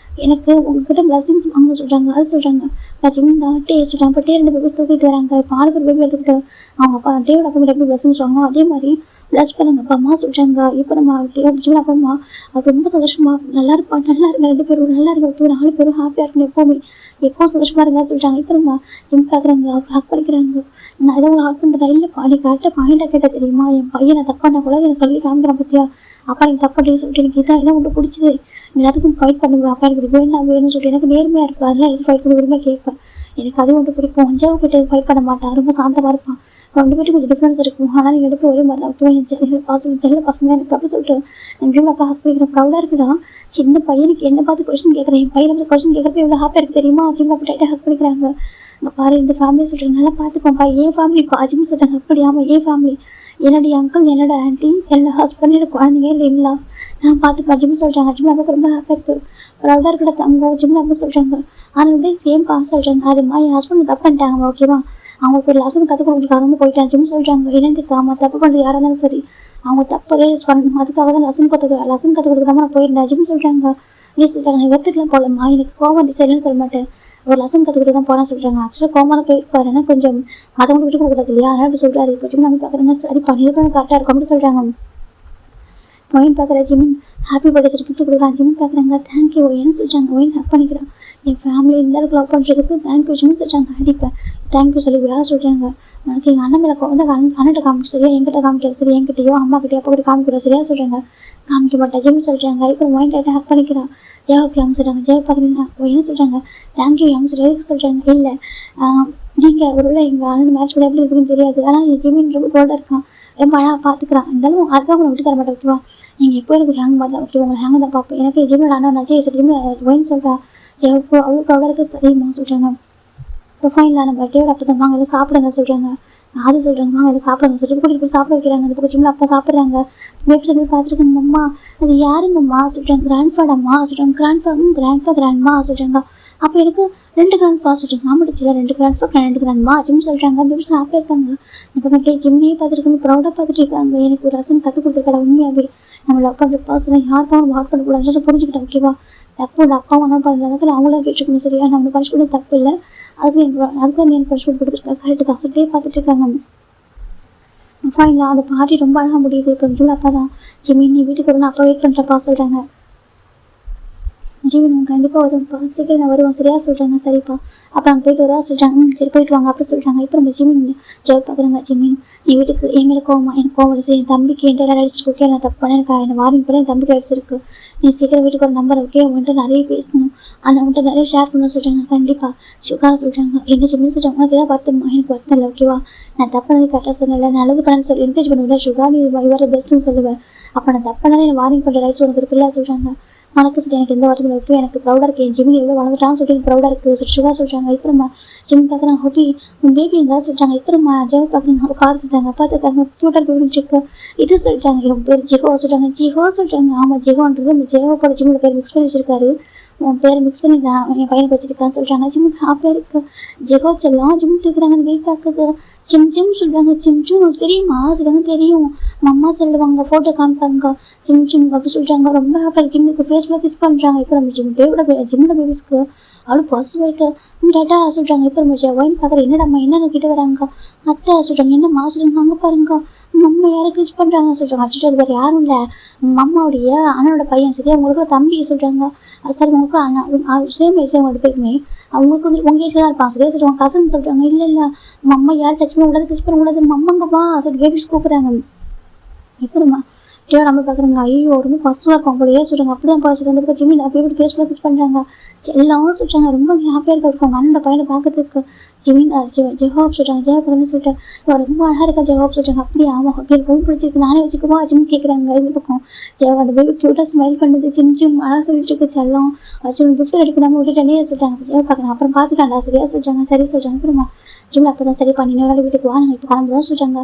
A: எனக்கு உங்ககிட்ட பிளஸிங்ஸ் வாங்க சொல்கிறாங்க, அது சொல்கிறாங்க. பார்த்தீங்கன்னா இந்த டே சொல்கிறாங்க. இப்போ டே 2 பேபிஸ் தூக்கிட்டு வராங்க. இப்போ ஆளுக்கு ஒரு பேபி எடுத்துக்கிட்டு அவங்க அப்பா டேவோட அப்பா எப்படி பிளஸிங்ஸ் வாங்க அதே மாதிரி ப்ளஸ் பண்ணுங்க அப்பா அம்மா சொல்கிறாங்க. இப்போ நம்ம டே அப்பா அம்மா அது ரொம்ப சந்தோஷமா நல்லா இருப்பா, நல்லா இருங்க 2 பேரும் நல்லா இருங்க, 4 பேரும் ஹாப்பியாக இருக்கணும் எப்போவுமே, எப்போவும் சந்தோஷமாக இருங்க சொல்கிறாங்க. இப்போ நம்ம ஜிம் பார்க்குறாங்க, அப்புறம் ஹக் பண்ணிக்கிறாங்க. நான் எதாவது உங்களை ஹக் பண்ணுறேன் இல்லைப்பா, நீ கரெக்டாக பாயிண்டாக கேட்ட தெரியுமா, என் பையனை தப்பானா கூட என்னை சொல்லி காமிக்கிறேன் பார்த்தியா, அப்பா நீ தப்பு அப்படின்னு சொல்லிட்டு எனக்கு இதான் உங்களுக்கு பிடிச்சது, எல்லாத்துக்கும் ஃபைட் பண்ணுவேன், அப்பா எனக்கு வேணும் வேணும்னு சொல்லிட்டு எனக்கு நேர்மையாக இருப்பேன், அதெல்லாம் எடுத்து ஃபைட் பண்ணி உரிமையாக கேட்பேன், எனக்கு அது ஒன்று பிடிக்கும். அஞ்சாவது போய்ட்டு ஃபைட் பண்ண மாட்டான், ரொம்ப சாந்தமாக இருப்பான், 2 பேருக்கு கொஞ்சம் டிஃப்ரென்ஸ் இருக்கும், ஆனால் நீங்கள் எடுத்து ஒரே மாதிரி தான் செல்ல பசங்க எனக்கு அப்படி சொல்லிட்டு என் அப்பா ஹக் பண்ணிக்கிறேன். ப்ரௌடாக இருக்குடா, சின்ன பையனுக்கு என்ன பார்த்து கொஸ்டின் கேட்குறேன், என் பையனை பார்த்து கொஸ்டின் கேட்குறப்ப எவ்வளோ ஹாப்பியாக இருக்குது தெரியுமா, ஜிம் அப்பா டைட்டாக ஹக் பண்ணிக்கிறாங்க. அங்கே பாரு இந்த ஃபேமிலியை சொல்கிறேன் நல்லா பார்த்துக்கோப்பா, என் ஃபேமிலி பாஜின்னு சொல்கிறாங்க. அப்படி ஆமாம் என் ஃபேமிலி, என்னுடைய அங்கிள், என்னோட ஆண்டி, என்னோட ஹஸ்பண்ட், என்னோட குழந்தைங்க இல்லைங்களா, நான் பார்த்துப்பேன் ஜிம் சொல்கிறாங்க. ஜிம் நமக்கு ரொம்ப ஹாப்பியாக இருக்குது, ப்ரௌடாக இருக்கிற தங்கம் ஜிம் நம்ம சொல்கிறாங்க. அதனுடைய சேம் பாஸ் சொல்கிறாங்க. அதுமா என் ஹஸ்பண்ட் தப்பு பண்ணிட்டாங்க ஓகேவா, அவங்களுக்கு ஒரு லெசன் கற்றுக் கொடுக்குறதுக்காக போயிட்டேன் ஜிம் சொல்கிறாங்க. என்னன்னு தெரியாமல் தப்பு பண்ணுறது யாராக இருந்தாலும் சரி அவங்க தப்பு ரியலைஸ் பண்ணணும், அதுக்காக தான் லெசன் கற்றுக் கொடுக்காம நான் போயிருந்தேன் ஜிம் சொல்கிறாங்க. நீ சொல்கிறாங்க நான் வெத்துக்கலாம் போகலம்மா, எனக்கு கோவம் சரின்னு சொல்ல மாட்டேன், ஒரு லெசன் கற்றுக்கிட்டு தான் போனால் சொல்கிறாங்க. ஆக்சுவலாக கோமாவில் போயிருப்பாரு, ஏன்னா கொஞ்சம் மற்றவங்க விட்டு கொடுக்குறது இல்லையா, அதனால் அப்படி சொல்கிறாரு. இப்போ ஜிம் நம்ம பார்க்குறேங்க சரி பண்ணிருக்கணும் கரெக்டாக இருக்கும் அப்படின்னு சொல்கிறாங்க. ஒயின் பார்க்குற ஜிமின் ஹாப்பி பர்த்டே சொல்லி கிஃப்ட் கொடுக்குறான். ஜிமின் பார்க்குறாங்க தேங்க்யூ ஒயின்னு சொல்கிறாங்க. ஒயின் ஹக் பண்ணிக்கிறான். என் ஃபேமிலி இந்த அளவுக்கு லவ் பண்ணுறதுக்கு தேங்க்யூ ஜிமின் சொல்கிறாங்க. அடிப்பேன் தேங்க்யூ சொல்லி வேலை சொல்கிறாங்க. உனக்கு எங்கள் அண்ணன் மேலே வந்து அண்ணன்ட்ட காமிச்சு சரியா, என்கிட்ட காமிக்காது சரி, என்கிட்டயோ அம்மா கிட்டயோ அப்பா கூட காமிக்கிறோம் சரியா சொல்கிறாங்க. காமிக்க மாட்டேன் ஜிமின் சொல்கிறாங்க. இப்போ ஒயின் டைட்டாக ஹக் பண்ணிக்கிறான். ஜெயப் யங் சொல்கிறாங்க. ஜெயப் பார்க்குறீங்க ஒயின் சொல்கிறாங்க தேங்க்யூ யங் சொல்லி எதுக்கு சொல்கிறாங்க. இல்லை நீங்கள் ஒரு வேளை எங்கள் அண்ணன் மேட்ச் கூட எப்படி இருக்குன்னு தெரியாது, ஆனால் என் ஜிமின் ரொம்ப கோல்டாக இருக்கான், ரொம்ப அழகாக பார்த்துக்கிறான், இருந்தாலும் அதுக்காக உங்களை விட்டு தர மாட்டேன் ஓகேவா, நீங்கள் எப்போ எனக்கு ஹேங் பார்த்தா ஓகே உங்களை ஹேங் தான் பார்ப்பேன், எனக்கு ஜிமின் அண்ணன் நச்சு சொல்லி ஒயின் சொல்கிறா. ஜெயப்பு அவ்வளோ ப்ரௌடாக இருக்குது சரிம்மா சொல்கிறாங்க. இப்போ ஃபைனில் நம்ம டேவோட அப்போ தான் வாங்க எதாவது சாப்பிடுங்க சொல்கிறாங்க. அது சொல்கிறாங்க வாங்க எதாவது சாப்பிடுங்க சொல்லிட்டு கூட்டிகிட்டு போய் சாப்பிட வைக்கிறாங்க. அந்த பக்கம் ஜிம்மில் அப்பா சாப்பிட்றாங்க. வெப்சைட் பார்த்துருக்காங்க. அம்மா அது யாருங்கம்மா சொல்கிறாங்க. கிராண்ட்ஃபாடம்மா சொல்கிறாங்க. கிராண்ட்ஃபா சொல்கிறாங்க. அப்போ எனக்கு 2 கிராண்ட்ஃபா சொல்கிறாங்க. ஆமாடிச்சில் 2 கிராண்ட்ஃபா 2 கிராண்ட்மா ஜிம் சொல்கிறாங்க. பேபிஸ் ஹாப்பியாக இருக்காங்க. இந்த பக்கம் ஜிம்மியே பார்த்துருக்காங்க, ப்ரௌடாக பார்த்துட்டு இருக்காங்க. எனக்கு ஒரு லெசன் கற்றுக் கொடுத்துருக்கா உண்மையாகவே, நம்ம லவ் பண்ணுற பர்சனை யாருக்காக நம்ம ஹார்ட் பண்ணக்கூடாதுன்னு புரிஞ்சுக்கிட்டேன் ஓகேவா. தப்பு இல்லை, அப்பாவும் என்ன பண்ணுறதுக்கு அவங்களாம் கேட்டுருக்கணும் சரியா, நம்ம பனிஷ் பண்ண தப்பு இல்லை, அதுக்கு நீ பனிஷ்மெண்ட் கொடுத்துருக்கா கரெக்டு தான் சொல்லிட்டே பார்த்துட்டு இருக்காங்க. ஃபைனில் அந்த பார்ட்டி ரொம்ப அழகாக முடியுது. இப்போ ஜூல் அப்பா தான் ஜிம்மி நீ வீட்டுக்கு வரணும் அப்பா வெயிட் பண்ணுறப்பா சொல்கிறாங்க. ஜிம்மி நான் கண்டிப்பாக வருவேன்ப்பா, சீக்கிரம் நான் வருவேன் சரியா சொல்கிறாங்க. சரிப்பா அப்போ அங்கே போயிட்டு வருவா சொல்கிறாங்க. சரி போயிட்டு வாங்க அப்படி சொல்கிறாங்க. இப்போ நம்ம ஜிம்மின் ஜெய் பார்க்குறாங்க. ஜிம்மின் நீ வீட்டுக்கு என் மேலே கோவமா, எனக்கு கோவம் சரி, என் தம்பிக்கு என்கிட்ட எல்லாம் அடிச்சிருக்கு ஓகே, நான் தப்பு பண்ணேன், எனக்கு என்ன வார்னிங் பண்ணி என் தம்பிக்கு அடிச்சிருக்கு, நீ சீக்கிரம் வீட்டுக்கு ஒரு நம்பர் ஓகே, அவன்கிட்ட நிறைய பேசணும், அந்த அவன்கிட்ட நிறைய ஷேர் பண்ண சொல்கிறாங்க. கண்டிப்பாக சுகா சொல்கிறாங்க. என்ன ஜிம்மின்னு சொல்கிறாங்க. உனக்கு ஏதாவது வருத்தமா, எனக்கு வருத்தம் இல்லை ஓகேவா, நான் தப்பு பண்ணி கரெக்டாக சொன்னல, நல்லது பண்ணு சொல்லி என்கரேஜ் பண்ணுவேன் சுகா, நீ இவர பெஸ்ட்டுன்னு சொல்லுவேன், அப்போ நான் தப்பு பண்ணாலே என்ன வார்னிங் பண்ணுற ரைட்ஸ் உனக்கு இருக்குல்ல சொல்கிறாங்க. உனக்கு சரி எனக்கு எந்த வார்த்தையும் இருக்கும், எனக்கு ப்ரௌடாக இருக்குது, என் ஜிம்மி எவ்வளோ வளர்ந்துட்டான்னு சொல்லிட்டு எனக்கு ப்ரௌடாக இருக்குது சொல்லி சுகா சொல்கிறாங்க. இப்போ நம்ம ஜிம் பார்க்குறாங்க. ஹோபி உன் பேபி எங்காவது சொல்லிட்டாங்க. இப்போ நம்ம ஜெய் பார்க்குறாங்க. அவங்க கார் சொல்கிறாங்க. பார்த்துருக்காங்க க்யூட்டாக பேபி சிக்கு இது சொல்லிட்டாங்க. என் பேர் ஜிஹோ சொல்கிறாங்க. ஜிஹோ சொல்கிறாங்க. ஆமாம் ஜிஹோன்றது இந்த ஜெயோட ஜிம்மோட பேர் மிக்ஸ் பண்ணி வச்சிருக்காரு, உன் பேரை மிக்ஸ் பண்ணி தான் என் பையனுக்கு வச்சிருக்கான்னு சொல்கிறாங்க. ஜிம்முக்கு ஹாப்பியாக இருக்குது. ஜெகோ செல்லாம் ஜிம் கேட்குறாங்க. அந்த வெயிட் பார்க்குது. ஜிம் ஜிம் சொல்கிறாங்க. ஜிம் ஜிம் உனக்கு தெரியுமா சொல்கிறாங்க. தெரியும் அம்மா சொல்லுவாங்க, ஃபோட்டோ காமிப்பாங்க ஜிம் ஜிம் அப்படி சொல்கிறாங்க. ரொம்ப ஹாப்பியாக ஜிம்முக்கு ஃபேஸ்புக்கில் கிஸ் பண்ணுறாங்க. இப்போ நம்ம ஜிம்மோட பேபிஸ்க்கு அவ்வளோ ஃபர்ஸ்ட் போயிட்டு டாட்டா சொல்கிறாங்க. இப்போ நம்ம ஒயின் பார்க்குற என்னடாம்மா என்னென்ன கிட்ட வராங்க அத்தை சொல்கிறாங்க. என்னம்மா சொல்கிறாங்க. அங்கே பாருங்க அம்மா யாரும் கிஸ் பண்ணுறாங்க சொல்கிறாங்க. அச்சுட்டு அது வேறு யாரும் இல்லை, அம்மாவுடைய அண்ணனோட பையன் சரியா, உங்களுக்கு தம்பி சொல்கிறாங்க. சரி உங்களுக்கு அண்ணா சேம் வயசு அவங்களோட பேருமே, அவங்களுக்கு வந்து உங்கள் ஏஜ் தான் இருப்பான் சரியா சொல்லுவாங்க. கசன் சொல்கிறாங்க. இல்லை இல்லை அம்மா யாரும் டச் பண்ண கூடாது, கிஸ் பண்ண கூடாது, அம்மாங்கப்பா சொல்லி பேபிஸ் கூப்பிட்றாங்க. இப்போ நம்ம டேவ் நம்ம பார்க்குறாங்க. ஐயோ ரொம்ப ஃபஸ்ட்டாக இருக்கும் அப்படியே சொல்கிறாங்க. அப்படி தான் சொல்கிறாங்க. அந்த பக்கம் ஜிம்மி அப்படியே ஃபேஸ்புக்கில் கிஸ் பண்ணுறாங்க. எல்லாம் சொல்கிறாங்க. ரொம்ப ஹாப்பியாக இருக்க அவங்க அண்ணனோட பையனை பார்க்கறதுக்கு. ஜிமின் ஜெஹோப் சொல்கிறாங்க. ஜெஹோப் பார்க்கணும்னு சொல்லிட்டு இவன் ரொம்ப அழகாக இருக்கா ஜெஹோப் சொல்கிறாங்க. அப்படியே ஆமாம் எனக்கு ரொம்ப பிடிச்சிருக்கு, நானே வச்சுக்குவா ஜிம் கேட்குறாங்க. இந்த பக்கம் அந்த பேபி க்யூட்டாக ஸ்மைல் பண்ணுது. ஜிம் ஜிம் அழகாக சொல்லிட்டு இருக்கு. செல்லம் வச்சு கிஃப்ட் எடுக்க நம்ம விட்டுட்டே சொல்கிறாங்க. ஜெஹோப் பார்க்குறாங்க. அப்புறம் பார்த்துட்டாண்டா சரியா சொல்கிறாங்க. சரி சொல்கிறாங்க. அப்புறமா ஜிம்மில் அப்போ தான் சரி பண்ணி இன்னொரு வீட்டுக்கு வா நாங்கள் இப்போ கிளம்புறோம் சொல்கிறாங்க.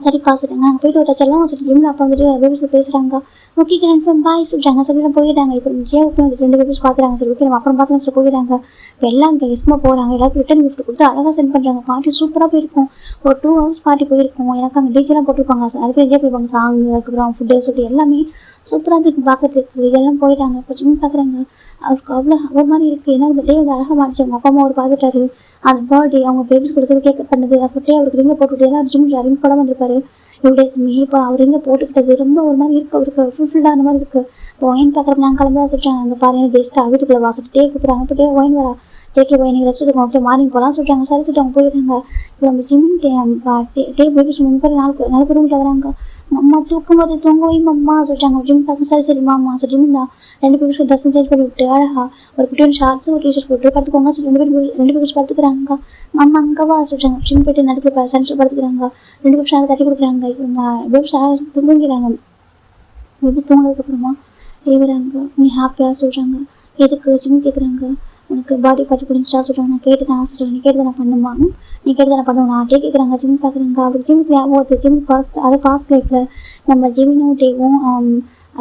A: சரிப்பா சொல்லுங்க அங்கே போயிட்டு ஒரு செல்லாம் சொல்லிட்டு ஜிம்மில் அப்போ வந்துட்டு பேபிஸில் பேசுகிறாங்க. ஓகே கன்ஃபார்ம் பாய் சொல்லிட்டாங்க. சரி நான் போயிடுறாங்க. இப்போ ஜியாவுக்கு வந்து 2 பேபிஸ் பார்த்துறாங்க. சரி ஓகே நம்ம அப்புறம் பார்த்து சொல்லி போயிடுறாங்க. இப்போ எல்லாம் இங்கே இஸ்மாக போகிறாங்க. எல்லாருக்கும் ரிட்டன் கிஃப்ட் கொடுத்து அழகாக சென்ட் பண்ணுறாங்க. பார்ட்டி சூப்பராக போயிருக்கும். ஒரு 2 ஹவர்ஸ் பார்ட்டி போயிருக்கும். எனக்கு அங்கே டிஜெலாம் போட்டிருப்பாங்க. நிறைய பேர் என்ஜாய் பண்ணிப்பாங்க. சாங் அதுக்கப்புறம் ஃபுட்டு சொல்லிட்டு எல்லாமே சூப்பராக இருக்கும் பார்க்கறதுக்கு. எல்லாம் போயிட்டாங்க. இப்போ ஜிம் பார்க்குறாங்க. அவருக்கு அவ்வளோ ஒரு மாதிரி இருக்குது. ஏன்னா இந்த டே வந்து அழகாக மாறிச்சு. அவங்க அப்பா அம்மா அவர் பார்த்துட்டாரு. அந்த பர்த்டே அவங்க பேபிஸ் கூட சொல்லி கேட்க பண்ணது அப்படியே அவருக்கு ரிங்க போட்டுவிட்டு ஏன்னா ஜிம் ரிங் போட வந்திருப்பாரு. இவ்வளோ இப்போ அவர் ரிங்க போட்டுக்கிட்டது ரொம்ப ஒரு மாதிரி இருக்குது. அவருக்கு ஃபுல்ஃபில்டாக அந்த மாதிரி இருக்குது. இப்போ ஒயின் பார்க்குறப்ப நாங்கள் கிளம்பா சொல்லிட்டாங்க. அங்கே பாருங்க கெஸ்ட்டாக வீட்டுக்குள்ளே வா சொல்லிட்டு கூப்பிட்றாங்க. இப்போ ஒயின் வரா ஜேகே போய் நீங்கள் ரெஸ்ட் எடுக்கும் அப்படியே மார்னிங் போகலாம் சொல்லிட்டாங்க. சரி சொல்லிட்டு அவங்க போயிடுறாங்க. இப்போ நம்ம ஜிம்மின் டே பேபிஸ் 3 பேர் 4 பேர் வீட்டில் வராங்க. அம்மா தூக்கும்போது தூங்கவே அம்மா சொல்லிட்டாங்க. ஜிம் பார்க்க சரிம்மா அம்மா சொல்லி ஜிம் தான் 2 பேருக்கு ட்ரெஸ் சேஞ்ச் பண்ணி விட்டு அழகா ஒரு குட்டியோட ஷார்ட்ஸ் ஒரு டிஷர்ட் போட்டு படுத்துக்கோங்க சொல்லி 2 பேருக்கு படுத்துக்கிறாங்க. அம்மா அங்கே வா சொல்லிட்டாங்க. ஜிம் போயிட்டு நடுப்பு சென்டர் படுத்துக்கிறாங்க. 2 பேருக்கு ஷார்ட் தட்டி கொடுக்குறாங்க. இப்போ பேபிஸ் தூங்குறாங்க. பேபிஸ் தூங்கினதுக்கப்புறமா எழுதுறாங்க. நீ ஹாப்பியாக சொல்கிறாங்க. எதுக்கு ஜிம் கேட்குறாங்க. உனக்கு பாடி பார்ட்டி பிடிச்சா சொல்கிறாங்க. நான் கேட்டு தான் சொல்கிறேன். நீ கேட்டு தானே பண்ணுமா நீ கேட்டு தானே பண்ணுவோம் நான் டே கேட்குறாங்க. ஜிம் பார்க்குறாங்க. அவருக்கு ஜிம்முக்கு ஞாபகம் ஜிம் ஃபர்ஸ்ட் அது ஃபாஸ்ட் லைஃப்பில் நம்ம ஜிம்மும் டேவும்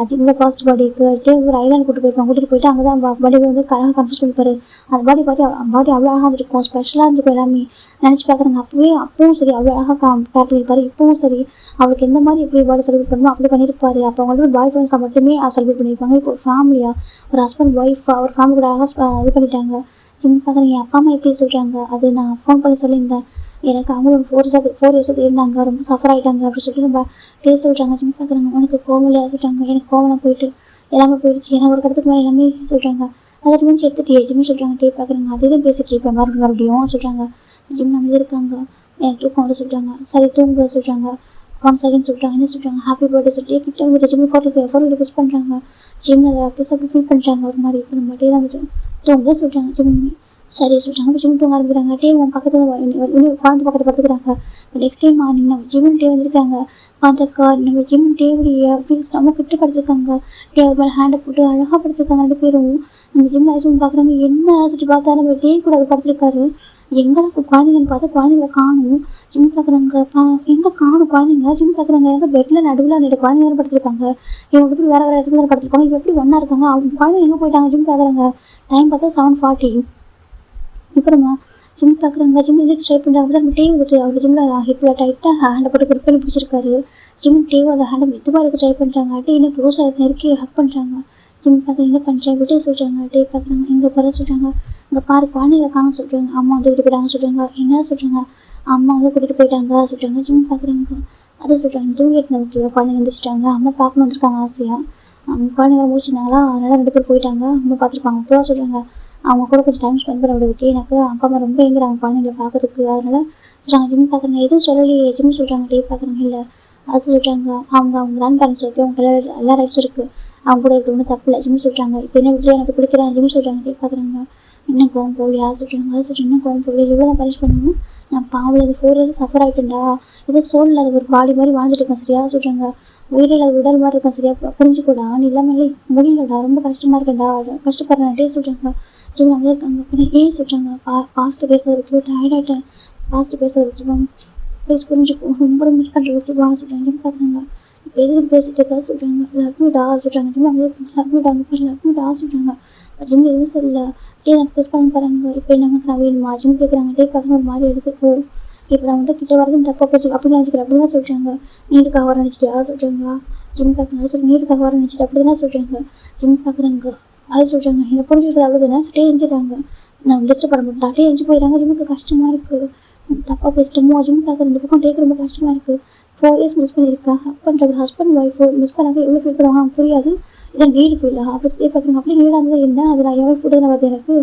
A: ஜிம்மில் ஃபர்ஸ்ட் பாடிக்கு டே ஒரு ஐலாண்ட் கூட்டிகிட்டு போயிட்டு அங்கே தான் பாடி வந்து அழகாக கன்ஃபியூஸ் பண்ணிப்பாரு. அந்த பாடி அவ்வளோ அழகாக இருக்கும். ஸ்பெஷலாக இருந்திருக்கும். எல்லாமே நினச்சி பார்க்குறாங்க. அப்பவும் சரி அவ்வளோ அழகாக கேரக்டர் இருப்பார். இப்பவும் சரி அவருக்கு எந்த மாதிரி எப்படி பாடி செலிப்ரேட் பண்ணணுமோ அப்படி பண்ணியிருப்பாரு. அப்போ அவங்களுக்கு பாய் ஃப்ரெண்ட்ஸாக மட்டுமே செலிப்ரேட் பண்ணியிருப்பாங்க. இப்போ ஒரு ஃபேமிலியாக ஒரு ஹஸ்பண்ட் ஒய்ஃபாக ஒரு ஃபேமிலி கூட அழகாக இது பண்ணிட்டாங்க. ஜிம் பார்க்குறேன். என் அப்பா அம்மா எப்படி சொல்கிறாங்க. அது நான் ஃபோன் பண்ணி சொல்லியிருந்தேன். எனக்கு அவங்களும் 4 இயர்ஸ் இருந்தாங்க. ரொம்ப சஃபர் ஆகிட்டாங்க அப்படின்னு சொல்லிட்டு நம்ம பேச சொல்கிறாங்க. ஜிம் பார்க்குறாங்க. உனக்கு கோவலையா சொல்லிட்டாங்க. எனக்கு கோவலாம் போயிட்டு எல்லாமே போயிடுச்சு. ஏன்னா ஒரு கடத்துக்கு மேலே எல்லாமே சொல்கிறாங்க. அதை முடிஞ்சு எடுத்துட்டியே ஜிம் சொல்கிறாங்க. டே பார்க்குறாங்க. அதே தான் பேசிட்டு இப்போ மறுபடியும் சொல்கிறாங்க. ஜிம் நம்ம இருக்காங்க. எனக்கு தூக்கம் வர சொல்கிறாங்க. சரி தூங்க சொல்கிறாங்க. 1 செகண்ட் சொல்கிறாங்க. என்ன சொல்கிறாங்க. ஹாப்பி பர்த்டே சொல்லிட்டு கிட்ட வந்து ஜிம் ஃபோட்டோ கிஸ் பண்ணுறாங்க. ஜிம்மில் கிஸ் அப்படி ஃபீல் பண்ணுறாங்க. ஒரு மாதிரி இப்போ நம்ம டே தான் வந்துட்டு தூங்க சொல்கிறாங்க. ஜிம் சரி சொல்லிட்டாங்க. ஜிம் தூங்க ஆரம்பிக்கிறாங்க. டே உன் பக்கத்தில் இன்னும் குழந்தை பக்கத்தில் படுத்துக்கிறாங்க. நெக்ஸ்ட் டைம் மார்னிங் நம்ம ஜிம்மின் டே வந்திருக்காங்க. அந்த நம்ம ஜிம்மின் டேவுடைய ஃபீல்ஸ் நம்ம கிட்ட படுத்துருக்காங்க. டே ஒரு மேலே ஹேண்டை போட்டு அழகாக படுத்துருக்காங்க. 2 பேரும் நம்ம ஜிம்மில் ஐஸ்வன் பார்க்குறாங்க. என்ன சொல்லி பார்த்தா நம்ம டே கூட அவர் படுத்துருக்காரு. எங்கடா குழந்தைங்கன்னு பார்த்தா குழந்தைங்களை காணும். ஜிம் பார்க்குறாங்க. எங்கே காணும் குழந்தைங்க. ஜிம் பார்க்குறாங்க. எங்கே பெட்டில் நடுவில் 2 குழந்தைங்க படுத்துருக்காங்க. இவங்க எப்படி வேறு இடத்துல படுத்துருப்பாங்க. இப்போ எப்படி ஒன்றா இருக்காங்க. அவங்க குழந்தைங்க எங்கே போயிட்டாங்க. ஜிம் பார்க்குறாங்க. டைம் பார்த்தா 7:40. அப்புறமா ஜிம் பார்க்குறாங்க. ஜிம் எதுக்கு ட்ரை பண்ணுறாங்க. நம்ம டே வந்துட்டு அவர் ஜிம்மில் ஹிப்பில் டைட்டாக ஹேண்டை போட்டு குட் பண்ணி பிடிச்சிருக்காரு. ஜிம் டேவோட ஹேண்டை மெதுவாக இருக்க ட்ரை பண்ணுறாங்க. டே இன்னும் க்ளோஸாக நெருக்கி ஹக் பண்ணுறாங்க. ஜிம் பார்க்குறேன். என்ன பண்ணுறேன் விட்டு சொல்கிறாங்க. டே பார்க்குறாங்க. இங்கே வர சொல்கிறாங்க. இங்கே பாரு குழந்தைங்களை காண சொல்கிறாங்க. அம்மா வந்து விட்டு போயிட்டாங்க சொல்கிறாங்க. என்ன சொல்கிறாங்க. அம்மா வந்து கூட்டிகிட்டு போயிட்டாங்க சொல்கிறாங்க. ஜிம் பார்க்குறாங்க. அதை சொல்கிறாங்க. தூங்கிட்டு இருந்த குழந்தைங்க எழுந்திரிச்சிட்டாங்க. அம்மா பார்க்கணும் வந்துருக்காங்க ஆசையாக. குழந்தைங்க முடிச்சிருந்தாங்களா அதனால் 2 பேர் போயிட்டாங்க. அம்மா பார்த்துருப்பாங்க. இப்போதான் சொல்கிறாங்க. அவங்க கூட கொஞ்சம் டைம் ஸ்பெண்ட் பண்ண விட எனக்கு அப்பா அம்மா ரொம்ப ஏங்குறாங்க குழந்தைங்களை பார்க்கறதுக்கு. அதனால் சொல்கிறாங்க. ஜிம் பார்க்குறாங்க. எதுவும் சொல்லலையே ஜிம் சொல்கிறாங்க. டே பார்க்குறாங்க. இல்லை அது சொல்கிறாங்க. அவங்க கிராண்ட் பேரண்ட்ஸ் இருக்கு. அவங்க எல்லா ரைட்ஸ் இருக்குது. அவங்க கூட இருக்க ஒன்றும் தப்பு இல்லை. ஜிம் சொல்கிறாங்க. இப்போ என்ன விட்டு எனக்கு பிடிக்கிறேன் ஜிம் சொல்கிறாங்க. டே பார்க்குறாங்க. என்ன கோவம் போகலையா சொல்கிறாங்க. அது சொல்கிறாங்க. என்ன கோவம் போகலையா எவ்வளோ தான் பனிஷ் பண்ணணும். நான் பாவம் அது 4 இயர்ஸ் சஃபர் ஆகிட்டேன்டா. இதே சோல் அது ஒரு பாடி மாதிரி வாழ்ந்துட்டு இருக்கேன் சரியா சொல்கிறாங்க. உயிரில் அது உடல் மாதிரி இருக்கேன் சரியா புரிஞ்சுக்கூடா. நீ இல்லாமல் முடியலடா. ரொம்ப கஷ்டமாக இருக்கேன்டா. கஷ்டப்படுறேன். டே சொல்கிறாங்க. ஜிம் வந்து இருக்காங்க. அப்புறம் ஏன் சொல்கிறாங்க. பாஸ்ட்டு பேசுறது விட்டு டயர்டாகிட்டேன். பாஸ்ட்டு பேசுறது விட்டுருவாங்க. ப்ளீஸ் புரிஞ்சுக்கோ. ரொம்ப மிஸ் பண்ணுற விட்டுருவா சொல்கிறாங்க. ஜிம் பார்க்குறாங்க. இப்போ எதுக்கு பேசிட்டு இருக்கா சொல்கிறாங்க. லவ் யூ டா சொல்கிறாங்க. ஜிம் வந்து லவ் யூ டாங்க பாரு லவ் யூ டா சொல்கிறாங்க. ஜிம் எதுவும் சொல்லல. டே நான் ப்ரெஸ் பண்ண போகிறாங்க. இப்போ என்ன நான் வேணுமா ஜிம் கேட்குறாங்க. டே பார்க்குற ஒரு மாதிரி எடுத்துக்கோ. இப்போ நான் வந்துட்டு கிட்ட வரது தப்பாக போச்சு அப்படி நினச்சிக்கிறேன் அப்படி தான் சொல்கிறாங்க. நீட்டுக்காக வர நினச்சிட்டியா சொல்கிறாங்க. ஜிம் பார்க்குறாங்க. சொல்லி நீட்டுக்காக வர நினச்சிட்டு அப்படி தானே சொல்கிறாங்க. ஜிம் பார்க்குறாங்க. அது சொல்கிறாங்க. என்னை புரிஞ்சுக்கிறது அவ்வளோ தானே ஸ்டே எஞ்சிடுறாங்க. நான் டிஸ்டர்ப் பண்ண மாட்டேன். டே எஞ்சி போயிடுறாங்க. ஜிம்முக்கு கஷ்டமாக இருக்குது. தப்பாக பேசிட்டோமோ ஜிம் பார்க்குற 2 பக்கம் டேக்கு ரொம்ப கஷ்டமாக இருக்குது. 4 இயர்ஸ் மிஸ் பண்ணியிருக்கேன். ஹக் பண்ணுறது ஹஸ்பண்ட் ஒய்ஃபு மிஸ் பண்ணாங்க. எவ்வளோ ஃபீல் பண்ணுவாங்க எனக்கு புரியாது. இதான் நீடு ஃபீல் அப்படி டே பார்க்குறாங்க. அப்படி நீடாக இருந்தது என்ன அது நான் எவ்வளோ ஃபுட்டு தான் வருது எனக்கு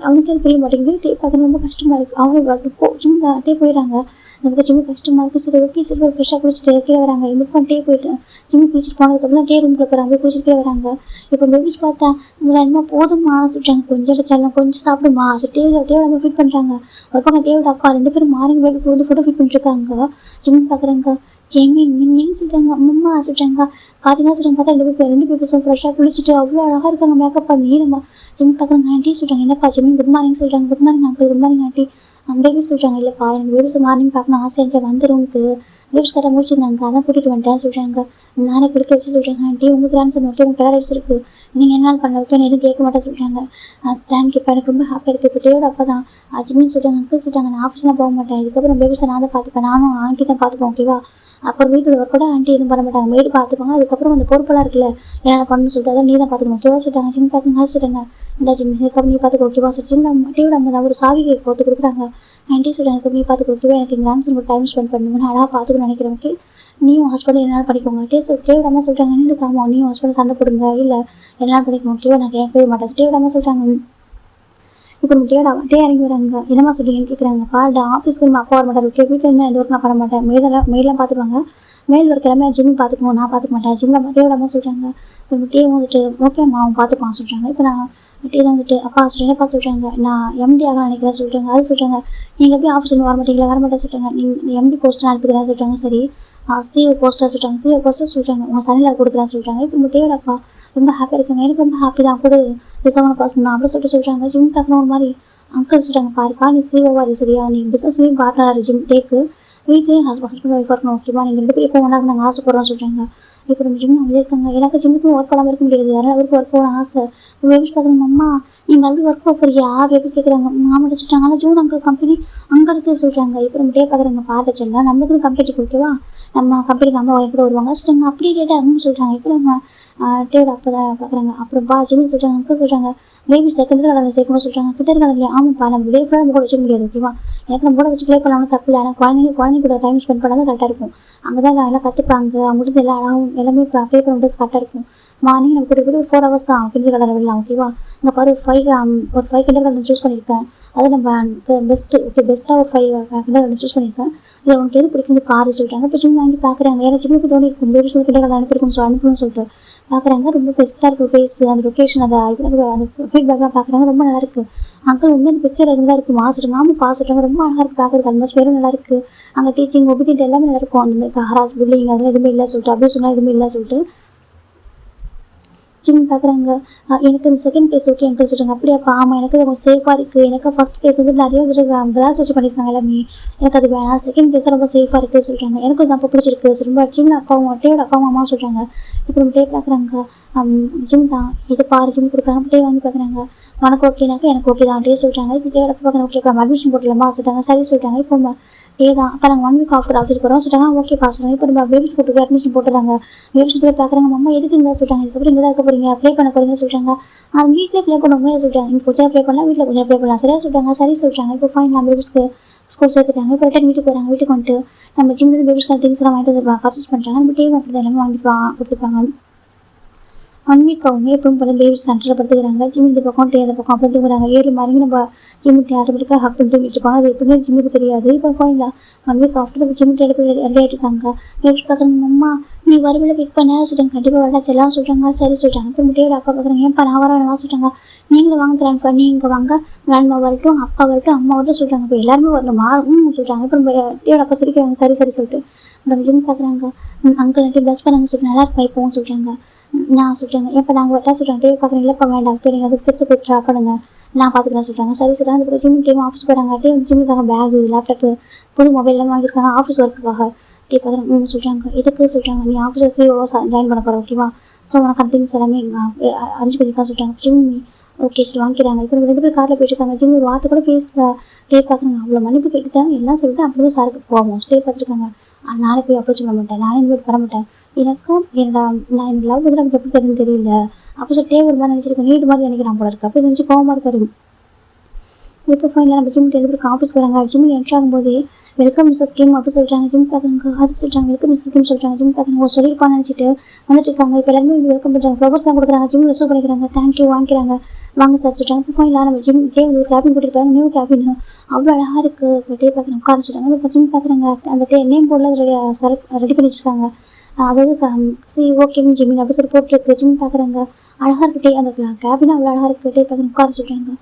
A: அவனுக்கு அது புரிய மாட்டேங்குது. டே பார்க்குறது ரொம்ப கஷ்டமாக இருக்குது. அவங்க ஜிம் டே போயிடறாங்க. நமக்கு ஜிம்மு கஷ்டமாக இருக்குது. சரி ஓகே சரி ஒரு ஃப்ரெஷ்ஷாக குளிச்சுட்டு கீழே வராங்க. இமிட் பண்ணிட்டே போயிட்டு ஜிம்மு குளிச்சுட்டு போனதுக்கப்புறம் டே ரூமில் போகிறாங்க. போய் குளிச்சுட்டு கீழே வராங்க. இப்போ பேபிஸ் பார்த்தா உங்களை என்னமா போதுமா சொல்லிட்டாங்க. கொஞ்சம் அடிச்சாலும் கொஞ்சம் சாப்பிடுமா சரி டேவை நம்ம ஃபீட் பண்ணுறாங்க. ஒரு பக்கம் டேவோட அப்பா 2 பேரும் மார்னிங் பேபி வந்து ஃபோட்டோ ஃபீட் பண்ணிட்டுருக்காங்க. ஜிம் பார்க்குறாங்க. மீன் சொல்லிட்டாங்க. அம்மா சொல்லிட்டாங்க. பார்த்தீங்கன்னா சொல்கிறாங்க. பார்த்தா 2 பேபிஸும் ஃப்ரெஷ்ஷாக குளிச்சுட்டு அவ்வளோ அழகாக இருக்காங்க. மேக்கப் பண்ணி நம்ம ஜிம் பார்க்குறாங்க. ஆண்டி சொல்கிறாங்க. என்னப்பா ஜிம்மின் குட் மார்னிங் சொல்கிறாங்க. Good morning uncle good morning aunty. Baby சொல்கிறாங்க. இல்லைப்பா எனக்கு பேபிஸ் மார்னிங் பார்க்கணும் ஆசை இருந்துச்சு வந்து ரூமுக்கு பேபிஸ்காரை முடிச்சிருந்தாங்க, அதான் கூட்டிகிட்டு வந்துட்டேன் சொல்கிறாங்க. நானே குடிக்க வச்சு சொல்கிறாங்க, ஆண்டி உங்கள் கிராண்ட்சன் ஓகே, உங்கள் கலர் அடிச்சிருக்கு, நீங்கள் என்ன பண்ண ஓகேன்னு எதுவும் கேட்க மாட்டேன் சொல்கிறாங்க. தேங்க்யூ, இப்போ எனக்கு ரொம்ப ஹாப்பியாக இருக்குது. இப்போ டேயோட அப்பா தான் அஜிமின்னு சொல்கிறாங்க. அங்கிள் சொல்கிறாங்க, நான் ஆஃபீஸ்லாம் போக மாட்டேன், இதுக்கப்புறம் பேபிஸை நான் தான் பார்த்துப்பேன், நானும் ஆண்டி தான் பார்த்துப்பேன் ஓகேவா. அப்புறம் வீட்டில் ஒர்க் கூட ஆண்டி எதுவும் பண்ண மாட்டாங்க, மேடு பார்த்துப்பாங்க. அதுக்கப்புறம் அந்த பொறுப்பெல்லாம் இருக்குல்ல என்னென்ன பண்ணணும்னு சொல்லிட்டு அதான் நீ தான் பார்த்துக்கணும் ஓகேவா சொல்லிட்டாங்க. ஜிம் பார்த்துங்க சொல்கிறாங்க. இந்த ஜிம் இதுக்கப்புறம் நீ பார்த்துக்க ஓகேவா சொல்லிட்டு நம்ம டேயோட அம்மா ஒரு சாவி போட்டு கொடுக்குறாங்க. ஆண்டி சொல்கிறாங்க, அதுக்கப்புறம் நீ பார்த்துக்க ஓகேவா, எனக்கு எங்கள் கிராண்ட்சன் கூட டைம் ஸ்பெண்ட் பண்ணணும்னு அழகாக பார்த்துக்கணும்னு நினைக்கிறேன் ஓகே. நீயும் ஹஸ்பண்ட் என்னால் படிக்கோங்க டேயோட அம்மா சொல்கிறாங்க. நீ காமா நீயும் ஹஸ்பண்ட் சண்டை போடுங்க, இல்லை என்னால் படிக்கணும் ஓகேவா, நான் கேட்கவே மாட்டேன் டேயோட அம்மா சொல்கிறாங்க. இப்போ டே இறங்கி வராங்க. என்னம்மா சொல்றீங்கன்னு கேட்குறாங்க. பாருடா ஆஃபீஸ்க்கு நம்ம அப்பா வர மாட்டார் ஓகே, வீட்டில் இருந்தால் எந்த ஒர்க் நான் பண்ண மாட்டேன், மெயிலாம் பார்த்துப்பாங்க, மேல் ஒர்க் எல்லாமே ஜிம்மி பார்த்துக்கணும், நான் பார்த்துக்க மாட்டேன் ஜிம்மில் டேயோட அம்மா சொல்கிறாங்க. இப்போ டே வந்துட்டு ஓகேம்மா அவன் பார்த்துப்பான் சொல்கிறாங்க. இப்போ நான் டே தான் வந்துட்டு அப்பா சொல்கிறேன், என்னப்பா சொல்கிறாங்க, நான் எம்டி ஆக நினைக்கிறேன் சொல்கிறாங்க. அது சொல்கிறாங்க, நீங்கள் எப்படி ஆஃபீஸுக்கு வர மாட்டீங்களா, வர மாட்டேன் சொல்கிறாங்க. நீங்கள் எம்டி போஸ்ட் நான் எடுத்துக்கிறேன் சொல்கிறாங்க. சரி சிஓ போஸ்ட்டாக சொல்கிறாங்க. சிஓ போஸ்ட்டாக சொல்கிறாங்க, உங்கள் சனியில் கொடுக்குறேன்னு சொல்கிறாங்க. இப்போ டேயோட அப்பா ரொம்ப ஹாப்பியாக இருக்காங்க. எனக்கு ரொம்ப ஹாப்பி தான், கூட ரிசர்வான பர்சன் தான் அப்படி சொல்லிட்டு சொல்கிறாங்க. ஜிம் பார்க்கணும் ஒரு மாதிரி அங்கிள் சொல்கிறாங்க, பாருப்பா நீ சிஓவா இரு சரியா, நீ பிஸ்னஸ்லேயும் பார்ட்னராக ஜிம் டேக்கு, வீட்லேயும் ஹஸ்பண்ட் ஒய்ஃப் இருக்கணும் ஓகேவா, நீங்கள் 2 பேரும் இப்போ ஒன்றா நாங்கள் ஆசைப்படுறோம் சொல்கிறாங்க. இப்போ நம்ம ஜிம் வந்து இருக்காங்க. எனக்கு ஜிம்முக்கு ஒர்க் பண்ணாமல் இருக்க முடியாது, யாரும் அவருக்கு ஒர்க் போகணும் ஆசை. பேபிஸ் பார்க்கணும் அம்மா நீங்கள் மறுபடியும் ஒர்க் போக போறியா பேபி கேட்குறாங்க. மாமாட்ட சொல்கிறாங்க, ஆனால் ஜூன் அங்கிள் கம்பெனி அங்கே இருக்குது சொல்கிறாங்க. இப்போ நம்ம டே பார்க்குறாங்க, பார்த்து சொல்லலாம் நம்மளுக்கு கம்பெனிக்கு ஓகேவா, நம்ம கம்பெனிக்கு அம்மா ஒய்ஃப் கூட வருவாங்க சொல்கிறாங்க. அப்படி டேட்டா அம்மா சொல்கிறாங்க. இப்போ நம்ம டேயோட அப்போ தான் பார்க்குறாங்க. அப்புறம் ஜிம்மி சொல்கிறாங்க, அங்கிள் சொல்கிறாங்க பேபி செகண்டரி கலரில் சேர்க்கணும்னு சொல்கிறாங்க. கிட்டர் கலரில் ஆமாப்பா நம்ம டே ஃபுல்லாக நம்ம கூட வச்சுக்க முடியாது ஓகேவா, எனக்கு நம்ம கூட வச்சு ப்ளே பண்ணலாம் தப்பு இல்லை, ஆனால் குழந்தைங்க கூட டைம் ஸ்பெண்ட் பண்ணால் தான் கரெக்டாக இருக்கும், அங்கே தான் எல்லாம் கற்றுப்பாங்க, அவங்கள்ட்ட எல்லா அழகும் எல்லாமே ப்ளே பண்ணுறது கரெக்டாக இருக்கும். மார்னிங் நம்ம கூட ஒரு 4 hours தான் கிண்டர் கலர் விடலாம் ஓகேவா. இங்கே பாரு ஒரு 5 கிண்டர் கலர் சூஸ் பண்ணியிருக்கேன், அது நம்ம பெஸ்ட்டு ஓகே பெஸ்ட்டாக ஒரு 5 கிண்டர் கலர் சூஸ் பண்ணியிருக்கேன், இதில் உனக்கு எது பிடிக்கும் பாரு சொல்லிட்டாங்க. இப்போ ஜிம் வாங்கி பார்க்குறாங்க, ஏன்னா ஜிம்முக்கு தோணி இருக்கும் பேபிஸ் கிண்டர் கலர் அனுப்பணும்னு சொல்லிட்டு பார்க்குறாங்க. ரொம்ப பெஸ்ட்டாக இருக்கும் ஃபேஸ், அந்த லொக்கேஷன் அதை அந்த ஃபீட்பேக்லாம் பார்க்குறாங்க, ரொம்ப நல்லா இருக்குது. அங்கிள் வந்து அந்த பிக்சர் இருந்தால் இருக்குது மாசுறாங்க. ஆமாம் பாசுறாங்க, ரொம்ப அழகாக இருக்குது பார்க்குறதுக்கு, அட்மாஸ்பியரும் நல்லா இருக்குது, அங்கே டீச்சிங் ஒபிடிட் எல்லாமே நல்லா இருக்கும், அந்த மாதிரி ஹராஸ் புல்லிங் அதெல்லாம் எதுவுமே இல்லை சொல்லிட்டு அப்படியே சொன்னால் எதுவுமே இல்லை சொல்லிட்டு ஜிம் பார்க்குறாங்க. எனக்கு இந்த செகண்ட் பிளேஸ் ஓகே அங்கிள் சொல்கிறாங்க. அப்படியாப்பா ஆமாம் எனக்கு கொஞ்சம் சேஃபாக இருக்குது, எனக்கு ஃபஸ்ட் பிளேஸ் வந்து நிறைய கிளாஸ் வச்சு பண்ணியிருக்காங்க எல்லாமே, எனக்கு அது வேணாம், செகண்ட் பிளேஸாக ரொம்ப சேஃபாக இருக்குது சொல்கிறாங்க. எனக்கு அது அப்போ பிடிச்சிருக்கு ரொம்ப ஜிம் அப்பாவும் டேயோட அப்பாவும் அம்மா சொல்கிறாங்க. இப்போ நம்ம டே பார்க்குறாங்க, ஜிம் தான் இது பாரு ஜிம் கொடுக்குறாங்க. டே வாங்கி பார்க்குறாங்க, உனக்கு ஓகேனாக்கா எனக்கு ஓகே தான் டே சொல்கிறாங்க. இப்போ டேயோட அப்பா பார்க்குறேன் ஓகே நம்ம அட்மிஷன் போட்டுடலாமா சொல்கிறாங்க. சரி சொல்கிறாங்க. இப்போ டே தான் அப்போ நாங்கள் 1 week ஆஃபர் ஆஃபீஸ் போகிறோம் சொல்கிறாங்க. ஓகே சொல்கிறாங்க. இப்போ நம்ம பேபிஸ் போட்டு அட்மிஷன் போட்டுறாங்க. பேபிஸ் போய் பார்க்குறாங்க, அம்மா எதுக்கு இருந்தால் சொல்கிறாங்க, இதுக்கப்புறம் இங்கே தான் இருக்க போகிறீங்க ப்ளே பண்ண போகிறீங்க சொல்கிறாங்க. அது வீட்டிலே ப்ளே பண்ணுவோமே சொல்கிறாங்க, இங்கே கொஞ்சம் ப்ளே பண்ணலாம் வீட்டில் கொஞ்சம் ப்ளே பண்ணலாம் சரியா சொல்கிறாங்க. சரி சொல்கிறாங்க. இப்போ ஃபைன் நான் பேபிஸ்க்கு ஸ்கூல் சேர்த்துட்டாங்க. இப்போ ரிட்டன் வீட்டுக்கு வராங்க. வீட்டுக்கு வந்துட்டு நம்ம ஜிம்லேருந்து பேபிஸ்க்கான திங்ஸ் எல்லாம் வாங்கிட்டு வந்து பர்ச்சேஸ் பண்ணுறாங்க. நம்ம டே அப்படி எல்லாமே கொடுத்துருப்பாங்க. 1 week ஆகுமே எப்பவும் போல பேபிஸ் சென்டரில் படுத்துக்கிறாங்க. ஜிம் இந்த பக்கம் டே அந்த பக்கம் அப்படி தூங்குறாங்க. 7 மணிக்கு நம்ம ஜிம்முக்கு ஆட்டோமேட்டிக்காக ஹக் பண்ணி தூங்கிட்டு இருப்பாங்க. அது எப்படின்னு ஜிம்முக்கு தெரியாது. இப்போ ஃபைனில் 1 week ஆஃப்டர் நம்ம ஜிம்முக்கு ரெடி ஆகிட்டு இருக்காங்க. பேபிஸ் பார்க்குறாங்க, அம்மா நீ வருவில வெயிட் பண்ண சொல்கிறாங்க. கண்டிப்பாக வரடா எல்லாம் சொல்கிறாங்க. சரி சொல்கிறாங்க. இப்போ டேயோட அப்பா பார்க்குறாங்க, ஏன்ப்பா நான் வரேன் சொல்கிறாங்க. நீங்களும் வாங்க கிராண்ட்பா, நீ இங்கே வாங்க, கிராண்ட்மா வரட்டும் அப்பா வரட்டும் அம்மா வரட்டும் சொல்கிறாங்க. இப்போ எல்லாருமே வரணுமா சொல்கிறாங்க. இப்போ நம்ம டேயோட அப்பா சிரிக்கிறாங்க. சரி சொல்லிட்டு நம்ம ஜிம் பார்க்குறாங்க. அங்கிள் நட்டி ப்ளஸ் பண்ணாங்க சொல்லிட்டு நல்லா இருப்பா இப்போவும் சொல்கிறாங்க. நான் சொல்கிறாங்க, எப்போ நாங்கள் வரட்டா சொல்கிறாங்க. டே பார்க்குறேன் இல்லைப்பா வேண்டாம் டே நீங்கள் அதுக்கு பெருசு போய் ட்ரா பண்ணுங்க நான் பார்த்துக்கலாம் சொல்கிறாங்க. சரி சொல்கிறாங்க. அதுக்கு ஜிம் டேம் ஆஃபீஸ் போகிறாங்க. டே வந்து ஜிம்முக்காக பேகு லேப்டாப்பு புது மொபைல் எல்லாம் வாங்கியிருக்காங்க ஆஃபீஸ் ஒர்க்குக்காக. டே பார்க்குறேன் சொல்கிறாங்க. இதுக்கு சொல்கிறாங்க, நீ ஆஃபீஸில் சிஓ ஜாயின் பண்ண போகிற ஓகேவா, ஸோ உனக்கு அந்த திங்ஸ் எல்லாமே அரேஞ்ச் பண்ணியிருக்கா சொல்கிறாங்க. ஜிம் ஓகே சொல்லி வாங்கிக்கிறாங்க. இப்போ 2 பேர் காரில் போயிட்டுருக்காங்க. ஜிம் ஒரு வார்த்தை கூட பேசல. டே பார்க்குறாங்க, அவ்வளோ மன்னிப்பு கேட்டுட்டேன் எல்லாம் சொல்லிட்டு அப்படியே சாருக்கு போவோம் ஸ்டே பார்த்துருக்காங்க. நானே போய் அப்ரோச் பண்ண மாட்டேன், நானே இன்வைட் பண்ண மாட்டேன், எனக்கும் நான் என் லவ் வந்து நமக்கு எப்படி தெரியுதுன்னு தெரியல அப்போ சொல்லிட்டே ஒரு மாதிரி நினச்சிருக்கேன், நீட் மாதிரி நினைக்கிறான் போல இருக்கு அப்படி நினச்சி கோவமாக இருக்காரு. இப்போ ஃபைனல் நம்ம ஜிம் 2 பேருக்கு ஆஃபீஸ் வராங்க. ஜிம்மில் என்ட்ரு ஆகும்போது வெல்கம் மிஸ்ஸஸ் கிம் அப்படி சொல்கிறாங்க. ஜிம் பார்க்குறாங்க. அது சொல்கிறாங்க வெல்கம் மிஸ்ஸஸ் கிம் சொல்கிறாங்க. ஜிம் பார்க்குறாங்க சொல்லியிருப்பான்னு நினச்சிட்டு வந்துட்டு இருக்காங்க. இப்போ எல்லாருமே வெல்கம் பண்ணுறாங்க, ஃப்ளவர்ஸ்லாம் கொடுக்குறாங்க. ஜிம் ரிசர்வ் பண்ணிக்கிறாங்க. தேங்க்யூ வாங்கிக்கிறாங்க. வாங்க சார் சொல்கிறாங்க. இப்போ ஃபைனலாக நம்ம ஜிம் டே வந்து ஒரு கேபின் போட்டுருக்காங்க, நியூ கேபின் அவ்வளோ அழகாக இருக்குது. இப்போ டே பார்க்குறாங்க உட்கார சொல்கிறாங்க. இப்போ ஜிம் பார்க்குறாங்க அந்த நேம் போர்டில் ரெடி பண்ணி வச்சுருக்காங்க. அதாவது சிஓ கிம் ஜிமின் அப்படி சொல்லி போட்டுருக்கு. ஜிம் பார்க்குறாங்க அழகாக இருக்குது. டே அந்த கேபின் அவ்வளோ அழகாக இருக்குது. டே பார்க்குறாங்க உட்கார சொல்கிறாங்க.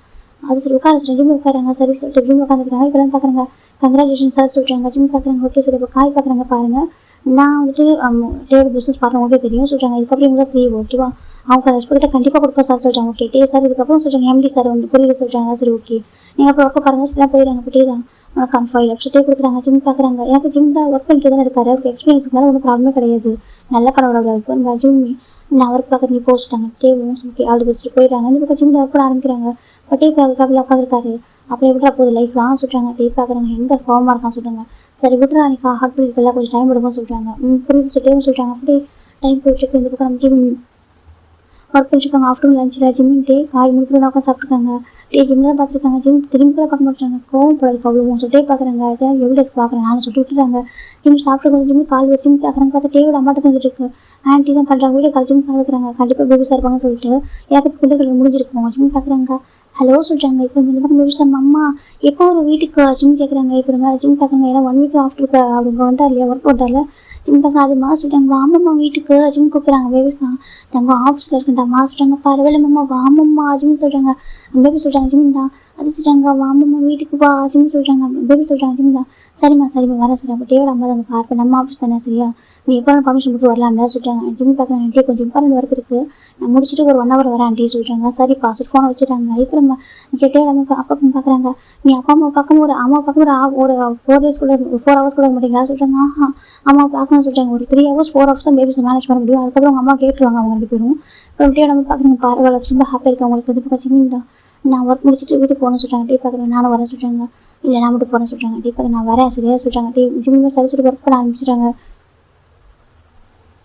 A: அது சரி உட்கார சொல்கிறாங்க. ஜிம் உட்காராங்க. சரி சொல்லிட்டு ஜிம் உட்காந்துக்கிறாங்க. இப்போலாம் பார்க்குறாங்க கங்க்ராச்சுலேஷன் சார் சொல்கிறாங்க. ஜிம் பார்க்குறாங்க ஓகே சொல்லி இப்போ காய் பார்க்குறாங்க. பாருங்கள் நான் வந்துட்டு டேயோட பிஸ்னஸ் பார்க்குறவங்களுக்கே தெரியும் சொல்கிறாங்க. இதுக்கப்புறம் இவங்க சிஓ ஓகேவா, அவங்க ரெஸ்பெக்டாக கண்டிப்பாக கொடுப்போம் சார் சொல்கிறாங்க. ஓகே டே சார் இதுக்கப்புறம் சொல்கிறாங்க எம்டி சார் வந்து புரியல சொல்கிறாங்க. சரி ஓகே நீங்கள் அப்புறம் ஒர்க்க பாருங்கள் சொல்லலாம் போயிடுறாங்க. இப்போ டே தான் உனக்கு ஃபைல் அப்படின்ட்டே கொடுக்குறாங்க. ஜிம் பார்க்குறாங்க. எனக்கு ஜிம் தான் ஒர்க் பண்ணிட்டு தானே இருக்காரு, அவருக்கு எக்ஸ்பீரியன்ஸ்னால ஒன்றும் ப்ராப்ளமே கிடையாது, நல்ல கணவராக இருக்கும். ஜிம் நான் ஒர்க் பார்க்குறது நீ போச்சுட்டாங்க தேவும் சொல்லி ஆள் பெஸ்ட்டு போயிடுறாங்க. இந்த பக்கம் ஜிம் ஒர்க் பண்ண ஆரம்பிக்கிறாங்க. இப்போ டீ பார்க்கல உட்காந்துருக்காரு. அப்புறம் விட்றா போகுது லைஃப்லாம் சொல்கிறாங்க. டீ பார்க்குறாங்க. எங்கே கோவமாக இருக்கான்னு சொல்கிறாங்க. சரி விட்றா அன்றைக்கி ஹார்ட் பீட் இருக்குல்ல, கொஞ்சம் டைம் எடுக்கும்னு சொல்கிறாங்க. புரியுது சொல்லிட்டேன்னு சொல்கிறாங்க. அப்படியே டைம் போயிட்டுருக்கு. இந்த பக்கம் நம்ம ஜிம் ஒர்க் பண்ணிருக்காங்க. ஆஃப்டர்நூன் லஞ்சில் ஜிம்மின் டே காய் முழுக்க உட்காந்து சாப்பிட்ருக்காங்க. ஜிம் தான் பார்த்துருக்காங்க. ஜிம் திரும்பி கூட பார்க்க மாட்டாங்க. கோவம் போல இருக்கு அவ்வளோ சொல்லிட்டே பார்க்குறாங்க. அதான் எவிடன்ஸ் பார்க்குறேன் நான் சொல்லிட்டு விட்டுறாங்க. ஜிம் சாப்பிட்டு கொஞ்சம் ஜிம் கால் வச்சு ஜிம் பார்க்குறாங்க. பார்த்தா டேவோட அம்மாட்ட வந்துட்டு இருக்கு. ஆன்ட்டி தான் பண்ணுறாங்க. வீடியோ கால் ஜிம் பார்க்குறாங்க. கண்டிப்பாக பேபிஸாக இருப்பாங்கன்னு சொல்லிட்டு எனக்கு குண்டர்கள் முடிஞ்சிருக்கும். ஜிம் பார்க்குறாங்க. ஹலோ சொல்கிறாங்க. இப்போ இந்த பக்கம் பேபிஸ் தான் அம்மா எப்போ ஒரு வீட்டுக்கு ஜிம் கேட்குறாங்க. இப்போ மாதிரி ஜிம் பார்க்குறாங்க. ஏன்னா 1 வீக் ஆஃப்டர் அவங்க வந்துட்டார் இல்லையா, ஒர்க் பண்ணுறாரு. ஜிம் பார்க்குறாங்க. அது சொல்லிட்டாங்க. வாமம்மா வீட்டுக்கு ஜிம் கூப்பிட்றாங்க. பேபிஸ் தான் தங்க ஆஃபீஸில் இருக்குண்டாம்மா சொல்கிறாங்க. பரவாயில்ல மாமா வாமம்மா ஜிம் சொல்கிறாங்க. பேபி சொல்கிறாங்க. ஜிம் தான் அது சொல்கிறாங்க. வாமம்மா வீட்டுக்கு வா ஜிம் சொல்கிறாங்க. பேபி சொல்கிறாங்க. ஜிம் தான் சரிம்மா வரேன் சொல்கிறாங்க. டேவோட அம்மா தான் பார்ப்பேன், நம்ம ஆஃபீஸ் தானே சரியா, நீ எப்போ பர்மிஷன் கொடுத்து வரலாம்ல சொல்லிட்டாங்க. ஜிம் பார்க்குறாங்க. ஆண்டி கொஞ்சம் இம்பார்ட்டன்ட் ஒர்க் இருக்குது, நான் முடிச்சுட்டு ஒரு 1 hour வரேன் ஆண்டி சொல்லிட்டாங்க. சரிப்பா சொல்லி ஃபோனை வச்சுட்டாங்க. இப்போ நம்ம டேவோட அம்மா அப்பா பார்க்குறாங்க. நீ அப்பா அம்மா பார்க்கும் ஒரு 4 days கூட 4 hours கூட மாட்டீங்களா சொல்கிறாங்க. அம்மா பார்க்கணும்னு சொல்லிட்டாங்க. ஒரு 3 hours 4 hours தான் பேபிஸ் மேனேஜ் பண்ண முடியும். அதுக்கப்புறம் அவங்க அம்மா கேட்டுருவாங்க அவங்க 2 பேரும். அப்புறம் டேவோட அம்மா பார்க்குறாங்க. பரவாயில்ல ரொம்ப ஹாப்பியாக இருக்கு அவங்களுக்கு. இது பக்கம் ஜிம் தான் நான் ஒர்க் முடிச்சுட்டு வீட்டுக்கு போகணும்னு சொல்லிட்டாங்க. டீ பார்க்குறேன். நானும் வரேன் சொல்லிட்டாங்க. இல்லை நான் மட்டும் போகிறேன்னு சொல்லிட்டாங்க. டீ பார்க்க நான் வரேன் சரியா சொல்லிட்டாங்க. ஜிம்மில் சரி ஒர்க் பண்ண ஆரம்பிச்சிட்டாங்க.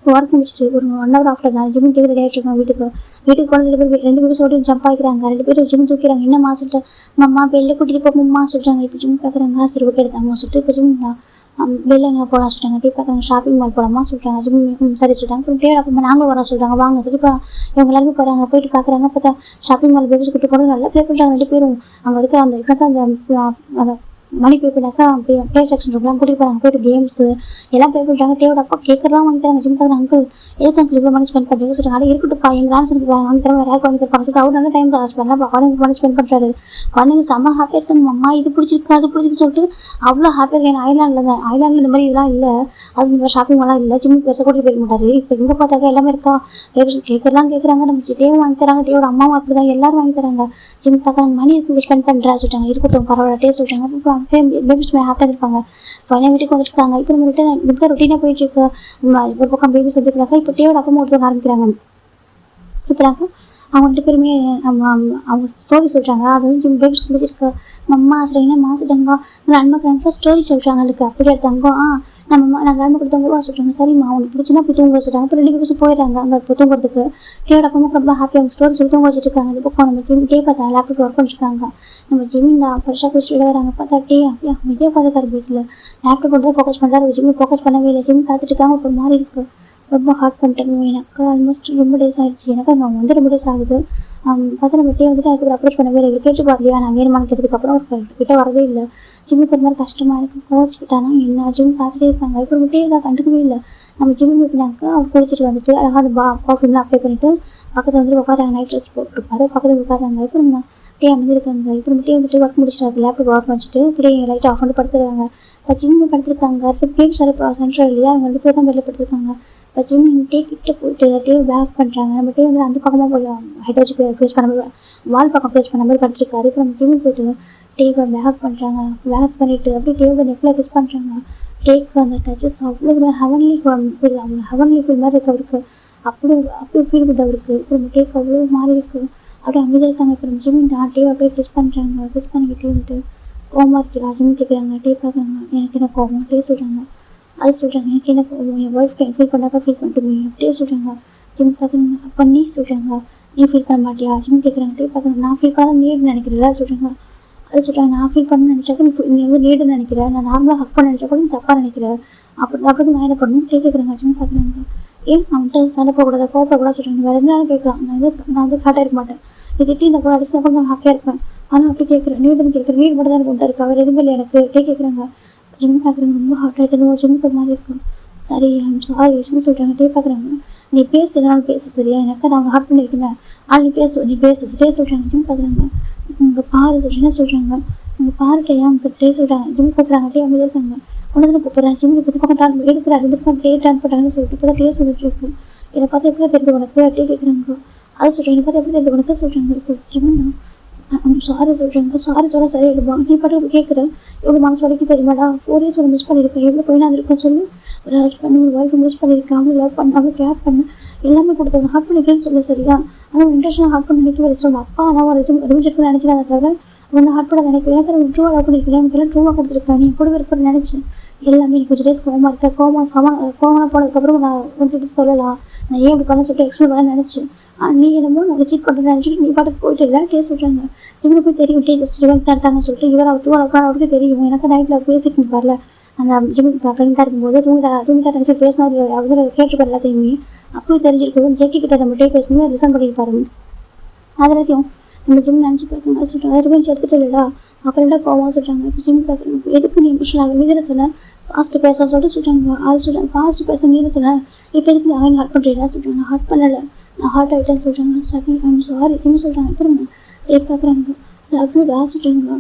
A: ஒர்க் முடிச்சுட்டு ஒரு 1 hour ஆஃப்டர் தான் ஜிம் டீ ரெடி ஆகிட்டு இருக்காங்க. வீட்டுக்கு போன 2 பேரும் ஓடி ஜம்ப் ஆகிக்கிறாங்க. 2 பேரும் ஜிம் தூக்கிறாங்க. என்னம்மா சொல்லிட்டு மம்மா வெளில கூட்டிகிட்டு போம்மா சொல்லிட்டாங்க. இப்போ ஜிம் பார்க்குறாங்க. சரி ஓகே எடுத்தாங்க சொல்லிட்டு இப்போ ஜிம் வெளில எங்கே போகலாம் சொல்லிட்டாங்க. டீ பார்க்குறாங்க. ஷாப்பிங் மால் போகலாமா சொல்லிட்டாங்க. ஜிம் சரி சொல்லிட்டாங்க. அப்புறம் டேட் அப்போ நாங்களும் வரோம் சொல்லிட்டாங்க. வாங்க சரி இப்போ இவங்க எல்லாருமே போகிறாங்க. போயிட்டு பார்க்குறாங்க. பார்த்தா ஷாப்பிங் மால் பேபிஸ் கூட்டு போகிறது நல்லா ப்ளே பண்ணுறாங்க 2 பேரும். அங்கே இருக்க அந்த மணி பே பண்ணாக்கா அப்படியே ப்ளே செக்ஷன் இருக்கலாம் கூட்டிகிட்டு போகிறாங்க. போய்ட்டு கேம்ஸு எல்லாம் ப்ளே பண்ணுறாங்க. டேவோட அப்பா கேட்கறதான் வாங்கி தராங்க. ஜிம் பார்க்குறாங்க. அங்கிள் எதுக்கு அங்கிள் இவ்வளோ மணி ஸ்பெண்ட் பண்ணுறீங்க சொல்லிட்டு அதை இருக்கட்டும்ப்பா எங்கள் ஆன்சருக்கு வாங்கி தரேன் வேறு யாருக்கு வாங்கி தரப்பாங்க சொல்லிட்டு அவர் நல்ல டைம் பாஸ் பண்ணலாம். குழந்தைங்க மணி ஸ்பெண்ட் பண்ணுறாரு. குழந்தைங்க செம்ம ஹாப்பியாக இருக்காங்க. அம்மா இது பிடிச்சிருக்கு அது பிடிச்சிருக்கு சொல்லிட்டு அவ்வளோ ஹாப்பியாக இருக்கேன். ஐலாண்டில் இந்த மாதிரி இதெல்லாம் இல்லை, அது இந்த மாதிரி ஷாப்பிங் எல்லாம் இல்லை. ஜிம் பெருசாக கூட்டிகிட்டு போயிட மாட்டாரு. இப்போ எங்கே பார்த்தாக்கா எல்லாமே இருக்கா பேபிஸ் கேட்கறலாம் கேட்குறாங்க. நம்ம டேவும் வாங்கி தராங்க. டேவோட அம்மாவும் அப்படி தான் எல்லாரும் வாங்கி தராங்க. ஜிம் பார்க்குறாங்க. மணி எதுக்கு ஸ்பெண்ட் பண்ணுறா சொல்லிட்டாங்க. இருக்கட்டும் பரவாயில்ல டே சொல்லிட்டாங்க. பேபிஸ் ஹாப்பியாக இருப்பாங்க. பையன் வீட்டுக்கு வந்துருக்காங்க. இப்போ நம்ம இப்போ ரொட்டீனாக போயிட்டு இருக்கு. ஒரு பக்கம் பேபி சொல்லிருக்காங்க. இப்போ டேவோட அப்பா ஒருத்தவங்க ஆரம்பிக்கிறாங்க. இப்போ அவங்க 2 பேருமே அவங்க ஸ்டோரி சொல்கிறாங்க. அது வந்து பேபிஸ் பிடிச்சிருக்கு. அம்மா சொல்கிறீங்கன்னா சொல்லிட்டாங்க. நண்பர்கள் ஸ்டோரி சொல்கிறாங்க. அதுக்கு அப்படி எடுத்தாங்க. நம்ம நான் நண்பர் கொடுத்தவங்க சொல்கிறாங்க. சரிம்மா அவங்களுக்கு பிடிச்சினா போய் தூங்க சொல்கிறாங்க. இப்போ 2 பேரும் போயிடுறாங்க அங்கே இப்போ தூங்குறதுக்கு. டேவோட அப்பா ரொம்ப ஹாப்பியாக அவங்க ஸ்டோரி சொல்லி தூங்க வச்சுட்டு இருக்காங்க. இந்த பக்கம் நம்ம ஜிம் டே பார்த்தா லேப்டாப் ஒர்க் பண்ணிருக்காங்க. நம்ம ஜிம்மின் ஃப்ரெஷ்ஷாக குடிச்சிட்டு வராங்க. பார்த்தா டே அப்படியே அமைதியாக உட்காந்துருக்காரு வீட்டில். லேப்டாப் தான் ஃபோக்கஸ் பண்ணுறாரு. ஜிம்மி ஃபோக்கஸ் பண்ணவே இல்லை. ஜிம் பார்த்துட்டு இருக்காங்க. ஒரு மாதிரி இருக்குது. ரொம்ப ஹார்ட் பண்ணிட்டேன். எனக்கு ஆல்மோஸ்ட் ரொம்ப டேஸ் ஆகிடுச்சு. எனக்கு அங்கே வந்து ரொம்ப டேஸ் ஆகுது. பார்த்தா நம்ம டே வந்துட்டு அதுக்கு அப்ரோச் பண்ணவே இல்லை. இவர் கேட்டு வரலையா நான் வேணுமான்னு கேட்டதுக்கப்புறம் கிட்ட வரதே இல்லை. ஜிம்முக்கு ஒரு மாதிரி கஷ்டமாக இருக்குது. கோச்சிக்கிட்டானா என்ன ஜிம் பார்த்துட்டே இருக்காங்க. இப்போ டே தான் கண்டுக்கவே இல்லை. நம்ம ஜிம் போயினாக்கா அவர் குளிச்சுட்டு வந்துட்டு அழகாக அந்த பர்ஃப்யூம்லாம் அப்ளை பண்ணிவிட்டு பக்கத்தில் வந்துட்டு உட்காராங்க. Night dress போட்டுருப்பாரு. பக்கத்தில் உட்காராங்க. இப்போ நம்ம டே அமைதிருக்காங்க. இப்போ நம்ம டே வந்துட்டு ஒர்க் முடிச்சிட்டாரு. லேப்டாப் ஒர்க் வச்சுட்டு இப்படி லைட்டாக ஆஃப் பண்ணிட்டு படுத்துருக்காங்க. இப்போ ஜிம்மு படுத்துருக்காங்க. இப்போ கேம் சார் சென்டர் இல்லையா அவங்க 2 பேர் தான் வெளில படுத்துருக்காங்க. இப்போ ஜிம் டே கிட்ட போயிட்டு டே பேக் பண்ணுறாங்க. நம்ம டே வந்து அந்த பக்கமாக போய் ஹெட் வச்சு ஃபேஸ் பண்ண மாதிரி வால் பக்கம் ஃபேஸ் பண்ண மாதிரி படுத்துருக்காரு. இப்போ நம்ம ஜிம்முக்கு போயிட்டு டேவை பேக் பண்ணுறாங்க. பேக் பண்ணிவிட்டு அப்படியே டேவோட நெக்கில் கிஸ் பண்ணுறாங்க. டேக்கு அந்த டச்சஸ் அவ்வளோ ஹெவன்லி ஃபீல் ஹெவன்லி ஃபீல் மாதிரி இருக்குது அவருக்கு. அப்படியே ஃபீல் குட் அவருக்கு. இப்போ நம்ம டேக்கு அவ்வளோ மாறி இருக்குது. அப்படியே அமைதியாக இருக்காங்க. இப்போ நம்ம ஜிம் டே அப்படியே கிஸ் பண்ணுறாங்க. கிஸ் பண்ணிக்கிட்டே வந்துட்டு கோவமாக இருக்கா ஜிம் கேட்குறாங்க. டே பார்க்குறாங்க. எனக்கு என்ன கோவம் டே சொல்கிறாங்க. அது சொல்கிறாங்க. எனக்கு என் ஒய்ஃப்க்கு ஃபீல் பண்ணாக்கா ஃபீல் பண்ணிட்டுமே அப்படியே சொல்கிறாங்க. ஜிம் பார்க்குறாங்க. அப்போ நீ சொல்கிறாங்க நீ ஃபீல் பண்ண மாட்டியா ஜிம் கேட்குறாங்க. டே பார்க்குறாங்க. நான் ஃபீல் பண்ண நீடுன்னு நினைக்கிறேன் சொல்கிறாங்க. அது சொல்கிறாங்க. நான் ஃபீல் பண்ண நினச்சாக்கா நீ வந்து நீடுன்னு நினைக்கிறேன். நான் நார்மலாக ஹக் பண்ண நினச்சா கூட நீ தப்பாக நினைக்கிறேன். அப்படி நான் என்ன பண்ணணும் டே கேட்குறாங்க. ஜிம் பார்க்குறாங்க. ஏன் அவன்கிட்ட சண்டை போகக்கூடாது கோவப்படக்கூடாது சொல்கிறாங்க. வேறு எதுனாலும் கேட்கலாம். நான் வந்து ஹார்ட்டாக இருக்க மாட்டேன். நீ திட்டி இந்த கூட அடிச்சுனா கூட நான் ஹாப்பியாக இருப்பேன். ஆனால் அப்படி கேட்குறேன். நீடுன்னு கேட்குறேன். நீடு மட்டும் தான் எனக்கு உண்டா இருக்கா வேறு எதுவுமே இல்லை எனக்கு டே கேட்குறாங்க. ஜிம் பார்க்குறாங்க. ரொம்ப ஹார்ட் ஆகிட்டு ஜிம்முக்கு மாதிரி இருக்கும். சரி ஐம் சாரி ஜிம் சொல்கிறாங்க. டே பார்க்குறாங்க. நீ பேசு இல்லைனாலும் பேசு சரியா எனக்கு நான் ஹார்ட் பண்ணியிருக்கேன். நீ பேசு டே சொல்கிறாங்க. ஜிம் பார்க்குறாங்க. உங்கள் பாரு சொல்கிறேன் சொல்கிறாங்க. உங்கள் பாரு டே அவங்க டே சொல்கிறாங்க. ஜிம் கூப்பிட்றாங்க. டே அவங்க இருக்காங்க. ஒன்று கூப்பிட்றேன். ஜிம் இப்போ பக்கம் ட்ரான் எடுக்கிறாரு. இந்த பக்கம் டே ட்ரான் பண்ணுறாங்கன்னு சொல்லிட்டு இப்போ தான் டே சொல்லிட்டு இருக்கு. இதை பார்த்து எப்படி தெரிஞ்சு உனக்கு டே கேட்குறாங்க. அது சொல்கிறேன். என்னை பார்த்து எப்படி தெரிஞ்சு உனக்கு சொல்கிறாங்க. இப்போ ஜிம் சாரி சொல்கிறாங்க. சாரி சொல்ல சரியாயிடுமா? நீ பாட்டு கேட்குற எவ்வளோ மனசு வரைக்கும் தெரியுமாடா? 4 இயர்ஸ் மிஸ் பண்ணியிருக்கேன். எவ்வளோ போய் நான் இருப்பேன் சொல்லு. ஒரு ஹஸ்பண்ட் ஒரு ஒய்ஃபை மிஸ் பண்ணியிருக்கேன். அவங்களை லவ் பண்ண அவங்களை கேர் பண்ண எல்லாமே கொடுத்தவங்க ஹார்ட் பண்ணிக்கிறேன்னு சொல்ல சரியா? ஆனால் இன்ட்ரெஸ்டாக ஹார்ட் பண்ண நினைக்கவே இல்லை. அப்பா நான் ஒரு ரிமிஜெக்ட் நினைச்சிடாத தவிர உன்னை ஹார்ட் பண்ண நினைக்கிறேன். எனக்கு ட்ரூவாக லவ் பண்ணியிருக்கேன். எனக்கு எல்லாம் ட்ரூவாக கொடுத்துருக்கேன். நீ கூட இருப்பேன்னு நினச்சேன். எல்லாமே நீ கொஞ்சம் டேஸ் கோவமாக இருக்கேன். கோவமாக போனதுக்கப்புறம் நான் வந்துட்டு சொல்லலாம். நான் ஏன் இப்படி பண்ண சொல்லிட்டு எக்ஸ்பிளைன் பண்ண நினச்சேன். நீ என்னமோ நான் சீட் பண்ணுறேன்னு நினச்சிட்டு நீ பாட்டுக்கு போயிட்டு இல்லை டேஸ்ட் சொல்கிறாங்க. இவங்க போய் தெரியும் டீச்சர்ஸ் ரிவென்ஸ் எடுத்தாங்கன்னு சொல்லிட்டு இவர் அவர் ட்ரூவாக அவருக்கு தெரியும். எனக்கு நைட்டில் பேசிட்டு இருப்பார்ல அந்த ஃப்ரெண்டாக இருக்கும்போது தூங்கிட்டா நினச்சி பேசினா அவர் கேட்டுருப்பார் எல்லாத்தையுமே. அப்போயும் தெரிஞ்சிருக்கும் ஜேக்கி கிட்ட நம்ம டே பேசணுமே ரிசன் பண்ணியிருப்பாரு. அது எல்லாத்தையும் நம்ம ஜிம் நினச்சி பார்த்தாங்க சொல்லிட்டாங்க. ரிவென்ஸ் எடுத்துட்டு இல்லைடா அப்புறம் என்ன கோவமாக சொல்கிறாங்க. இப்போ ஜிம் பார்க்குறாங்க எதுக்கு நீ இமோஷனல் ஆக மீதில் சொன்னேன் ஃபாஸ்ட்டு பேச சொல்லிட்டு சொல்கிறாங்க. அது சொல்கிறாங்க ஃபாஸ்ட்டு பேச நீதில் சொன்னேன். இப்போ எதுக்கு நான் ஹார்ட் பண்ணுறீங்களா சொல்கிறாங்க. ஹார்ட் பண்ணலை நான் ஹார்ட் ஆகிட்டேன்னு சொல்கிறாங்க. சரி ஐம் சாரி ஜிம் சொல்கிறாங்க. திரும்ப டேப் பார்க்குறாங்க. லவ் யூ டா சொல்கிறாங்க.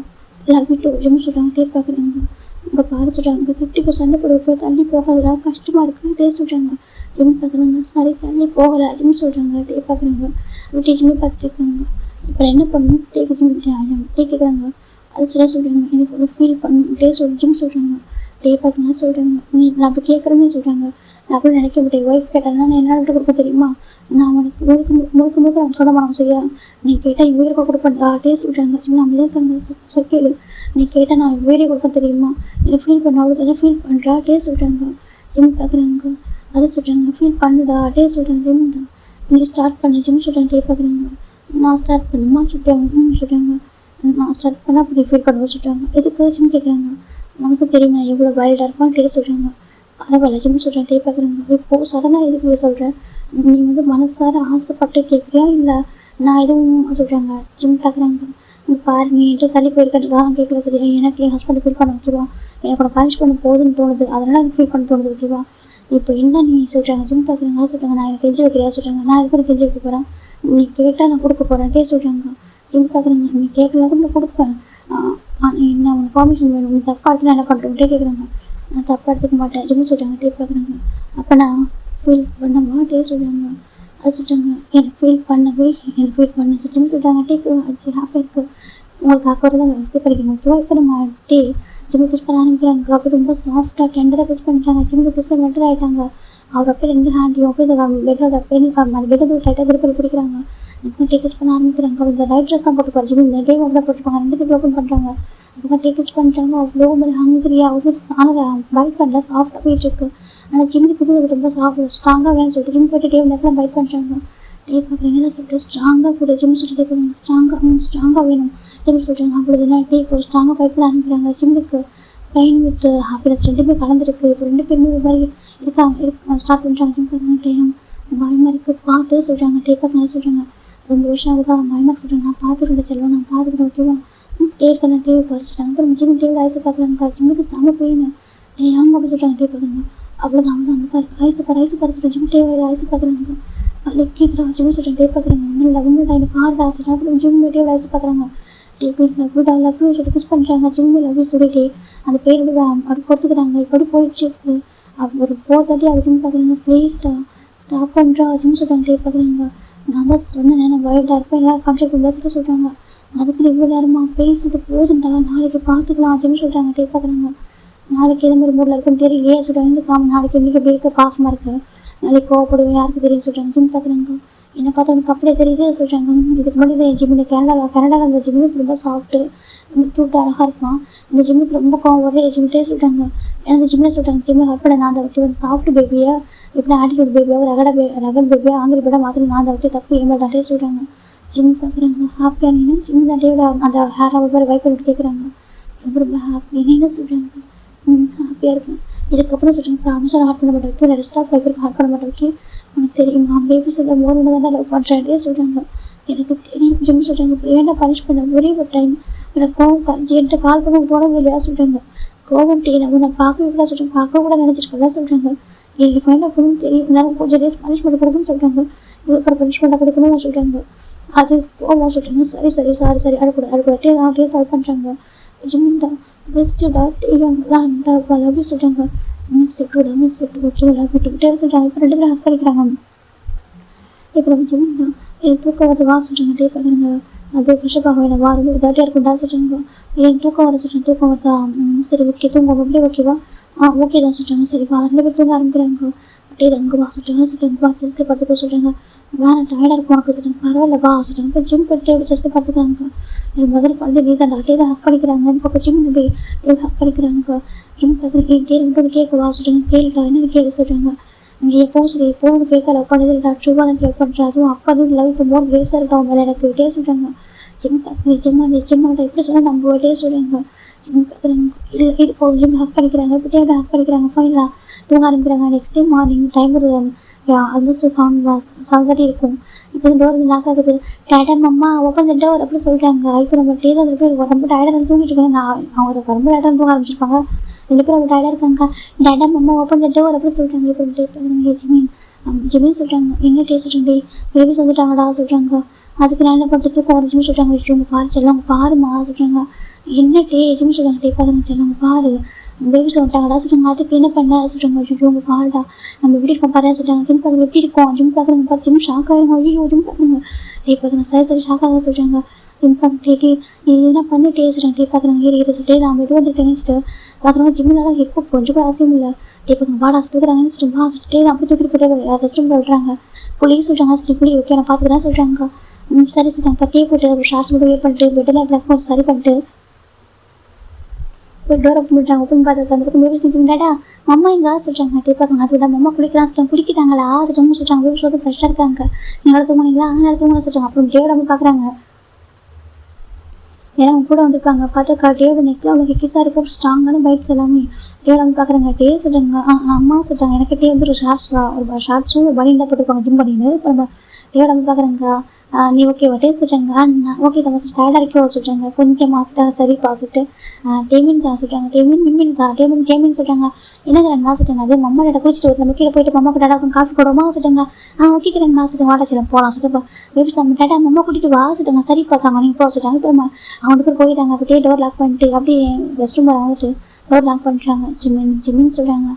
A: லவ் யூ டூ ஜிம் சொல்கிறாங்க. டேப் பார்க்குறாங்க. இங்கே பாரு சொல்கிறாங்க. 50 சண்டை போடுறப்போ தள்ளி போகாதடா கஷ்டமாக இருக்குது டே சொல்கிறாங்க. ஜிம் பார்க்குறாங்க. சரி தள்ளி போகலை ஜிம் சொல்கிறாங்க. டே பார்க்குறாங்க. அப்படி ஜிம்மி பார்த்துட்டு இருக்காங்க. இப்போ என்ன பண்ணணும் டேக்கு ஜிம் டே கேட்குறாங்க. அது சொல்கிறாங்க. எனக்கு ஒரு ஃபீல் பண்ணணும் டே ஜிம் சொல்கிறாங்க. டே பார்க்குறாங்க சொல்கிறாங்க. நான் அப்படி கேட்குறேன்னு சொல்கிறாங்க. நான் அப்படி நினைக்க முடியும். ஒய்ஃப் கேட்டாங்கன்னா நான் என்ன விட்டு கொடுக்க தெரியுமா? நான் உனக்கு முழுக்க நான் சொந்தமானம் செய்ய நீ கேட்டால் என் உயிரை கொடுப்பேன்டா டே சொல்கிறாங்க. ஜிம் நம்ம இருக்காங்க கேளு. நீ கேட்டால் நான் உயிரை கொடுப்பேன் தெரியுமா? எனக்கு ஃபீல் பண்ண அவ்வளோ தானே ஃபீல் பண்ணுறா டே சொல்கிறாங்க. ஜிம் பார்க்குறாங்க. அதை சொல்கிறாங்க. ஃபீல் பண்ணுடா டே சொல்கிறாங்க. ஜிம் தான் நீ ஸ்டார்ட் பண்ண ஜிம் சொல்கிறாங்க. டே பார்க்குறாங்க. நான் ஸ்டார்ட் பண்ணுமா சொல்கிறாங்க. சொல்கிறாங்க நான் ஸ்டார்ட் பண்ணால் அப்படி ஃபீல் பண்ணுவோம் சொல்கிறாங்க. எதுக்கு ஜிம் கேட்குறாங்க. உனக்கு தெரியும் நான் எவ்வளோ வைல்டாக இருப்பான் டே சொல்கிறாங்க. பரவாயில்ல ஜிம் சொல்கிறேன். டே பார்க்குறாங்க. இப்போது சடனாக எதுக்கு சொல்கிறேன் நீ மனசார ஆசைப்பட்டு கேட்குறியா இல்லை நான் எதுவும் சொல்கிறாங்க. ஜிம் பார்க்குறாங்க. இங்கே பாரு நீ என்கிட்ட தள்ளி போயிருக்கிறதுக்காக கேட்கல சரியா? எனக்கு என் ஹஸ்பண்ட் ஃபீல் பண்ண ஓகேவா? எனக்கு உனக்கு பனிஷ் பண்ண போதுன்னு தோணுது. அதனால் எனக்கு ஃபீல் பண்ண தோணுது ஓகேவா? இப்போ என்ன நீ சொல்கிறாங்க. ஜிம் பார்க்குறாங்க. சொல்கிறாங்க நான் எனக்கு கெஞ்சி வைக்கிறியா சொல்கிறாங்க. நான் எதுக்கு கெஞ்சி வைக்க போகிறேன்? நீ கேட்டால் நான் கொடுக்க போகிறேன் டே சொல்கிறாங்க. ஜிம் பார்க்குறாங்க. நீ கேட்கலாம் கூட நான் கொடுப்பேன். நான் உனக்கு பர்மிஷன் வேணும். நீ தப்பாக எடுத்து நான் என்ன பண்ணுறேன் டே கேட்குறாங்க. நான் தப்பாக எடுத்துக்க மாட்டேன் ஜிம் சொல்கிறாங்க. டே பார்க்குறாங்க. அப்போ நான் ஃபீல் பண்ணவா டே சொல்கிறாங்க. அது சொல்கிறாங்க எனக்கு ஃபீல் பண்ண ஜிம் சொல்கிறாங்க. டேக்கு அது ஹாப்பியாக இருக்குது உங்களுக்கு அப்புறம் தான் வசதி படிக்கணும் ஓகேவா? இப்போ நம்ம டே ஜிம்மு கிஸ் பண்ண ஆரம்பிக்கிறாங்க. அப்படி ரொம்ப சாஃப்டாக டெண்டராக கிஸ் பண்ணிட்டாங்க. ஜிம்முக்கு கிஸ்ல மெட்டர் ஆகிட்டாங்க. அவர் அப்படியே 2 ஹேண்டையும் அப்படியே இந்த பெட்டோட பெயின் அந்த பெட்டை டைட்டாக திருப்பி பிடிக்கிறாங்க. டே கிஸ் பண்ண ஆரம்பிக்கிறாங்க. அவர் இந்த ரைட் ட்ரெஸ் தான் போட்டுப்பார். ஜிம் இந்த டே அப்படியே போட்டுப்பாங்க. 2 பேர் ஓப்பன் பண்ணுறாங்க. அதுக்காக டே கிஸ் பண்ணுறாங்க. அவ்வளோ ஒரு ஹங்கிரியாக அவ்வளோ ஆனால் பைட் பண்ணல சாஃப்டாக போயிட்டுருக்கு. ஆனால் ஜிம்முக்கு புது அது ரொம்ப ஸ்ட்ராங்காக வேணும்னு சொல்லிட்டு ஜிம் போய்ட்டு டே நேரத்தில் பைட் பண்ணுறாங்க. டே பார்க்குறீங்கன்னா சொல்லிட்டு ஸ்ட்ராங்காக கூட ஜிம் சொல்லிட்டு பார்க்குறாங்க. ஸ்ட்ராங்காக வேணும் ஜிம் சொல்கிறாங்க. அவ்வளோதான் டே இப்போ ஸ்ட்ராங்காக பைட் பண்ண ஆரம்பிக்கிறாங்க. ஜிம்முக்கு பெயின் வித் ஹாப்பினஸ் 2 கலந்துருக்கு. இப்போ 2 பேருமே இது மாதிரி ஸ்டார்ட் பண்ணுறாங்க. ஜிம் பார்க்குறாங்க. டேயும் பயமாக இருக்குது பார்த்து சொல்கிறாங்க. டே பார்க்குறாங்க சொல்கிறாங்க. 2 வருஷம் ஆகுதா பயமாக சொல்கிறாங்க. நான் பார்த்துக்கிட்ட செல்வம் நான் பார்த்துக்கிறேன் ஓகேவா? டே இருக்க நான் டேவை பறிச்சிட்டாங்க. அப்புறம் ஜிம் டேவோட ஐஸை பார்க்குறாங்க. ஜிம்முக்கு செம்ம பெயின். டே அவங்க அப்படி சொல்கிறாங்க. டே பார்க்குறாங்க. அவ்வளோதான் அந்த பாரு ஐஸை பறிச்சிட்டேன். ஜிம் டே ஐஸை பார்க்குறாங்க. கேட்குறா ஜிம் சொல்கிறேன். டே பார்க்குறாங்க. ஒன்றும் இல்லை ஒன்றும் எனக்கு பாருடா சொல்கிறேன். அப்புறம் ஜிம் டேவோட ஐஸை பார்க்குறாங்க. டே லவ் யூ சொல்லிட்டு கிஸ் பண்ணுறாங்க. ஜிம் லவ் யூ சொல்லிட்டு அந்த பேர் அப்படி பொறுத்துக்கிறாங்க. இப்படி போயிடுச்சு ஒரு 4:30 ஆகுது. ஜிம் பார்க்குறாங்க. ப்ளீஸ்டா ஸ்டாப் பண்ணுறா ஜிம் சொல்கிறாங்க. டே பார்க்குறாங்க. நான் தான் சொன்னேன் நான் வைல்டாக இருப்பேன் எல்லாம் கான்ட்ராக்ட் பேசிட்டு சொல்கிறாங்க. அதுக்கு இவ்வளோ நேரமா பேசுறது போதுண்டா நாளைக்கு பார்த்துக்கலாம் ஜிம் சொல்கிறாங்க. டே பார்க்குறாங்க. நாளைக்கு எது மாதிரி மூடில் இருக்குன்னு தெரியலையே சொல்கிறாங்க. நாளைக்கு இன்றைக்கி எப்படி இருக்க பாசமாக இருக்குது நாளைக்கு கோவப்படுவேன் யாருக்கு தெரியும் சொல்கிறாங்க. ஜிம் பார்க்குறாங்க. என்னை பார்த்தா உனக்கு அப்படியே தெரியுது சொல்கிறாங்க. இதுக்கு முன்னாடி தான் என் ஜிம்மில் கனடாவில் அந்த ஜிம்முக்கு ரொம்ப சாஃப்ட்டு ரொம்ப க்யூட்டாக அழகாக இருப்பான். இந்த ஜிம்முக்கு ரொம்ப கோவம் வருது ஜிம்மிட்டே சொல்கிறாங்க. அந்த ஜிம்மில் சொல்கிறாங்க ஜிம்மை ஹர்ட் நான் அதை விட்டு வந்து சாஃப்ட் பேபியை எப்படி ஆட்டிடியூட் பேபியாக ரகட் பேபியாக ஆங்கிரி பேடாக மாற்றி நான் அதை விட்டு தப்பு ஏமால் தாட்டே சொல்கிறாங்க. ஜிம் பார்க்குறாங்க. ஹாப்பியாக நீங்க ஜிம் தாட்டையோட அந்த ஹேர் அவர் மாதிரி வைப் பண்ணிட்டு கேட்குறாங்க. ரொம்ப ரொம்ப ஹாப்பி நீங்க சொல்கிறாங்க. ஹாப்பியாக இருக்கும். இதுக்கப்புறம் சொல்கிறாங்க ப்ராமிஸாக ஹார்ட் பண்ண மாட்டேன் வைக்கி ரெஸ்ட் ஆஃப் லைஃபுக்கு ஹார்ட் பண்ண மாட்டேன் வைக்கி உனக்கு தெரியுமா பேபி சொல்ல மோர் தான் லவ் பண்ணுறேன் சொல்கிறாங்க. எனக்கு தெரியும் ஜிம் சொல்கிறாங்க. ஏன்டா பனிஷ் பண்ண ஒரே ஒரு டைம் எனக்கு கோவம் கரைஞ்சி என்கிட்ட கால் பண்ண போனது இல்லையா சொல்கிறாங்க. கோவம் டீ நான் பார்க்கவே கூட சொல்கிறேன் பார்க்க கூட நினச்சிருக்கதான் சொல்கிறாங்க. எனக்கு ஃபைனாக பண்ணணும் தெரியும் இருந்தாலும் கொஞ்சம் டேஸ் பனிஷ்மெண்ட் கொடுக்குன்னு சொல்கிறாங்க. இவ்வளோ பனிஷ்மெண்ட்டாக கொடுக்கணும்னு சொல்கிறாங்க. அது கோவமாக சொல்கிறாங்க. சரி அழுக்கூடாட்டே தான் டே சால்வ் பண்ணுறாங்க. ஜிம் தான் பெஸ்ட்டுடா டேடாண்டா லவ் சொல்கிறாங்க. மிஸ் ஓகே லவ் விட்டுக்கிட்டே சொல்கிறாங்க. இப்போ 2 பேரும் ஹக் பண்ணிக்கிறாங்க. இப்போ நம்ம ஜிம் தான் இது தூக்கம் வருது வா சொல்கிறாங்க. டே பார்க்குறாங்க. அது ஃப்ரெஷ்ஷப் ஆக வேணாமா, ரொம்ப டர்ட்டியாக இருக்கும்டா சொல்கிறாங்க. எனக்கு தூக்கம் வர சொல்கிறேன், தூக்கம் வருதா, சரி ஓகே தூங்க அப்படியே ஓகேவா, ஓகே தான் சொல்கிறாங்க. சரிப்பா 2 பேர் தூங்க ஆரம்பிக்கிறாங்க. அப்படியே அங்கே வா சொல்கிறாங்க வா செஸ்ட்டு படுத்துக்க சொல்கிறாங்க. வேணாம் டயர்டாக இருக்கும் உனக்கு சொல்கிறாங்க. பரவாயில்ல வா சொல்கிறாங்க. இப்போ ஜிம் போய்ட்டு அப்படி செஸ்ட்டு படுத்துக்கிறாங்க. எனக்கு முதல்ல வந்து நீ தான் அப்படியே தான் ஹக் பண்ணிக்கிறாங்க. இந்த பக்கம் ஜிம் அப்படி ஹக் பண்ணிக்கிறாங்க. ஜிம் பார்க்குறேன் கேட்க கேட்க வா சொல்கிறாங்க. கேளுடா என்னது கேட்க சொல்கிறாங்க. நீ எப்போவும் சரி எப்போவும் கேட்க லவ் பண்ணதில்லை, ட்ரூவாக தான் லவ் பண்ணுறேன், அதுவும் அப்பா தான் லவ் இப்போ மோர் வேஸாக இருக்கா மேலே எனக்கு விட்டே சொல்கிறாங்க. ஜிம் பார்க்குறேன் நிச்சயமாட்ட எப்படி சொன்னால் நம்ம விட்டே சொல்கிறாங்க. ஜிம் பார்க்குறாங்க இல்லை இது போ ஜிம் ஹக் பண்ணிக்கிறாங்க. இப்படியே ஹக் பண்ணிக்கிறாங்க. ஃபைனலாக தூங்க ஆரம்பிக்கிறாங்க. நெக்ஸ்ட் டே மார்னிங் டைம் ஒரு ஆல்மோஸ்ட் 7:30 இருக்கும். இப்போ இந்த டோர் லாக் ஆகுது. டேடா மம்மா ஓப்பன் த டோர் அப்படி சொல்கிறாங்க. இப்போ நம்ம டே தான் போய் ரொம்ப டயர்டாக தூங்கிட்டு இருக்காங்க. அவங்க ரொம்ப டயர்டாக தூங்க ஆரம்பிச்சிருப்பாங்க. 2 பேரும் ரொம்ப டயர்டாக இருக்காங்க. டேடா மம்மா ஓப்பன் த டோர் அப்படி சொல்கிறாங்க. இப்போ டே பார்க்குறாங்க ஜிமின் சொல்கிறாங்க. என்ன டே சொல்கிறாங்க, பேபிஸ் வந்துட்டாங்கடா சொல்கிறாங்க. அதுக்கு நான் என்ன பண்ணுறது தூக்கம் வர ஜிம் சொல்கிறாங்க. இவங்க பாரு செல்லுவாங்க பாருமா சொல்கிறாங்க. என்ன டே ஜிம் சொல்கிறாங்க. டே பார்க்குறாங்க செல்லுவாங்க பாரு பேபிஸ் வந்துட்டாங்கடா சொல்கிறாங்க. அதுக்கு என்ன பண்ண சொல்கிறாங்க. இவங்க பாருடா நம்ம எப்படி இருக்கோம் பாரு சொல்கிறாங்க. ஜிம் பார்க்குறது எப்படி இருக்கும் ஜிம் பார்க்குறாங்க. பார்த்து ஜிம் ஷாக் ஆகிருங்க. ஐயோ ஜிம் பார்க்குறாங்க. டே பார்க்குறாங்க சரி ஷாக் ஆக சொல்கிறாங்க. ஜிம் பார்க்க டே நீ என்ன பண்ணு டே சொல்கிறாங்க. டே பார்க்குறாங்க இரு சொல்லிட்டு நான் இது வந்து நினச்சிட்டு பார்க்குறாங்க. ஜிம்னால எப்போ கொஞ்சம் கூட அவசியம் இல்லை. டே பார்க்குறாங்க வாடா தூக்குறாங்கன்னு சொல்லிட்டு சொல்லிட்டு அப்படி தூக்கிட்டு போய்ட்டு ரெஸ்ட் ரூமில் விடுறாங்க. குளிக்க சொல்கிறாங்க. சொல்லி குளி ஓகே நான் பார்த்துக்கிறேன் சொல்கிறாங்க. சரி சொல்கிறாங்க. டே போட்டு ஷார்ட்ஸ் மட்டும் வெயிட் பண்ணிட்டு பெட்டெல்லாம் கொஞ்சம் சரி பண்ணிட்டு போய் டோர் ஓப்பன் பண்ணுறாங்க. ஓப்பன் பார்த்து அந்த பக்கம் பேபிஸ் நிற்கிறாடா மம்மா எங்கே சொல்கிறாங்க. டே பார்க்குறாங்க. அது விட மம்மா குளிக்கிறான் சொல்கிறாங்க. குளிக்கிறாங்களா சொல்கிறாங்க. பேபிஸ் வந்து ஃப்ரெஷ்ஷாக இருக்காங்க. நீங்கள் தூங்குனீங்களா நேரம் தூங்கணும் சொல்கிறாங்க. அப்புறம் டேவோட போய் பார்க்குறாங்க. ஏன்னா அவங்க கூட வந்திருக்காங்க. பார்த்தா டேவோட நெக்கில் அவ்வளோ ஹெக்கிஸாக இருக்குது. அப்புறம் ஸ்ட்ராங்கான பைட்ஸ் எல்லாமே டேவோட வந்து பார்க்குறாங்க. டே சொல்கிறாங்க. அம்மா சொல்கிறாங்க. எனக்கு டே வந்து ஒரு ஷார்ட்ஸும் ஒரு பனியன் தான் போட்டுருப்பாங்க ஜிம் பண்ணின்னு. இப்போ நம்ம டேவோட வந்து பார்க்குறாங்க. நீ ஓகேவா டே சொல்கிறாங்க. ஓகே தான் டயர்டாக இருக்கோ சொல்கிறாங்க. கொஞ்சம் மாசிட்டாங்க சரிப்பா சொல்லிட்டு டேமின் தான் சொல்கிறாங்க. டேமின் மின்மின் தான் டேமின் ஜேமின் சொல்கிறாங்க. என்னங்க ரெண்டு சொல்கிறாங்க. அதே மம்மா டேட்டா குளிச்சுட்டு ஒரு நம்ம கீழே போயிட்டு மம்மா டேட்டா காஃபி போடுவோமா சொல்கிறாங்க. ஓகே ரெண்டு சொல்லுங்க வாடா சரி போகலாம் சொல்லிட்டு பேபிஸ் நம்ம டேட்டா மம்மா கூட்டிகிட்டு வா சொல்கிறாங்க. சரி பார்த்தாங்க நீங்கள் போக சொல்கிறாங்க. இப்போ அவங்க பேர் போயிட்டாங்க. அப்படியே டோர் லாக் பண்ணிட்டு அப்படியே ரெஸ்ட் ரூம் வந்துட்டு டோர் லாக் பண்ணுறாங்க. ஜிமின் சொல்கிறாங்க.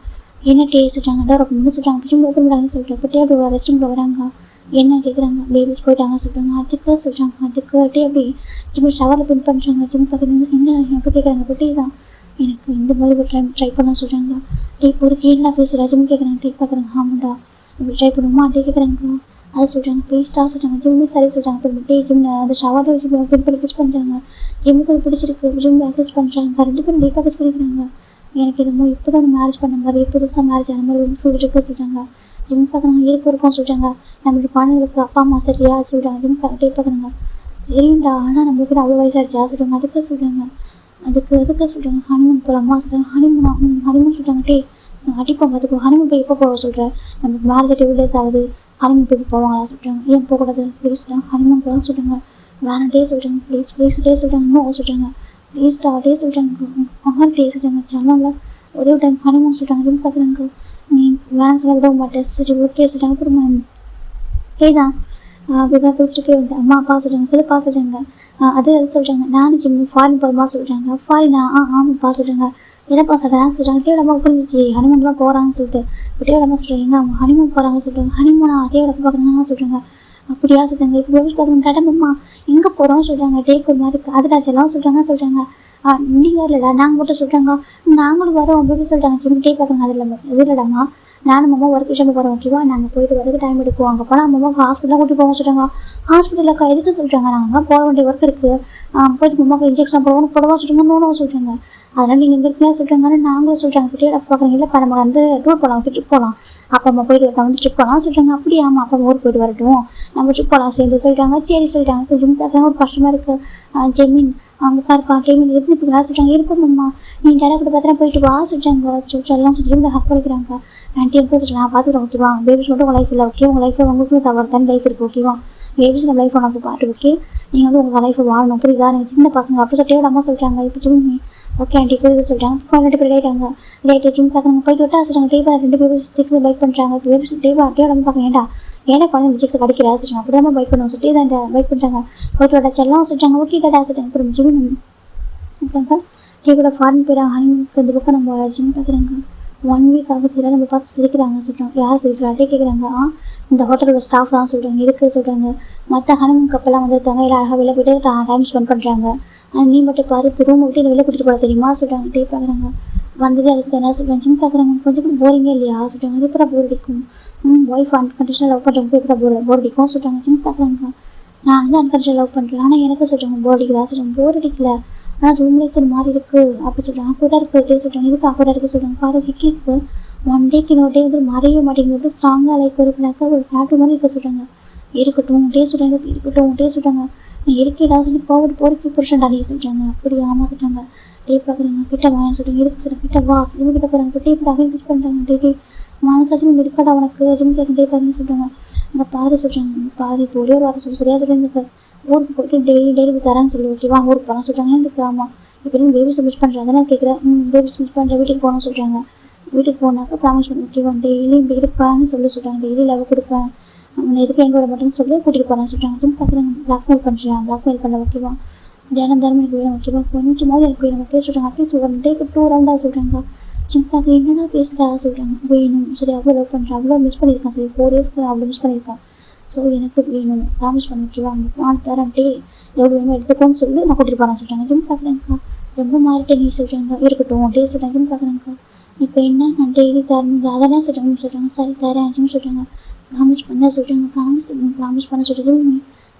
A: என்ன டே சொல்கிறாங்க. டோர் ஓப்பன் சொல்கிறாங்க. ஜிம் ஓப்பன் பண்ணுறாங்கன்னு சொல்லிட்டு அப்படியே அப்படி ரெஸ்ட் ரூமில் வராங்க. என்ன கேட்குறாங்க. பேபிஸ் போயிட்டாங்க சொல்கிறாங்க. அதுக்கு சொல்கிறாங்க. அதுக்கு அப்படியே அப்படி ஜிம் ஷவரில் பின் பண்ணுறாங்க. ஜிம் பார்க்குறது என்ன எப்போ கேட்குறாங்க. அப்படி தான் எனக்கு இந்த மாதிரி ஒரு டைம் ட்ரை பண்ண சொல்கிறாங்க. டே ஒரு கேள்லாம் பேசுகிறா ஜிம் கேட்குறாங்க. டே பார்க்குறாங்க. ஆமாண்டா இப்படி ட்ரை பண்ணுமா டே கேட்குறாங்க. அது சொல்கிறாங்க. ப்ளீஸ்டா சொல்கிறாங்க. ஜிம்மே சரி சொல்கிறாங்க. இப்போ டே ஜிம் அந்த ஷவரில் வச்சு பின் பண்ணி கிஸ் பண்ணுறாங்க. ஜிம்முக்கு அது பிடிச்சிருக்கு. ஜிம் கிஸ் பண்ணுறாங்க. 2 பேரும் டேட்டாக கிஸ் பண்ணிக்கிறாங்க. எனக்கு என்னமோ இப்போ தான் மேரேஜ் பண்ண மாதிரி புதுசாக மேரேஜ் ஆன மாதிரி ஃபுல் இருக்கு சொல்கிறாங்க. ஜிம் பார்க்குறாங்க. இருக்கும் சொல்கிறாங்க. நம்மளுடைய குழந்தைங்களுக்கு அப்பா அம்மா சரியா சொல்கிறாங்க. ஜிம் டே பார்க்குறாங்க. தெரியும்டா ஆனால் நம்மளுக்கு அவ்வளோ வயசாகிடுச்சா சொல்கிறாங்க. அதுக்கு சொல்கிறாங்க. அதுக்கு சொல்கிறாங்க. ஹனிமூன் போகலாமா சொல்கிறாங்க. ஹனிமூன் சொல்கிறாங்க. டே அடிப்போம் அதுக்கு ஹனிமூன் போய் எப்போ போக சொல்கிறேன். நமக்கு மேரேஜ் 2 டேஸ் ஆகுது. ஹனிமூன் போய் போவாங்களா சொல்கிறாங்க. ஏன் போகக்கூடாது ப்ளீஸ் ஹனிமூன் போகலாம் சொல்கிறாங்க. வேணாம் டே சொல்கிறாங்க. ப்ளீஸ் டே சொல்கிறாங்க. இன்னும் சொல்கிறாங்க. ப்ளீஸ்டா டே சொல்கிறாங்க. டே சொல்கிறாங்க. சேனல்ல ஒரே டைம் ஹனிமூன் சொல்கிறாங்க. ஜிம் பார்க்குறாங்க. நீ வேணாம் சொல்ல விட மாட்டேன் சரி ஓகே சொல்கிறாங்க. அப்புறமா டே தான் அப்படிதான் பிடிச்சிருக்கே வந்து அம்மா அப்பா சொல்கிறாங்க. சொல்லுப்பா சொல்கிறாங்க. அது சொல்கிறாங்க. நானும் ஜிம் ஃபாரின் போகிறமா சொல்கிறாங்க. ஃபாரினா ஆமாப்பா சொல்கிறாங்க. என்னப்பா சொல்கிறாங்க. டேவோட அம்மா புரிஞ்சிச்சு ஹனிமூன்லாம் போகிறாங்கன்னு சொல்லிட்டு. இப்போ டேவோட அம்மா சொல்கிறாங்க. எங்க அவங்க ஹனிமூன் போகிறாங்க சொல்கிறாங்க. ஹனிமூனா டேவோட அப்பா பார்க்குறாங்க சொல்கிறாங்க. அப்படியா சொல்கிறாங்க. இப்போ பேபிஸ் பார்க்குறாங்க. டேடா எங்கே போகிறோம் சொல்கிறாங்க. டேக்கு ஒரு மாதிரி அதுடாச்செல்லாம் சொல்கிறாங்க. நீங்கள் இல்லைடா நாங்கள் மட்டும் சொல்கிறாங்க. நாங்களும் வரோம் அப்படின்னு சொல்கிறாங்க. ஜிம் டே பார்க்குறாங்க. அதில் இல்லைடாமா நானும் அம்மா ஒர்க் விஷயம் போகிறோம் ஓகேவா. நாங்கள் போயிட்டு வரதுக்கு டைம் எடுப்போம். அங்கே போனால் அம்மாவுக்கு ஹாஸ்பிட்டலாக கூட்டிட்டு போவோம் சொல்கிறாங்க. ஹாஸ்பிட்டலுக்கா எதுக்கு சொல்கிறாங்க. நாங்கள் போக வேண்டிய ஒர்க் இருக்குது. போயிட்டு அம்மாவுக்கு இன்ஜெக்ஷன் போடவா சொல்கிறாங்க. நோனோ சொல்கிறாங்க. அதனால் நீங்கள் எங்கே இருக்கீங்க சொல்கிறாங்க. நாங்களும் சொல்கிறாங்க. டேட்டா பார்க்குறீங்க இல்லைப்பா நம்ம வந்து டூர் போகலாம் ட்ரிப் போகலாம். அப்போ அம்மா போயிட்டு வரட்டும் வந்து ட்ரிப் போகலாம் சொல்கிறாங்க. அப்படியே ஆமாம் அப்போ ஊருக்கு போயிட்டு வரட்டும் நம்ம ட்ரிப் போகலாம் சேர்ந்து சொல்கிறாங்க. சரி சொல்லிட்டாங்க. இப்போ ஜிம் பார்க்குறாங்க. ஒரு கஷ்டமாக இருக்குது. ஜெமீன் அவங்க பாருப்பா டேமின் எப்படி இப்படிங்களா சொல்கிறாங்க. இருப்போம்மா நீ டேரா கூட பார்த்தா போயிட்டு வா சொல்கிறாங்க. எல்லாம் சொல்லி ஹக் பண்ணிக்கிறாங்க. ஆன்ட்டி எப்போ சொல்கிறேன் நான் பார்த்துக்கிறேன் ஓகேவா. பேபிஸ் மட்டும் உங்கள் லைஃப் இல்லை ஓகே. உங்கள் லைஃப்பில் உங்களுக்கு தவறு தான் லைஃப் இருக்குது ஓகேவா. பேபிஸ் நம்ம லைஃப் ஒன்று பாட்டு ஓகே. நீங்கள் வந்து உங்கள் லைஃப்பை வாழணும் புரியுதா. நீங்கள் சின்ன பசங்க அப்படி சொல்லிட்டு அம்மா சொல்கிறாங்க. இப்போ ஜிம்மி ஓகே ஆண்டி புரியுது சொல்கிறாங்க. குவாலிட்டி பேர் ஆகிட்டாங்க. லேட்டு ஜிம் பார்க்குறாங்க. போயிட்டு விட்டா சொல்கிறாங்க. டேவா 2 பேபிஸ் ஸ்டிக்ஸ் பைட் பண்ணுறாங்க. பேபிஸ் டேவா பார்க்குறேன். ஏன்டா ஏன்னா குழந்தை ஸ்டிக்ஸ் கிடைக்கிறா சொல்கிறாங்க. அப்படி தான் பைட் பண்ணுவோம் சொல்லிட்டு தான் பைட் பண்ணுறாங்க. போயிட்டு விட்டா செல்லாம் சொல்கிறாங்க. ஓகே டேடா சொல்கிறாங்க. அப்புறம் ஜிம் அப்புறம் டே கூட ஃபாரின் போயிடா ஹனிமூனுக்கு இந்த பக்கம் நம்ம ஜிம் பார்க்குறாங்க. 1 வீக் ஆகுதுல நம்ம பார்த்து சிரிக்கிறாங்க சொல்கிறாங்க. யார் சிரிக்கிறாட்டே கேட்குறாங்க. இந்த ஹோட்டலோட ஸ்டாஃப் தான் சொல்கிறாங்க. இருக்கு சொல்கிறாங்க. மற்ற ஹனிமூன் கப்பெல்லாம் வந்திருக்காங்க. எல்லாம் அழகாக வெளில போய்ட்டு டைம் ஸ்பெண்ட் பண்ணுறாங்க. ஆனால் நீ மட்டும் பாரு ரூம் விட்டு வெளில கூட்டிகிட்டு போட தெரியுமா சொல்கிறாங்க. டே பார்க்குறாங்க. வந்தது அதுக்கு என்ன சொல்கிறாங்க. ஜிம் பார்க்குறாங்க. கொஞ்சம் கூட போரிங்கே இல்லையா சொல்கிறாங்க. அது எப்படா போர் அடிக்கும். ஒய்ஃப் அன்கண்டிஷனல் லவ் பண்ணுறவங்க எப்படா போர் அடிக்கும் சொல்கிறாங்க. ஜிம் பார்க்குறாங்க. நான் வந்து அன்கண்டிஷனல் லவ் பண்ணுறேன். ஆனால் எனக்கு சொல்கிறாங்க போர் அடிக்குதா சொல்கிறாங்க. போர் அடிக்கல, ஆனால் ரூம்ல இருக்கிற மாதிரி இருக்குது அப்படி சொல்கிறாங்க. கூட இருக்குது சொல்கிறாங்க. இதுக்கு கூட இருக்குது சொல்கிறாங்க. பாரு ஹிக்கிஸ் 1 டேக்கு இன்னொரு டே வந்து மறைய மாட்டேங்குது. ஸ்ட்ராங்காக லைக் இருக்குனாக்கா ஒரு டேட்டு மாதிரி இருக்க சொல்கிறாங்க. இருக்கட்டும் டே சொல்கிறாங்க. இருக்கட்டும் டே சொல்கிறாங்க. நீ இருக்கேடா சொல்லி போருக்கு புருஷன்டா நீ சொல்கிறாங்க. அப்படி ஆமாம் சொல்கிறாங்க. டே பார்க்குறாங்க. கிட்ட வாங்க சொல்கிறாங்க. இருக்கு சொல்கிறாங்க. கிட்ட வா சொல்லி கிட்ட போகிறாங்க. டே இப்போ கிஸ் பண்ணுறாங்க. டே மனசாச்சு நீ இருக்கடா உனக்கு ஜிம் கேட்க டே பாருன்னு சொல்கிறாங்க. அங்கே பாரு சொல்கிறாங்க. இங்கே பாரு இப்போ ஒரே ஒரு வாரம் சொல்லி சரியா சொல்லியிருந்துருக்கு. ஊருக்கு போய்ட்டு டெய்லி தரேன்னு சொல்லி ஓகேவா ஊருக்கு போகலாம் சொல்கிறாங்க. எனக்கு ஆமாம் இப்போ நீ பேபிஸ் மிஸ் பண்ணுறேன் அதெல்லாம் கேட்குறேன். பேபிஸ் மிஸ் பண்ணுறேன் வீட்டுக்கு போகணும்னு சொல்கிறாங்க. வீட்டுக்கு போனாக்கா ப்ராமிஸ் பண்ணி ஓகேவா டெய்லி இப்படி இருப்பேன்னு சொல்கிறாங்க. டெய்லி லவ் கொடுப்பேன் எதுக்கு எங்க விட மாட்டேன்னு சொல்லி கூட்டிகிட்டு போகிறேன்னு சொல்கிறாங்க. ஜிம் பார்க்குறாங்க. பிளாக்மெயில் பண்ணுறியா பிளாக்மெயில் பண்ண ஓகேவா தினம் எனக்கு வேணும் ஓகேவா கொஞ்சமாவது எனக்கு வேணும் ஓகே சொல்கிறாங்க. அட்லீஸ்ட் 1 டேக்கு 2 ரவுண்டாக சொல்கிறாங்க. ஜிம் பார்க்க என்னடா பேசுகிறா சொல்கிறாங்க. வேணும் சரி அவ்வளோ லவ் பண்ணுறேன் அவ்வளோ மிஸ் பண்ணியிருக்கேன் சரி 4 இயர்ஸ்க்கு அவ்வளோ மிஸ் பண்ணியிருக்கேன். ஸோ எனக்கு வேணும் ப்ராமிஸ் பண்ண ஓகேவா நான் தரேன் டே எவ்வளோ வேணும் எடுத்துக்கோன்னு சொல்லி நான் கூட்டிகிட்டு போகிறேன்னு சொல்கிறாங்க. ஜிம் பார்க்குறேங்க்கா ரொம்ப மாறிட்டே நீ சொல்கிறாங்க. இருக்கட்டும் டே சொல்கிறாங்க. ஜிம் பார்க்குறேங்க்கா இப்போ என்ன நான் டெய்லி தரேன் அதெல்லாம் சொல்கிறாங்க. சரி தரேன் ஜிம் சொல்கிறாங்க. ப்ராமிஸ் பண்ண சொல்கிறாங்க. ப்ராமிஸ் பண்ண சொல்கிறது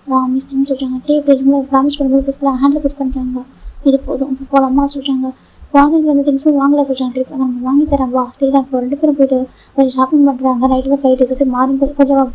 A: ப்ராமிஸ்ன்னு சொல்கிறாங்க. டே இப்படி ப்ராமிஸ் பண்ணும்போது பேசலாம் ஹேண்டில் புஷ் பண்ணுறாங்க. இது போதும் இப்போ போகலாமா சொல்கிறாங்க. வாங்கிட்டு வந்து திங்ஸும் வாங்கலாம் சொல்கிறாங்க. டே நம்ம வாங்கி தரேன் வா டே தான் இப்போ 2 பேரும் போய்ட்டு கொஞ்சம் ஷாப்பிங் பண்ணுறாங்க. நைட்டு தான் ஃப்ளைட் சொல்லிட்டு மார்னிங் கொஞ்சம்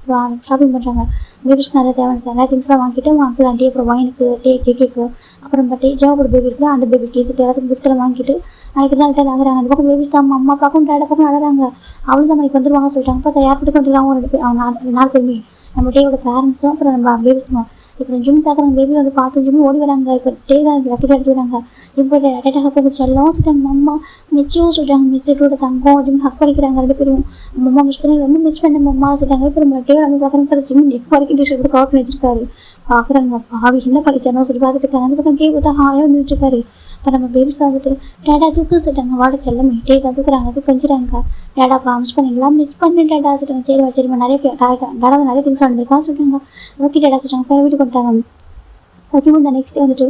A: ஷாப்பிங் பண்ணுறாங்க. பேபிஸ் நிறைய நிறைய திங்ஸ்லாம் வாங்கிட்டு வாங்கலாம். டே அப்புறம் வாங்கினுக்கு டே கேக்கு அப்புறம் பட்டே ஜாவோட பேபி இருக்குது அந்த பேபி கேஸ் எல்லாத்துக்கும் கிஃப்ட்டெல்லாம் வாங்கிட்டு நாளைக்கு தான் ரிட்டர்ன் ஆகுறாங்க. அந்த பக்கம் பேபிஸ் தான் அம்மா அப்பாக்கும் டேடா பக்கம் அழகாங்க. அவளும் தான் மணிக்கு வந்துடுவாங்க சொல்லிட்டாங்க. பார்த்தா ஏர்போர்ட்டுக்கு வந்துடுவாங்க 2 பேர் அவங்க 4 பேருமே நம்ம டேயோட பேரண்ட்ஸும் அப்புறம் நம்ம பேபிஸும். இப்போ ஜிம் பார்க்குறாங்க. பேபி வந்து பார்த்து ஜிம் ஓடி வராங்க. இப்போ டே தான் லக்கேஜ் எடுத்து வராங்க. ஜிம் போய்ட்டு டேட்டாக போய் செல்லம் சொல்கிறாங்க. அம்மா மிச்சியும் சொல்கிறாங்க. மிஸ்ஸோட தங்கம் ஜிம் ஹக் பண்ணிக்கிறாங்க 2 பேரும். அம்மா மிஸ் பண்ணி ரொம்ப மிஸ் பண்ண அம்மா சொல்கிறாங்க. இப்போ நம்ம டே நம்ம பார்க்குறாங்க. ஜிம் நெக் வரைக்கும் டிஷ் கூட கவர் பண்ணி வச்சிருக்காரு. பார்க்குறாங்க பாவி என்ன படிச்சானோ சொல்லி பார்த்துட்டு இருக்காங்க. அந்த பக்கம் டே பார்த்தா ஹாயாக வந்து வச்சுருக்காரு. இப்போ நம்ம பேபிஸ் வந்துட்டு டேடா தூக்கு சொல்லிட்டாங்க. வாட செல்லமே டே தான் தூக்குறாங்க. அது கொஞ்சிறாங்க. டேடா ப்ராமிஸ் பண்ணிங்களா மிஸ் பண்ணி டேடா சொல்லிட்டாங்க. சரிம்மா சரிம்மா டேடா நிறைய திங்ஸ் வந்துருக்கான்னு சொல்லிட்டாங்க. ஓகே டேடா சொல்லிட்டாங்க. வீட்டுக்கு வந்துட்டாங்க. வச்சுக்கோ இந்த நெக்ஸ்ட் வந்துட்டு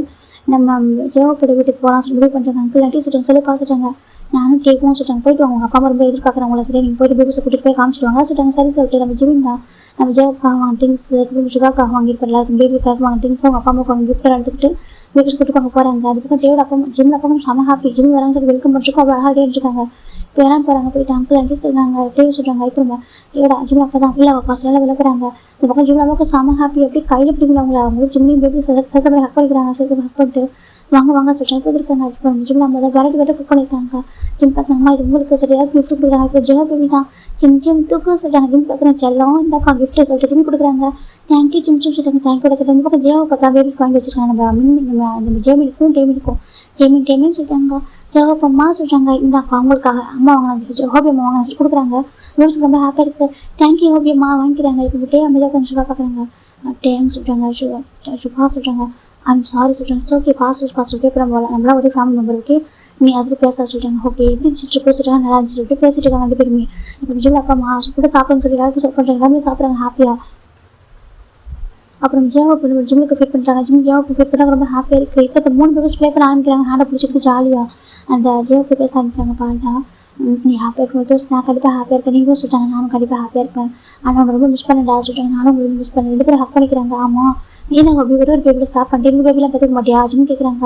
A: நம்ம ஜெயோப்போட வீட்டுக்கு போகலாம் சொல்லி முடிவு பண்ணுறாங்க. அங்கிள் ஆண்டி சொல்லிட்டாங்க. சொல்லி பார்த்துட்டாங்க. நானும் கேட்கவும் சொல்லிட்டாங்க. போயிட்டு வாங்க உங்கள் அப்பா அம்மா ரொம்ப எதிர்பார்க்குறாங்களா சரி நீங்கள் போய்ட்டு பேபிஸை கூட்டிகிட்டு போய் காமிச்சிடுவாங்க சொல்லிட்டாங்க. சரி சொல்லிட்டு நம்ம ஜிமின் தான் நம்ம ஜெயோக்காக வாங்க திங்ஸ் சுகாக்காக வாங்கியிருப்பார் எல்லாருக்கும் பேபிக்காக வாங்க திங்ஸ் அவங்க அப்பா அம்மாவுக்கு அவங்க கிஃப்ட் எடுத்துக்கிட்டு பேபிஸ் கூட்டு பார்க்க போகிறாங்க. அதுக்கப்புறம் டேவோட அப்பா ஜிம் அப்பா செம ஹாப்பி ஜிம் வராங்க சொல்லி வெல்கம் பண்ணிருக்கோம். அவ்வளோ அழகாக இருக்காங்க. இப்போ எல்லாம் போகிறாங்க. போயிட்டு அங்கிள் ஆண்டி சொல்கிறாங்க. டேவ் சொல்கிறாங்க. இப்போ நம்ம டேவோட ஜிம் அப்பா தான் இல்லை பசங்களாம் விளக்குறாங்க. இந்த பக்கம் ஜிம் அப்பாவுக்கு செம ஹாப்பி அப்படி கையில் பிடிக்கல அவங்க ஜிம்லையும் பேபி சேர்த்து ஹக் பண்ணிக்கிறாங்க. சேர்த்து ஹக் பண்ணிட்டு வாங்க சொல்லிட்டு போயிருக்காங்க. இப்போ ஜிம் நம்ம தான் வெரைட்டி குக் பண்ணியிருக்காங்க. ஜிம் பார்த்தாங்க. இது உங்களுக்கு சரியாக கிஃப்ட் கொடுக்குறாங்க. இப்போ ஜெயோ பேபி தான் ஜிம் தூக்கு சொல்லிட்டாங்க. ஜிம் பார்க்குறேன் செல்லம் இந்தாக்கா கிஃப்ட்டு சொல்லிட்டு ஜிம் கொடுக்குறாங்க. தேங்க்யூ ஜிம் சொல்லிட்டாங்க. தேங்க்யூ சொல்லிட்டு இந்த பக்கம் ஜெயோ பார்த்தா பேபிஸ் வாங்கி வச்சிருக்காங்க. நம்ம ஜேமினுக்கும் டேமின்னு சொல்லிட்டாங்க. ஜெகோப்பம்மா சொல்கிறாங்க. இந்தாக்கா அவங்களுக்காக அம்மா வாங்கினாங்க. ஹோபி அம்மா வாங்கினா கொடுக்குறாங்க. பேபிஸ் ரொம்ப ஹாப்பியாக இருக்குது. தேங்க்யூ ஹோபி அம்மா வாங்கிக்கிறாங்க. இப்போ டே அமைதியாக கொஞ்சம் சுகா பார்க்குறாங்க. டேன்னு சொல்கிறாங்க. சுகா சொல்கிறாங்க. ஐம் சாரி சொல்கிறாங்க. ஓகே பாஸ்ட் ஓகே இப்போ நம்மளாம் ஒரு ஃபேமிலி மெம்பர் ஓகே நீ அதில் பேச சொல்லிட்டாங்க. ஓகே எப்படி பேசிட்டாங்க நல்லா இருந்துச்சு சொல்லிட்டு பேசிட்டு இருக்காங்க 2 பேருமே. இப்போ ஜிம் அப்பா அம்மா கூட சாப்பிட்றேன்னு சொல்லி எல்லாருக்கும் சர்வ் பண்ணுறாங்க. எல்லாருமே சாப்பிட்றாங்க ஹாப்பியாக. அப்புறம் ஜியாவை ஜிம்முக்கு ஃபிட் பண்ணுறாங்க. ஜியாவுக்கு ஃபிட் பண்ணால் ரொம்ப ஹாப்பியாக இருக்குது. இப்போ 3 பேரும் ப்ளே பண்ண ஆரம்பிக்கிறாங்க. ஹேண்டை பிடிச்சிக்கிட்டு ஜாலியாக அந்த ஜியாவுக்கு பேச ஆரம்பிக்கிறாங்க. பாருடா நீ ஹாப்பியாக இருக்கும் நான் கண்டிப்பாக ஹாப்பியாக இருக்கேன். நீங்களும் சொல்லிட்டாங்க நானும் கண்டிப்பாக ஹாப்பியாக இருப்பேன். ஆனால் அவங்க ரொம்ப மிஸ் பண்ணடா சொல்லிட்டாங்க. நானும் ரொம்ப மிஸ் பண்ணேன். 2 பேரும் ஹக் பண்ணிக்கிறாங்க. ஆமாம் ஏன்னா ஹோபி ஒரு பேபியில் ஸ்டாப் பண்ணிட்டு 2 பேபிலாம் பெற்றுக்க மாட்டியா ஜிம் கேட்குறாங்க.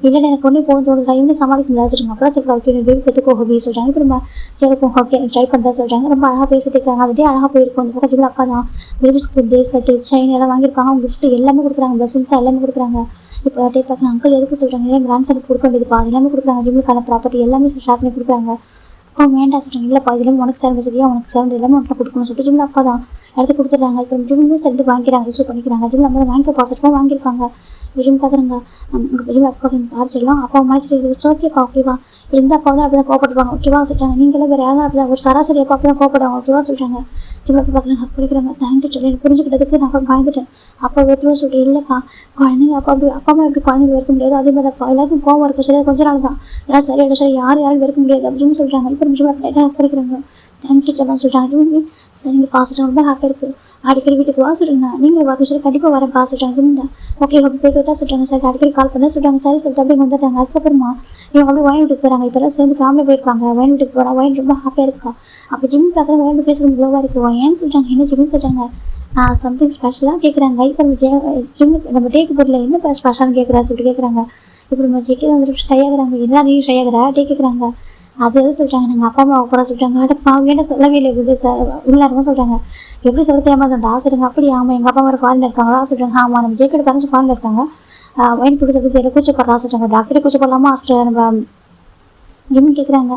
A: இல்லை எனக்கு ஒன்றே போகும் தோணுதா இவனே சமாளிக்க முடியாது சொல்லுங்க. அப்புறம் சொல்லுங்க ஓகே பேபி பெற்றுக்கோ ஹோபி சொல்கிறாங்க. இப்போ நம்ம ஜெயக்கும் ஓகே ட்ரை பண்ணுறா சொல்கிறாங்க. ரொம்ப அழகாக பேசிட்டு இருக்காங்க. அதே அழகாக போயிருக்கும். அந்த பக்கம் ஜிம் அப்பா தான் பேபிஸ்க்கு பிரேஸ்லெட்டு செயின் எல்லாம் வாங்கியிருப்பாங்க. அவங்க கிஃப்ட் எல்லாமே கொடுக்குறாங்க. பிளஸிங்ஸ் எல்லாமே கொடுக்குறாங்க. இப்போ டே பார்க்கலாம் அங்கிள் எதுக்கு சொல்கிறாங்க. ஏன் கிராண்ட் சனுக்கு கொடுக்க வேண்டியதுப்பா அது எல்லாமே கொடுக்குறாங்க. ஜிம்முக்கான ப்ராப்பர்ட்டி எல்லாமே ஷேர் பண்ணி கொடுக்குறாங்க. வேண்டாம் சொல்கிறாங்க. இல்லைப்பா இதெல்லாம் உனக்கு சேர்ந்து சரியா உனக்கு சேர்ந்து எல்லாமே உனக்கு கொடுக்கணும்னு சொல்லிட்டு ஜிம்ல அப்பா தான் எடுத்து கொடுத்துட்றாங்க. இப்போ ஜிம்மே சேர்ந்து வாங்கிக்கிறாங்க ரிசீவ் பண்ணிக்கிறாங்க. ஜிம்ல நம்ம வாங்கிக்க பாசிட்டிவாக வாங்கியிருக்காங்க. விரும்பி பார்க்குறாங்க. விரும்பி அப்பா பாரு சொல்லலாம் அப்பா மறைச்சிட்டு ஓகேப்பா ஓகேவா எந்த அப்பா வந்து அப்படி தான் கோவப்படுவாங்க ஓகேவா சொல்கிறாங்க. நீங்களும் வேறு யாரும் அப்படி தான் ஒரு சராசரி அப்பா அப்படி தான் கோவப்படுவாங்க ஓகேவா சொல்கிறாங்க. ஜிம் அப்பா பார்க்குறாங்க ஹக் பண்ணிக்கிறாங்க. தேங்க்யூ சொல்லி புரிஞ்சுக்கிட்டதுக்கு நான் பயந்துட்டேன். அப்பா வெறும் சொல்லிட்டு இல்லைப்பா குழந்தைங்க அப்பா அம்மா எப்படி குழந்தைங்க வெறுக்க முடியாது அதே மாதிரி அப்பா எல்லாருக்கும் கோவம் இருக்கும் சரி கொஞ்ச நாள் தான் எல்லாம் சரியாயிடும் சரி யாரும் வெறுக்க முடியாது அப்படின்னு சொல்கிறாங்க. இப்போ ஜிம் அப்பா ஹக் பண்ணிக்கிறாங்க. தேங்க்யூ சொல்லலாம் சொல்கிறாங்க. சரிங்க பாசிட்டாங்க ரொம்ப ஹாப்பியாக இருக்குது அடிக்கடி வீட்டுக்கு வா சொல்லுங்க நீங்கள் வாக்கு சொல்லி கண்டிப்பாக வரேன் பாசிட்டாங்க. ஓகே அப்படி போயிட்டு விட்டா சொல்கிறாங்க சரி அடிக்கடி கால் பண்ண சொல்கிறாங்க சரி சொல்லிட்டு அப்படியே வந்துட்டாங்க. அதுக்கப்புறமா இவங்க அப்படியே வயன் வீட்டுக்கு போகிறாங்க. இப்போல்லாம் சேர்ந்து ஃபேமிலி போயிருப்பாங்க. வயன் வீட்டுக்கு போகிறா வயன் ரொம்ப ஹாப்பியாக இருக்கா. அப்போ ஜிம் பார்க்குற வயன் பேசுகிறது க்ளோவாக இருக்குது. ஏன்னு சொல்கிறாங்க என்ன ஜிம்னு சொல்கிறாங்க சம்திங் ஸ்பெஷலாக கேட்குறாங்க. இப்போ ஜிம் நம்ம டேக்கு பொருள் என்ன ஸ்பெஷல்னு சொல்லிட்டு கேட்குறாங்க. இப்போ நம்ம ஜெயிக்க வந்துட்டு ட்ரை ஆகுறாங்க என்ன நீ ட்ரை ஆகுறா டே கேட்குறாங்க. அது எதுவும் சொல்கிறாங்க நாங்கள் அப்பா அம்மா கூட சொல்கிறாங்க அடப்பா ஏன்டா சொல்லவே இல்லை எப்படி சார் உள்ளாரமாக சொல்கிறாங்க எப்படி சொல்ல தெரியாமல் சொல்லுங்க அப்படி ஆமாம் எங்கள் அப்பா மாதிரி ஃபாரினில் இருக்காங்களா சொல்கிறாங்க. ஆமாம் நம்ம ஜெயிக்கிற பேரண்ட்ஸ் ஃபாரினில் இருக்காங்க வயன் கொடுத்து எதை கூச்சப்படுறா சொல்கிறாங்க. டாக்டரே கூச்சப்படலாமா நம்ம ஜிம் கேட்குறாங்க.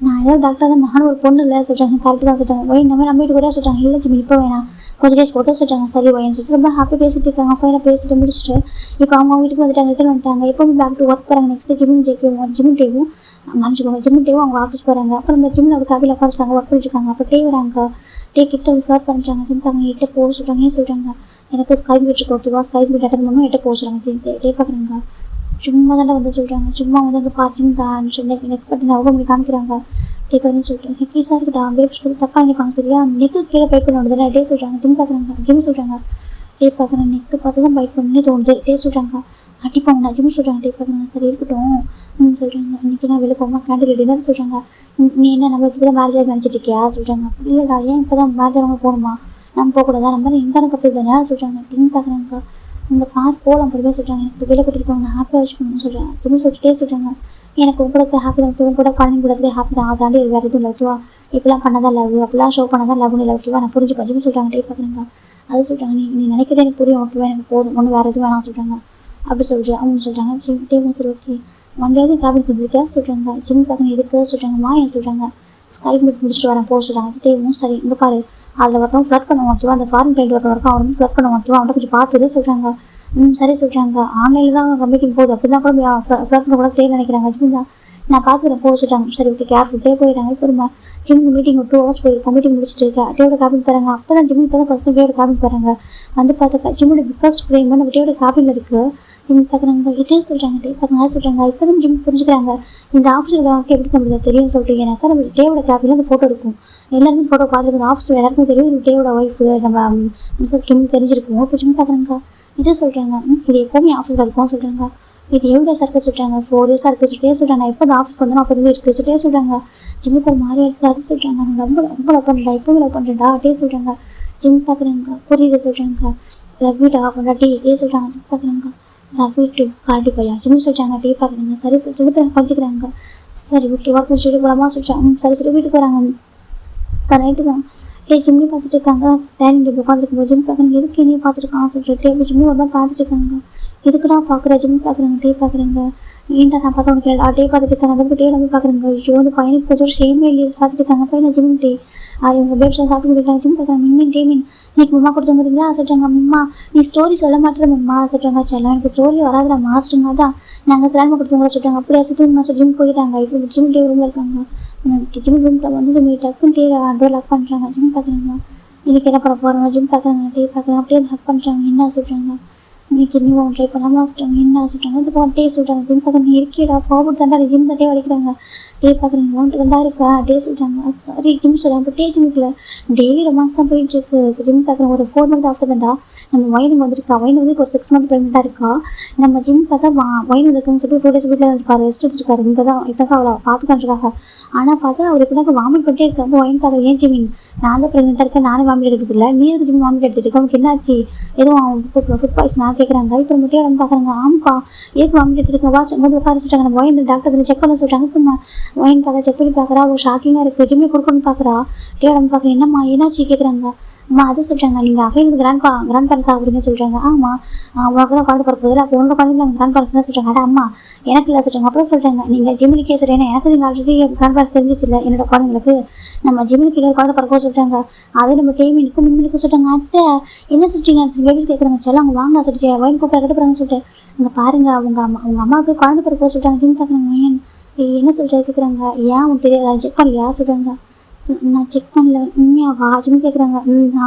A: நான் ஏதோ டாக்டர் தான் நானும் ஒரு பொண்ணு இல்லை சொல்கிறாங்க. கரெக்டு தான் சொல்கிறாங்க. வயன் நம்ம வீட்டுக்கு கூட சொல்கிறாங்க இல்லை ஜிம் இப்போ வேணாம் கொஞ்சம் டேஸ் போட்டு சொல்கிறாங்க. சரி வயன் சொல்லிட்டு ரொம்ப ஹாப்பி பேசிட்டு இருக்காங்க. ஃபைனாக பேசிட்டு முடிச்சுட்டு இப்போ அவங்க வீட்டுக்கு வந்துட்டாங்க ரிட்டர்ன் வந்துட்டாங்க. எப்போவும் பேக் டு ஒர்க் போகிறாங்க. நெக்ஸ்ட்டு ஜிம் டேவும் மன்னிச்சுக்கோங்க ஜிம் டேவும் அவங்க ஆஃபீஸ் போகிறாங்க. அப்புறம் நம்ம ஜிம்மில் ஒரு காபியில் உட்காந்துருக்காங்க ஒர்க் பண்ணிட்டுருக்காங்க. அப்போ டே வராங்க. டே கிட்ட ஃப்ளோர் பண்ணுறாங்க. ஜிம் பார்க்க எட்ட போக சொல்கிறாங்க. ஏன் சொல்கிறாங்க எனக்கு ஸ்கைப் வீட்டுக்கு ஓகேவா ஸ்கைப் வீட்டு அட்டன் பண்ணணும் எட்ட போக சொல்கிறாங்க. ஜிம் டே பார்க்குறாங்க. சும்மா தானே வந்து சொல்கிறாங்க சும்மா வந்து அங்கே பார்க்கிங் தான் சொல்லி நெக் பட்டு நான் அவங்க காமிக்கிறாங்க. டே பார்த்து சொல்கிறேன் ஹெக்கீஸாக இருக்கட்டா பேப் சொல்லி தப்பாக நினைப்பாங்க சரியா நெக்கு கீழே பைட் பண்ண தானே டே சொல்கிறாங்க. ஜிம் பார்க்குறாங்க. ஜிம் சொல்கிறாங்க டே பார்க்குறேன் நெக்கு பார்த்து தான் பைட் பண்ணி தோணுது. டே சொல்கிறாங்க அடிப்பாங்க நான் ஜிம் சொல்கிறாங்க. டே பார்க்குறாங்க சரி இருக்கட்டும் சொல்கிறாங்க. இன்றைக்கி நான் வெளில போகாமல் கேண்டில் டின்னர் சொல்கிறாங்க. நீ என்ன நம்ம இப்போ தான் மேரேஜ் ஆகி நினச்சிட்டு இருக்கியா சொல்கிறாங்க. இல்லைடா ஏன் இப்போ தான் மேரேஜ் ஆகாமல் போகணுமா நம்ம போகக்கூடாதா நம்ம எங்கே கப்பல் தானே சொல்கிறாங்க. அப்படின்னு பார்க்குறாங்க. இந்த கார் போகலாம் பொறுமையாக சொல்கிறாங்க. எனக்கு வெளில கூட்டிகிட்டு போகணும் நான் ஹாப்பியாக வச்சுக்கணும்னு சொல்கிறேன். ஜிம் சொல்லிட்டே சொல்கிறாங்க எனக்கு உங்களுக்கு ஹாப்பி தான் இவங்க கூட குழந்தைங்க கூட ஹாப்பி தான் அதாண்டி வேறு எதுவும் இல்லை ஓகேவா இப்படிலாம் பண்ணதான் லவ் அப்படிலாம் ஷோ பண்ணதான் லவ்னு இல்லை ஓகேவா நான் புரிஞ்சுப்பேன். ஜிம் சொல்கிறாங்க. டே பார்க்குறாங்க. அது சொல்கிறாங்க நீ நினைக்கிறது எனக்கு புரியும் ஓகேவா எனக்கு போதும் ஒன்றும் வேறு எதுவும் வேணாம் சொல்கிறாங்க. அப்படி சொல்கிறேன் அவங்க சொல்கிறாங்க. டேவும் சரி ஓகே ஒன்றையாவது கேபின் கொடுத்துருக்கா சொல்கிறாங்க. ஜிம் பார்க்கணும் எதுக்கு சொல்கிறாங்கம்மா ஏன் சொல்கிறாங்க. ஸ்கைப் மீட் முடிச்சுட்டு வரேன் போக சொல்கிறாங்க. டேவும் சரி இங்கே பாரு அதில் ஒருத்தவங்க ஃப்ளட் பண்ணுவோம் ஓகேவா அந்த ஃபாரின் ஃப்ளைட் ஒருத்தவங்க இருக்கும் அவன் வந்து ஃப்ளட் பண்ணுவோம் ஓகேவா அவன்கிட்ட கொஞ்சம் பார்த்துட்டு சொல்கிறாங்க. சரி சொல்கிறாங்க. ஆன்லைனில் தான் மீட்டிங் போகுது அப்படி தான் கூட ஃப்ளட் பண்ண கூட தேவை நினைக்கிறாங்க. ஜிம் தான் நான் பார்த்துக்கிறேன் போக சொல்கிறாங்க. சரி ஓகே கேர்ஃபுல் டே போயிட்டாங்க. இப்போ நம்ம ஜிம் மீட்டிங் ஒரு 2 hours போயிருக்கோம். மீட்டிங் முடிச்சுட்டு இருக்கேன். டேவோட கேபின் போகிறாங்க. அப்போ தான் ஜிம் இப்போ தான் ஃபஸ்ட்டு டேவோட கேபின் போகிறாங்க. வந்து பார்த்தா ஜிம்மோட பிக்கஸ்ட் ஃப்ரேம் நம்ம டேவோட கேபினில் இருக்குது. ஜிம் பார்க்குறாங்க இதே சொல்கிறாங்க. டே பார்க்குறாங்க சொல்கிறாங்க. இப்போ தான் ஜிம் புரிஞ்சுக்கிறாங்க இந்த ஆஃபீஸில் வாழ்க்கை எப்படி நம்மளுக்கு தெரியும் சொல்லிட்டு எனக்கு நம்ம டேவோட கேபினில் அந்த ஃபோட்டோ இருக்கும் எல்லாருமே ஃபோட்டோ பார்த்துருக்கோம். ஆஃபீஸில் எல்லாருக்கும் தெரியும் டேவோட ஒய்ஃபு நம்ம மிஸ்ஸஸ் கிம் தெரிஞ்சிருக்கும். இப்போ ஜிம் பார்க்குறாங்க இதே சொல்கிறாங்க. இது எப்போவுமே ஆஃபீஸில் இருக்கும் சொல்கிறாங்க. இது எவ்வளோ சார் சொல்கிறாங்க 4 years இருக்குது சொல்லிட்டே சொல்கிறாங்க. நான் எப்போ ஆஃபீஸ்க்கு வந்து அப்போ இருக்குது சொல்லிட்டே சொல்கிறாங்க. ஜிம்முக்கு ஒரு மாதிரி இருக்குது அது சொல்கிறாங்க. நான் ரொம்ப ரொம்ப லவ் பண்ணுறேன் எப்போவும் லவ் பண்ணுறேன்டா அப்படியே சொல்கிறாங்க. ஜிம் பார்க்குறாங்க புரியுது சொல்கிறாங்க. லவ் யூ டா பண்ணாட்டி இதே சொல்கிறாங்க. ஜிம் பார்க்குறாங்க லவ் யூ டூ கார்டி பையா ஜிம் சொல்கிறாங்க. டே பார்க்குறாங்க சரி சொல்லிட்டு கொஞ்சிக்கிறாங்க. சரி ஓகே ஒர்க் முடிச்சுட்டு போகலாமா சொல்கிறாங்க. சரி சொல்லி வீட்டுக்கு வராங்க. நைட்டு தான் ஜிம்னி பார்த்துட்டு இருக்காங்க. டைனிங் டேபிள் உட்காந்துருக்கும் ஜிம் பார்க்குறாங்க. எதுக்கு என்னையும் பார்த்துருக்கான் சொல்லிட்டு டேபிள் ஜிம்மி ஒரு மாதிரி பார்த்துட்டு இருக்காங்க. எதுக்குடா பார்க்குற ஜிம் பார்க்குறாங்க. டே பார்க்குறாங்க ஏன்டா நான் பார்த்தா உனக்கு டே பார்த்துட்டு இருக்காங்க. அதுக்கு டே நம்ம பார்க்குறாங்க. ஐயோ வந்து பையனுக்கு கொஞ்சம் ஷேமே இல்லையே பார்த்துட்டு இருக்காங்க. பையனை ஜிம் டே இவங்க பேப்ஸ்லாம் சாப்பிட்டு கொடுக்குறாங்க. ஜிம் பார்க்குறாங்க. மின்மின் டே மீன் இன்னைக்கு மம்மா கொடுத்துருங்கிறீங்களா சொல்கிறாங்க. அம்மா நீ ஸ்டோரி சொல்ல மாட்டேன் அம்மா சொல்கிறாங்க. செல்லாம் எனக்கு ஸ்டோரி வராதுடா மாஸ்டருங்க தான் நாங்கள் கிராண்ட் கொடுத்துருங்களா சொல்கிறாங்க. அப்படியே சுற்றுங்க சார் ஜிம் போயிட்டாங்க. இப்போ ஜிம் டே ரூமில் இருக்காங்க. ஜிம் ரூமில் வந்து டக்குன்னு டே டோர் லாக் பண்ணுறாங்க. ஜிம் பார்க்குறாங்க. இன்றைக்கி என்ன பண்ண போகிறாங்க. ஜிம் பார்க்குறாங்க. டே பார்க்குறாங்க. அப்படியே ஹக் பண்ணுறாங்க. என்ன சொல்கிறாங்க. இன்னைக்கு இன்னும் ட்ரை பண்ணாமல் சொல்கிறாங்க. என்ன சொல்கிறாங்க. இது டே சொல்கிறாங்க. ஜிம் பார்க்குறாங்க. இருக்கீடா ஃபார்வர்ட் தாண்டா ஜிம் தான் டே வலிக்கிறாங்க. டே பார்க்குறாங்க. ஒன்று ரெண்டா இருக்கா டே சொல்கிறாங்க. சாரி ஜிம் சொல்கிறாங்க. இப்போ டே ஜிம்முக்குள்ள டெய்லி ரொமான்ஸ் தான் போயிட்டுருக்கு. இப்போ ஜிம் பார்க்குறாங்க. ஒரு 4 month ஆஃப்டர் தான்டா நம்ம வயனுக்கு வந்திருக்கா. வயன் வந்து இப்போ 6 month ப்ரெக்னெண்ட்டாக இருக்கா. நம்ம ஜிம் பார்த்தா வயன் இருக்குன்னு சொல்லிட்டு 2 days வீட்டில் இருப்பார் ரெஸ்ட் எடுத்துருக்காரு. இங்கே தான் இப்போ தான் அவளை பார்த்துக்கான்ருக்காங்க. ஆனால் பார்த்தா அவர் இப்போ வாமிட் பண்ணிட்டே இருக்காங்க. வயன் பார்க்குற ஏன் ஜிமின் நான் தான் ப்ரெக்னெண்ட்டாக இருக்கேன் நானும் வாமிட் எடுக்கிறது இல்லை நீ எதுக்கு ஜிம் வாமிட் எடுத்துட்டு அவனுக்கு என்னாச்சு எதுவும் ஃபுட் பாய்சன் நான் கேட்குறாங்க. இப்போ மட்டும் உடம்பு பார்க்குறாங்க. ஆமாப்பா ஏக்கு வாமிட் எடுத்துருக்கேன் வாட்ச் வந்து உட்கார சொல்லிட்டாங்க. நம்ம வயன் டாக்டர் செக் பண்ண சொல்லிட்டாங்க. இப்போ வயன் பார்க்க செக் பண்ணி பார்க்குறா. ஒரு ஷாக்கிங்காக இருக்குது. ஜிம்மில் கொடுக்கணும்னு பார்க்குறா. டே உடம்பு பார்க்குறேன் என்னம்மா என்னாச்சு கேட்குறாங்க. அம்மா அது சொல்கிறாங்க நீங்கள் அகைன் கிராண்ட் பேரண்ட்ஸ் ஆகுறீங்கன்னு சொல்கிறாங்க. ஆமாம் உனக்கு தான் குழந்தை பிறப்பதில்லை, அப்போ உங்களோட குழந்தைங்க கிராண்ட் பேரண்ட்ஸ் தான் சொல்கிறாங்க. அம்மா எனக்கு இல்லை சொல்கிறாங்க. அப்புறம் சொல்கிறாங்க நீங்கள் ஜிமினிக்கே சொல்கிறேன், எனக்கு நீங்கள் ஆல்ரெடி கிராண்ட் பேரண்ட்ஸ் தெரிஞ்சிச்சு இல்லை என்னோட குழந்தைங்களுக்கு, நம்ம ஜிமினிக்கு இன்னொரு குழந்தை பிறக்க சொல்கிறாங்க. அதே நம்ம டேமினுக்கும் மின்மினுக்கும் சொல்கிறாங்க. அத்தை என்ன சொல்கிறீங்க பேபிஸ் கேட்குறாங்க. சொல்ல அவங்க வாங்க சொல்லிச்சு வயன் கூப்பிட கட்டுப்படுறாங்க சொல்லிட்டு அங்கே பாருங்க அவங்க அம்மாவுக்கு குழந்தை பிறக்க சொல்கிறாங்க. ஜிம் பார்க்குறாங்க. வயன் என்ன சொல்கிறது கேட்குறாங்க. ஏன் உனக்கு தெரியாது செக் பண்ணலையா சொல்கிறாங்க. நான் செக் பண்ணல. உண்மையாவா ஜிம் கேட்குறாங்க.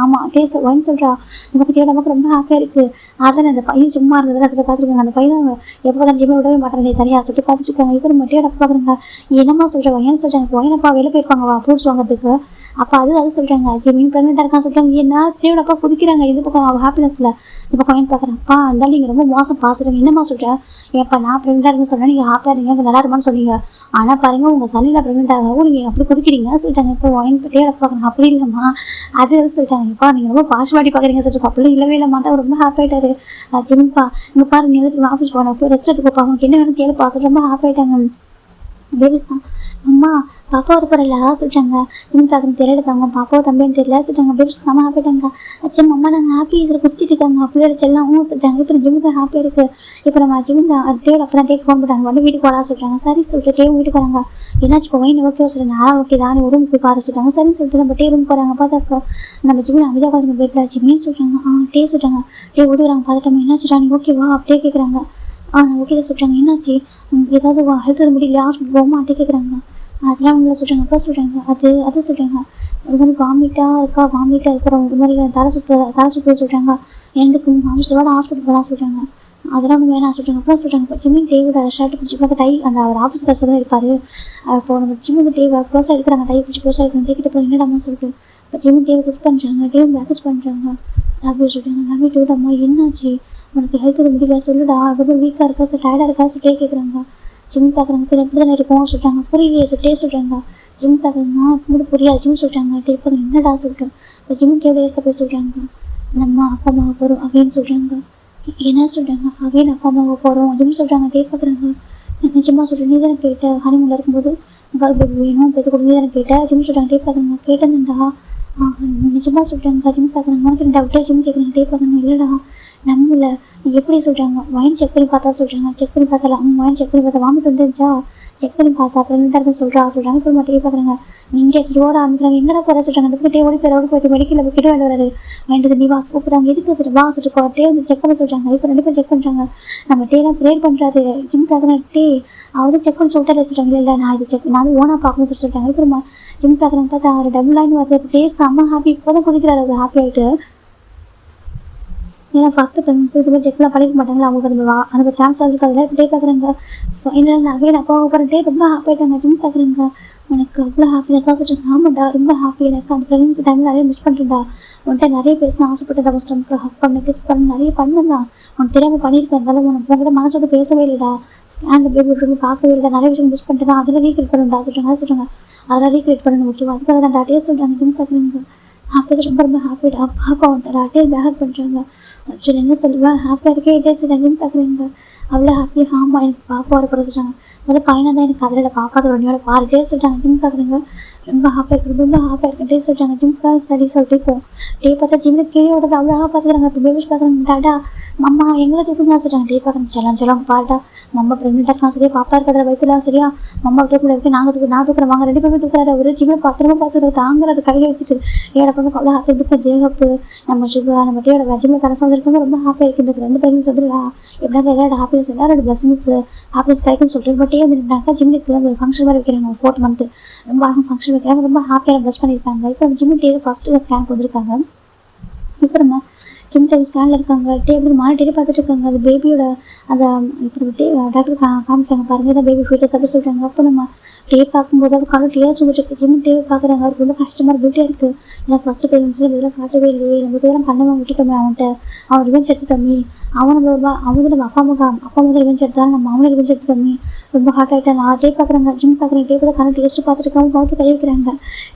A: ஆமாம் டேஸ்ட் ஒயின் சொல்கிறா. நமக்கு தேவை நமக்கு ரொம்ப ஹாப்பியாக இருக்குது. அதான் அந்த பையன் சும்மா இருந்ததுலாம் சொல்லிட்டு பார்த்துருக்காங்க. அந்த பையன் எப்போ தான் ஜிம்மை விடவே மாட்டாங்க தனியாக சொல்லிட்டு பார்த்துருக்காங்க. இப்போ நம்ம டேட பார்க்குறாங்க. என்னம்மா சொல்கிற ஒயன் சொல்கிறாங்க. ஒயனப்பா வெளில போயிருப்பாங்க ஃப்ரூட்ஸ் வாங்குறதுக்கு. அப்போ அது சொல்கிறாங்க. ஜிமின் ப்ரெக்னெண்ட்டாக இருக்கான்னு சொல்கிறாங்க. என்ன ஸ்டேவோடப்பா குதிக்கிறாங்க. இது பக்கம் அவள் ஹாப்பினஸில் இப்போ பையன் பார்க்குறேன்ப்பா இருந்தாலும் நீங்கள் ரொம்ப மோசம் பாசுறீங்க. என்னம்மா சொல்கிறேன். ஏப்பா நான் ப்ரெக்னெண்ட்டாக இருக்குன்னு சொன்னால் நீங்கள் ஹாப்பியாக இருங்க அங்கே நல்லா இருக்குமான்னு சொன்னீங்க. ஆனால் பாருங்கள் உங்கள் சனியில் ப்ரெக்னெண்ட் ஆகவும் நீங்கள் அப்படி குதிக்கிறீங்க சொல்லிட்டாங்க. இப்போ ஒயின் டேட பார்க்குறாங்க. அப்படி இல்லைம்மா அது சொல்லிட்டாங்க. இப்போ நீங்கள் ரொம்ப பாசிட்டிவாட்டி பார்க்குறீங்க சொல்லிட்டு அப்படி இல்லவே இல்லை மாட்டா ரொம்ப ஹாப்பி ஆகிட்டாரு. ஜிம்ப்பா இங்கே பாரு நீ எதிர்த்து ஆஃபீஸ் போனோம் போய் ரெஸ்ட் எடுத்துக்கோப்பா அவங்களுக்கு என்ன வேணும் கேளுப்பா சொல்லிட்டு ரொம்ப ஹாப்பி ஆகிட்டாங்க. பேபிஸ் தான் அம்மா பாப்பா இருப்பார்ல சொல்லிட்டாங்க. இன்னும் பார்க்குறது தெரியலக்காங்க. பாப்பாவை தம்பின்னு தெரியல சொல்லிட்டாங்க. பேபிஸ் செம்ம ஹாப்பி ஆகிட்டாங்க. அச்சம் அம்மா நாங்கள் ஹாப்பி இதில் குடிச்சிட்டு இருக்காங்க அப்படியே செல்லாம் சொல்லிட்டாங்க. இப்போ ஜிம்முக்கு ஹாப்பியாக இருக்குது. இப்போ நம்ம ஜிம்முக்கு டேட் அப்போ தான் டேக் ஃபோன் பண்ணுறாங்க. வந்து வீட்டுக்கு வரா சொல்லிட்டாங்க. சரி சொல்லிட்டு டே வீட்டுக்கு வராங்க. என்னாச்சு இப்போ வைன் ஓகே சொல்லுங்க. நான் ஓகே தான் ஒரு ரூமுக்கு பாரு சொல்லிட்டாங்க. சரின்னு சொல்லிட்டு நம்ம டே ரூம் போகிறாங்க. பார்த்தாக்கா நம்ம ஜிம்மில் அமைதியாக பார்த்துங்க வீட்டில் ஜிம்மின்னு சொல்லிட்டாங்க. டே சொல்லிட்டாங்க. டே ஓடுறாங்க. பார்த்துட்டோம் என்னாச்சுடா நீ ஓகேவா அப்படியே கேட்குறாங்க. நான் ஓகே தான் சொல்லிட்டாங்க. என்னாச்சு ஏதாவது ஹெல்த் முடியல ஹாஸ்பிட்டல் போகாமல் அப்படியே கேட்குறாங்க. அதெல்லாம் அவங்கள சொல்கிறாங்க. அப்புறம் சொல்கிறாங்க அது சொல்கிறாங்க. ஒரு மாதிரி வாமிட்டாக இருக்கிற ஒரு மாதிரி தலை சுற்று சொல்கிறாங்க. எனக்கு ஹாஸ்பிட்டலோட ஹாஸ்பிட்டல் போகலாம் சொல்கிறாங்க. அதெல்லாம் ஒன்று வேணாம் சொல்கிறாங்க. அப்புறம் சொல்கிறாங்க. இப்போ ஜிம்மின் டேவோட ஷர்ட் பிடிச்சி பார்க்க டை அந்த அவர் ஆஃபீஸ் ட்ரெஸ்ஸில் தான் இருப்பார். இப்போ நம்ம ஜிம்முக்கு டேவை க்ளோஸாக இருக்கிறாங்க. டை பிடிச்சி க்ளோஸாக இருக்கிறாங்க. டேக்கிட்ட போய் என்னடாமா சொல்லிட்டு இப்போ ஜிம்மின் டேவை கிஸ் பண்ணுறாங்க. டேவும் பேக்கஸ் பண்ணுறாங்க. அப்படின்னு சொல்கிறாங்க. எல்லாமே டூடாம்மா என்னாச்சு உனக்கு ஹெல்த் முடியல சொல்லுடா ரொம்ப வீக்காக இருக்கா சார் டயர்டாக இருக்கா சொல்லிட்டே கேட்குறாங்க. ஜிம் பார்க்குறாங்க. இப்போ எப்படி தானே இருக்கும் சொல்லிட்டாங்க. புரியலையே சொல்லிட்டே சொல்கிறாங்க. ஜிம் பார்க்குறாங்க. கூட புரியாது ஜிம் சொல்கிறாங்க. டே பார்க்குறேன் என்னடா சொல்லிட்டேன். இப்போ ஜிம் டேவிடேஸில் போய் சொல்கிறாங்க. நம்ம அப்பா அம்மாவை போகிறோம் அகைன்னு சொல்கிறாங்க. என்ன சொல்கிறாங்க. அகைன் அப்பா அம்மாவை போகிறோம் ஜிம் சொல்கிறாங்க. டே பார்க்குறாங்க. நிஜமாக சொல்கிறேன் நீ தானே கேட்ட ஹனிமூனில் இருக்கும்போது கேர்ள் பேபி வேணும் பெற்று கூட நீ தானே கேட்ட ஜிம் சொல்கிறாங்க. டே பார்க்குறாங்க. கேட்டேன்டா நிஜமாக சொல்கிறாங்க. ஜிம் பார்க்குறாங்க. உனக்கு டவுட்டே ஜிம் கேட்குறாங்க. டே பார்க்குறாங்க. இல்லைடா நம்மள எப்படி சொல்கிறாங்க. ஒயின் செக் பண்ணி பார்த்தா சொல்கிறாங்க. செக் பண்ணி பார்த்தால ஒயின் செக் பண்ணி பார்த்தா வாமிட் வந்துருந்துச்சா செக் பண்ணி பார்த்தா ப்ரெக்னெண்ட்டாக இருக்குன்னு சொல்கிறாங்க. இப்போ மட்டும் பார்க்குறாங்க. நீங்கள் திருவோட ஆரம்பிக்கிறாங்க. எங்கடா போகிற சொல்கிறாங்க. அந்த டே ஓடி போயிட்டு மெடிக்கலில் போய் கிட்ட வேண்டு வராரு வேண்டது நீ வாஸ் கூப்பிட்றாங்க. எதுக்கு சார் வா சொல்லிட்டு டே வந்து செக் பண்ண சொல்கிறாங்க. இப்போ 2 பேர் செக் பண்ணுறாங்க. நம்ம டேலாம் ப்ரேயர் பண்ணுறாரு. ஜிம் பார்க்குறேன். டே அவரும் செக் பண்ணி சொல்லிட்டாரு சொல்கிறாங்க. இல்லை நான் இது செக் நான் ஓனாக பார்க்கணும்னு சொல்லிட்டாங்க. இப்போ நம்ம ஜிம் பார்க்குறாங்க. பார்த்தா அவர் டபுள் லைன் வருது. டே செம்ம ஹாப்பி இப்போ தான் குதிக்கிறாரு அவர் ஹாப்பி ஆகிட்டு. ஏன்னா ஃபஸ்ட்டு ப்ரெக்னன்சி இது மாதிரி செக்லாம் பண்ணிக்க மாட்டாங்களா அவங்களுக்கு அந்த சான்ஸ் இருக்காதுல்ல. இப்போ டே பார்க்குறாங்க. ஃபைனலாக நகையில் அப்பா போகிற டே ரொம்ப ஹாப்பி ஆகிட்டாங்க. ஜிம் பார்க்குறாங்க. உனக்கு அவ்வளோ ஹாப்பினஸாக சொல்லிட்டு ஆமாண்டா ரொம்ப ஹாப்பி எனக்கு அந்த ப்ரெக்னன்சி டைமில் நிறைய மிஸ் பண்ணுறேன்டா உன்கிட்ட நிறைய பேசணும் ஆசைப்பட்டேன். ஃபஸ்ட் டைமுக்கு ஹக் பண்ண கிஸ் பண்ண நிறைய பண்ணேன்டா உனக்கு தெரியாமல் பண்ணியிருக்கேன். இருந்தாலும் உனக்கு உங்கள்கிட்ட மனசோட பேசவே இல்லைடா ஸ்கேனில் பேபி எப்படி பார்க்கவே இல்லை நிறைய விஷயம் மிஸ் பண்ணிட்டேன். அதில் ரீக்ரியேட் பண்ணுடா சொல்கிறாங்க. அதெல்லாம் ரீக்ரியேட் பண்ணணும் ஓகேவா அதுக்காக தான் டே சொல்கிறாங்க. ஜிம் பார்க்குறாங்க. ஹாப்பியாக ரொம்ப ஹாப்பிடா பாப்பா வந்துட்டார். டே பேக் பண்ணுறாங்க. சரி என்ன சொல்லுவேன் ஹாப்பியாக இருக்கே டே சொல்கிறாங்க. பார்க்குறீங்க அவ்வளோ ஹாப்பியாக ஆமாம் எனக்கு பாப்பா வர சொல்கிறாங்க. முதல்ல பையனாக தான் எனக்கு அதில் பாப்பாத உடனே பாரு டே சொல்கிறாங்க. ஜிம் பார்க்குறீங்க. ரொம்ப ஹாப்பியாக இருக்குது ரொம்ப ஹாப்பியாக இருக்குது டே சொல்கிறாங்க. ஜிம்க்கா சரி சொல்லிட்டு இப்போ டே பார்த்தா ஜிம்மில் கீழே விடுறது அவ்வளோ அழகாக பார்த்துக்கிறாங்க. இப்போ பேபிஸ் பார்க்குறாங்க. டாடா மம்மா எங்களை தூக்குங்க சொல்கிறாங்க. டே பார்க்குறாங்க. சொல்லுவாங்க பாருடா மம்மா ப்ரெக்னெண்ட்டாக இருக்கலாம் சரியா பாப்பா இருக்கிற வயிற்றுலாம் சரியா மம்மா தூக்க வைக்க நான் தூக்குறேன் வாங்க 2 பேருமே தூக்குறாரு. ஒரு ஜிம்மில் பத்திரமா பார்த்துக்கிறது தாங்குறது கையில் வச்சுட்டு ஏட பொண்ணுக்கு அவ்வளோ ஹாப்பி இருக்கும். ஜேகப்பு நம்ம சுகா நம்ம டேயோட ஜிம்மில் கடைசி வந்திருக்காங்க. ரொம்ப ஹாப்பியாக இருக்குது. இந்த 2 பேரும் சொல்லுடா எப்படின்னா எல்லாரோட ஹாப்பினஸ் எல்லாரோட பிளஸிங்ஸ் ஹாப்பினஸ் கிடைக்குன்னு சொல்லிட்டு பட் வந்து நின்றாங்க. ஜிம்முக்கு ஒரு ஃபங்க்ஷன் மாதிரி வைக்கிறாங்க. 4th month ரொம்ப அழகாக ஃபங்க்ஷன் வைக்கிறாங்க. ரொம்ப ஹாப்பியாக ப்ளஸ் பண்ணியிருக்காங்க. இப்போ ஜிம்மு டே ஃபஸ்ட்டு ஸ்கேனுக்கு வந்திருக்காங்க. இப்போ நம்ம ஜிம் டே ஸ்கேனில் இருக்காங்க. டே அப்படி மானிட்டரே பார்த்துட்டு இருக்காங்க. அது பேபியோட அந்த இப்போ டே டாக்டர் காமிக்கிறாங்க பாருங்கள் இதான் பேபி ஃபீட்டர்ஸ் அப்படி சொல்கிறாங்க. அப்போ நம்ம டே பார்க்கும்போது அவர் காலம் டேஸ் வந்துட்டு ஜிம் டே பார்க்குறாங்க. அவருக்கு ரொம்ப கஷ்டமாக பியூட்டியாக இருக்குது. ஏன்னா ஃபஸ்ட்டு பேரண்ட்ஸில் இதெல்லாம் காட்டவே இல்லையே நம்ம இதெல்லாம் பண்ணாமல் விட்டுட்டோமே அவன் ரிவெஞ்ச் எடுத்துட்டோமே அவனுக்கு நம்ம அப்பா அம்மா ரிவெஞ்ச் எடுத்தாலும் நம்ம அவனை ரிவெஞ்ச் எடுத்துட்டோமே ரொம்ப ஹார்ட் ஆகிட்டேன். நான் டே பார்க்குறாங்க. ஜிம் பார்க்குறேன். டே பார்த்து கரெக்ட் டேஸ்ட்டு பார்த்துருக்காங்க. பார்த்து கை வைக்கிறாங்க.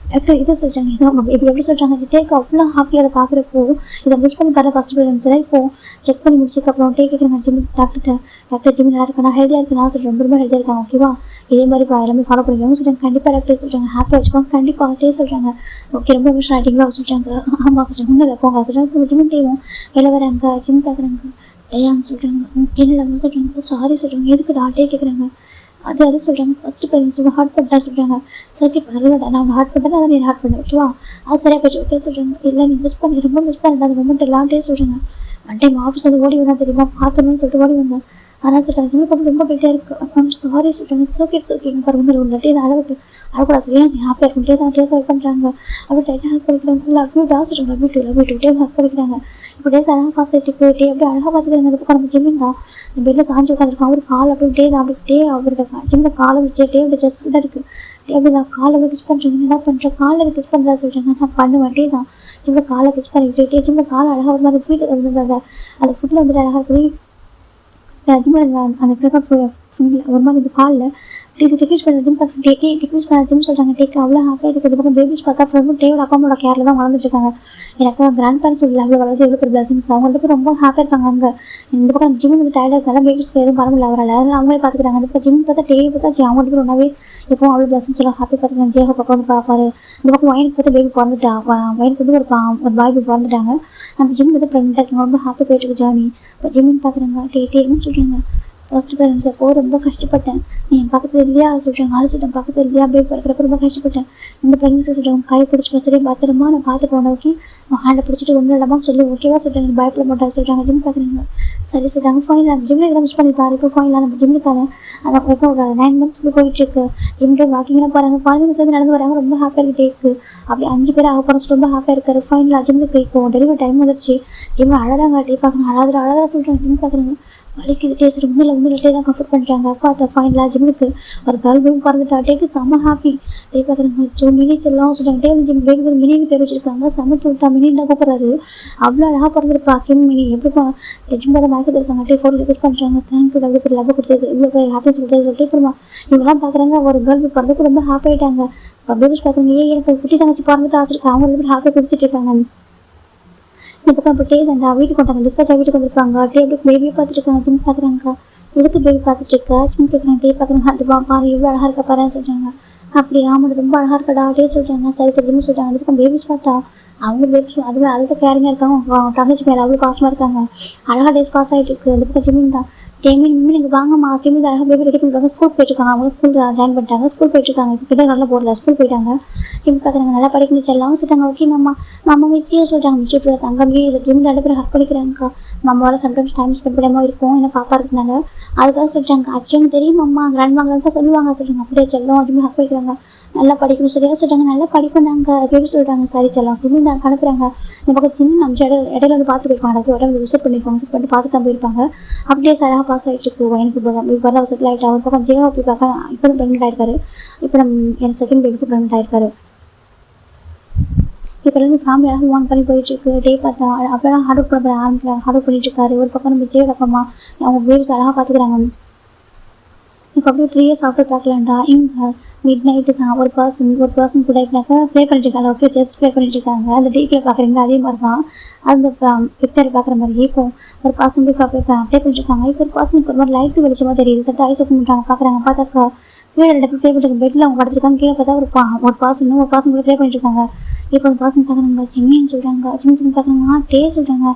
A: இதை சொல்கிறாங்க. இதை அவங்க பேபி எப்படி சொல்கிறாங்க. டேக்கு அவ்வளோ ஹாப்பியாக அதை பார்க்குறப்போ இதை மிஸ் பண்ணி தர ஃபஸ்ட்டு பேரண்ட்ஸில் இப்போது செக் பண்ணி முடிச்சதுக்கப்புறம் டே கேட்குறாங்க ஜிம் டாக்டர் ஜிம் நல்லா இருக்கா ஹெல்த்தியாக இருக்கு நான் சொல்கிறேன் ரொம்ப ஹெல்த்தியாக இருக்காங்க ஓகேவா இதே மாதிரி எல்லாமே ஃபாலோ பார்க்க போறீங்க சொல்கிறாங்க. கண்டிப்பாக டாக்டர் சொல்கிறாங்க. ஹாப்பியாக வச்சுக்கோங்க கண்டிப்பாக டே சொல்கிறாங்க. ஓகே ரொம்ப விஷயம் ஆட்டிங்களா சொல்கிறாங்க. ஆமாம் சொல்கிறாங்க. ஒன்றும் இல்லை போங்க சொல்கிறாங்க. ஜிம் டேவும் வெளில வராங்க. ஜிம் பார்க்குறாங்க. ஏன் சொல்கிறாங்க. என்னடா சொல்கிறாங்க. சாரி சொல்கிறாங்க. எதுக்கு டாக்டே கேட்குறாங்க. அது சொல்கிறாங்க. ஃபஸ்ட்டு பேரண்ட்ஸ் சொல்லுவாங்க ஹார்ட் பண்ணிட்டா சொல்கிறாங்க. சரி பரவாயில்ல நான் ஹார்ட் பண்ணிட்டேன் அதை நீ ஹார்ட் பண்ண ஓகேவா அது சரியாக போச்சு ஓகே சொல்கிறாங்க. இல்லை நீ மிஸ் பண்ணி ரொம்ப மிஸ் பண்ண அந்த மொமெண்ட் எல்லாட்டே சொல்கிறாங்க. ஒன் டைம் ஆஃபீஸ் வந்து ஓடி வந்தா தெரியுமா பார்த்தோன்னு சொல்லிட்டு ஓடி வந்தேன். அதான் சொல்கிறாங்க ஜிம்முக்கு ரொம்ப கெட்டியாக இருக்குது. சாரி சொல்கிறாங்க. இட்ஸ் ஓகே பாரு ஒன்று உள்ளே இந்த அளவுக்கு அழக்கூடாது சரியா நீ ஹாப்பியாக இருக்கும்ட்டே தான் டேஸ் ஹெல்ப் பண்ணுறாங்க. அப்படி டைட்டாக ஹெல்ப் பண்ணிக்கிறாங்க. ஃபுல்லாக அப்யூட்டா சொல்கிறாங்க. லவ் யூ ஹெல்ப் பண்ணிக்கிறாங்க. இப்படியே அழகாக ஃபாஸ்ட்டிக்கு டே அப்படியே அழகாக பார்த்துக்கிறாங்க. அதுக்கு நம்ம ஜிம்மிங் தான் பெட்டில் சாஞ்சு உட்காந்துருக்கான். அவர் கால் அப்படியே தான் அப்படியே அவரோட ஜிம்மில் காலை வச்சு டே அப்படி ஜஸ்ட் தான் இருக்குது. டே அப்படி நான் காலை கிஸ் பண்ணுறேன். என்ன பண்ணுறேன் காலில் கிஸ் பண்ணுறா சொல்கிறாங்க. நான் பண்ணுவேன் டே தான் ஜிம்மில் காலை கிஸ் பண்ணிக்கிட்டு டே ஜிம்மில் காலை அழகாக ஒரு மாதிரி ஃபீல் வந்து அந்த ஃபுட்டில் வந்துட்டு அழகாக போய் ஜிம்மில் அந்த பிறகு ஒரு மாதிரி இந்த காலில் டிக்ரீஸ் பண்ண ஜிம் பார்த்து டிக்ரீஸ் பண்ண ஜிம் சொல்கிறாங்க. டேக்கு அவ்வளோ ஹாப்பியாக இருக்குது. இந்த பக்கம் பேபிஸ் பார்த்தா ஃப்ரெண்டும் டேவோட அப்பா அம்மாவோட கேரில் தான் வளர்ந்துட்டுருக்காங்க. எனக்கு கிராண்ட் பேரண்ட்ஸ் உள்ள அவ்வளோ வளர்ந்து எவ்வளோ பெரிய பிளஸிங்ஸ் அவங்களுக்கு ரொம்ப ஹாப்பியாக இருக்காங்க. அங்கே இந்த பக்கம் ஜிம் வந்து டயர்டாக இருக்காங்க. பேபிஸ்க்கு எதுவும் பண்ண முடியல அவரால் அதனால் அவங்களே பார்த்துக்கிறாங்க. அந்த பக்கம் ஜிம் பார்த்தா டே பார்த்தா அவங்களுக்கு ஒன்றாவே இப்போ அவ்வளோ பிளஸிங்ஸ் எல்லாம் ஹாப்பி பார்த்துக்கிறாங்க. ஜேக பக்கம் வந்து பார்ப்பாரு. இந்த பக்கம் வயனுக்கு பார்த்தா பேபி பிறந்துட்டா வயனுக்கு வந்து ஒரு பாய் பிறந்துட்டாங்க. நம்ம ஜிம் வந்து ப்ரெக்னெண்ட்டாக இருக்காங்க. ரொம்ப ஹாப்பி போயிட்டு இருக்கு ஜானி. இப்போ ஜிம்மின்னு பார்க்குறாங்க. டேன்னு சொல்கிறாங்க. ஃபர்ஸ்ட் பேரண்ட்ஸ் அப்போ ரொம்ப கஷ்டப்பட்டேன். நீ பக்கத்தில் இல்லையா சொல்கிறாங்க. அது சொல்லிட்டேன் பக்கத்தில் இல்லையா பேபி பிறக்கிறப்ப ரொம்ப கஷ்டப்பட்டேன். இந்த ப்ரெக்னன்சி சொல்கிறாங்க. கை பிடிச்சி சரி பத்திரமா நான் பார்த்துட்டு ஓகே ஹேண்டை பிடிச்சிட்டு ஒன்றும் இல்லாமல் சொல்லி ஓகேவா சொல்கிறாங்க. பயப்பட மாட்டாங்க சொல்கிறாங்க. ஜிம் பார்க்குறாங்க. சரி சொல்கிறாங்க. ஃபைன் நம்ம ஜிம்மில் மிஸ் பண்ணிப்பாரு. இப்போ ஃபைனில் நம்ம ஜிம்முக்கான அதை இப்போ ஒரு 9 months போயிட்டுருக்கு. ஜிம்மில் வாக்கிங்லாம் பாருங்க. குழந்தைங்க சேர்ந்து நடந்து வராங்க. ரொம்ப ஹாப்பியாக இருக்குது டேக்கு. அப்படி 5 பேர் ஆக போகிறோம். ரொம்ப ஹாப்பியாக இருக்காரு. ஃபைனில் ஜிம்முக்கு இப்போ டெலிவரி டைம் வந்துருச்சு. ஜிம்மில் அழகாங்க டே பார்க்குறாங்க. அழகாக சொல்கிறாங்க. ஜிம் பார்க்குறாங்க. வலிக்குது டேஸ்ட் ஒன்றும் டே தான் கம்ஃபர்ட் பண்ணுறாங்க. அப்பா அதை ஃபைனலாக ஜிம்முக்கு ஒரு கேர்ள் பேபி பிறந்துட்டா. டேக்கு செம்ம ஹாப்பி. டே பார்க்குறாங்க. ஸோ மினி செல்லாம் சொல்கிறாங்க. டே ஜிம் பேபி மினின்னு பேர் வச்சிருக்காங்க. செம்ம கியூட்டா மினின்னு தான் கூப்பிட்றாரு. அவ்வளோ அழகாக பிறந்திருப்பா கிம் மினி. எப்படி ஜிம் தான் மயக்கத்தில் இருக்காங்க. டே ஃபோன் ரிக்வெஸ்ட் பண்ணுறாங்க. தேங்க்யூ அவ்வளோ பேர் லவ் கொடுத்தது இவ்வளோ பேர் ஹாப்பி சொல்லிட்டு அப்புறமா இவங்கெல்லாம் பார்க்குறாங்க. ஒரு கேர்ள் பேபி பிறந்துக்கு ரொம்ப ஹாப்பி ஆகிட்டாங்க. இப்போ பேபிஸ் பார்க்குறாங்க. எனக்கு குட்டி தங்கச்சி பிறந்துட்டு ஆசைருக்கு அவங்க ரொம்ப ஹாப்பியாக குடிச்சிட்டு இருக்காங்க. இந்த பக்கம் இப்போ டே அந்த வீட்டுக்கு கொண்டாங்க. டிஸ்சார்ஜ் வீட்டுக்கு வந்துருப்பாங்க. டே எப்படி பேபியை பார்த்துட்டு இருக்காங்க. ஜிம் பார்க்குறாங்க. எதுக்கு பேபி பார்த்துட்டு இருக்கா ஜிம் கேட்குறாங்க. டே பார்க்குறாங்க. அது பாரு இவ்வளோ அழகாக இருக்க பாரு சொல்கிறாங்க. அப்படி ஆமாம் ரொம்ப அழகாக இருக்கடா டே சொல்கிறாங்க. சரி ஜிம் சொல்கிறாங்க. அந்த பக்கம் பேபிஸ் பார்த்தா அவங்க பேபிஸ் அதுவே அதுக்கு கேரிங்காக இருக்காங்க. அவங்க தங்கச்சி மேலே அவ்வளோ பாசமாக இருக்காங்க. அழகாக டேஸ் பாஸ் ஆகிட்டு இருக்கு. அந்த பக்கம் ஜிம்மின் தான் டேமின் நீங்கள் வாங்கம்மா ஜிம்மில் அழகாக பேபி ரெடி பண்ணிருக்காங்க. ஸ்கூல் போயிட்டுருக்காங்க. அவங்க ஸ்கூல் ஜாயின் பண்ணிட்டாங்க. ஸ்கூல் போயிட்டுருக்காங்க. இப்போ கிட்ட நல்லா போடல ஸ்கூல் போயிட்டாங்க. ஜிம் பார்க்குறாங்க. நல்லா படிக்கணும் செல்லாம் சொல்லிட்டாங்க. ஓகே நம்ம மிச்சியாக சொல்கிறாங்க. மிச்சியை தங்கமே ஜிம்மில் ரெண்டு பேரும் ஹக் பண்ணிக்கிறாங்க. நம்மளால சம்டைம்ஸ் டைம் ஸ்பெண்ட் பண்ணாமல் இருக்கும். ஏன்னா பாப்பா இருந்தாங்க அதுக்காக சொல்லிட்டாங்க. அச்சவங்க தெரியும் அம்மா கிராண்ட் சொல்லுவாங்க சொல்கிறாங்க. அப்படியே செல்லம் ஜிம்மில் ஹக் பண்ணிக்கிறாங்க. நல்லா படிக்கணும் சரியாக சொல்கிறாங்க. நல்லா படிப்பேனாங்க பேபி சொல்கிறாங்க. சரி செல்லம் ஜிம்மில் தான் அனுப்புகிறாங்க. இந்த பக்கம் சின்ன நம்ம இடையில வந்து பார்த்து போயிருப்பாங்க. உடம்பு விசிட் பண்ணியிருப்பாங்க. விசிட் பண்ணிட்டு பார்த்து தான் போயிருப்பாங்க. அப்படியே சரியாக பாஸ் ஆகிட்டு இருக்கு. எனக்கு இப்போ செட்டில் ஆகிட்டா. ஒரு பக்கம் ஜியோ அப்படி பார்க்க இப்போ தான் ப்ரெக்னென்ட் ஆயிருக்காரு. இப்போ எனக்கு செகண்ட் பேபிக்கு ப்ரெக்னென்ட் ஆயிருக்காரு. இப்போ வந்து ஃபேமிலியாக வான் பண்ணி போயிட்டுருக்கு. டே பார்த்தா அப்போலாம் ஹார்ட் ஒர்க் பண்ண ஆரம்பிக்கிறாங்க. ஹார்ட் ஒர்க் பண்ணிட்டுருக்காரு. ஒரு பக்கம் நம்ம தேவை அப்பமா அவங்க பேபிஸ் அழகாக பார்த்துக்கிறாங்க. இப்போ அப்படியே 3 years ஆஃப்டர் பார்க்கலாம்டா. இங்கே மிட் நைட்டு தான் ஒரு பர்சன் கூட இப்படினாக்கா ப்ளே பண்ணிட்டுருக்காங்க. ஓகே செஸ் ப்ளே பண்ணிட்டுருக்காங்க. அந்த டிவியில் பார்க்குறீங்களா அதே மாதிரி தான் அந்த பிக்சரில் பார்க்குற மாதிரி. இப்போ ஒரு பர்சன் போய் ப்ளே பண்ணிட்டுருக்காங்க. இப்போ ஒரு பர்சனுக்கு ஒரு மாதிரி லைட்டு வெளிச்சமாக தெரியுது. சட்டை ஐஸ் ஓப்பன் பண்ணுறாங்க. பார்க்குறாங்க. பார்த்தாக்கா கீழே 2 பேர் ப்ளே பண்ணிட்டு பெட்டில் அவங்க படுத்துருக்காங்க. கீழே பார்த்தா ஒரு பர்சன் கூட ப்ளே பண்ணிட்டுருக்காங்க. இப்போ அந்த பர்சன் பார்க்குறாங்க. ஜிம்மின்னு சொல்கிறாங்க. ஜிம் பார்க்குறாங்க. டே சொல்கிறாங்க.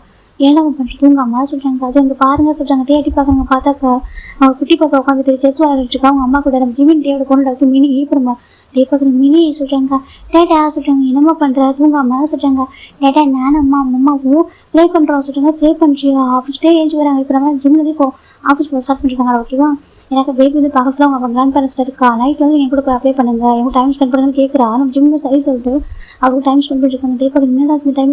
A: ஏன்னா அவங்க பண்ணிட்டு தூங்காமா சொல்கிறாங்க. அது அங்கே பாருங்க சொல்கிறாங்க. டே அடி பார்க்குறாங்க. பார்த்தாக்கா அவங்க குட்டி பாப்பா உட்காந்துட்டு செஸ் விளையாடிட்டு அவங்க அம்மா கூட நம்ம ஜிம்மின் டேவோட கொண்டு டாக்டர் மினி ஈப்புறமா டே பார்க்குறேன். மினி சொல்கிறாங்க. டேட்டா சொல்கிறாங்க. என்னம்மா பண்ணுற தூங்காமா சொல்கிறாங்க. டேட்டா நானம்மா அம்மாவும் ப்ளே பண்ணுறோம் சொல்கிறாங்க. ப்ளே பண்ணுறியா ஆஃபீஸ் டே ஏஞ்சி வராங்க. இப்போ நம்ம ஜிம்மில் இப்போ ஆஃபீஸ் போய் ஸ்டார்ட் பண்ணிருக்காங்க. ஓகேவா எனக்கு பேபி வந்து பக்கத்தில் அவங்க கிராண்ட் பேரண்ட்ஸ் இருக்கா. நைட்டில் வந்து என் கூட போய் அப்ளை பண்ணுங்க எங்கள் டைம் ஸ்பெண்ட் பண்ணுங்கன்னு கேட்குறா. நம்ம ஜிம்மில் சரி சொல்லிட்டு அவங்களுக்கு டைம் ஸ்பெண்ட் பண்ணிருக்காங்க. டே பார்க்குறது என்னடா இந்த டைம்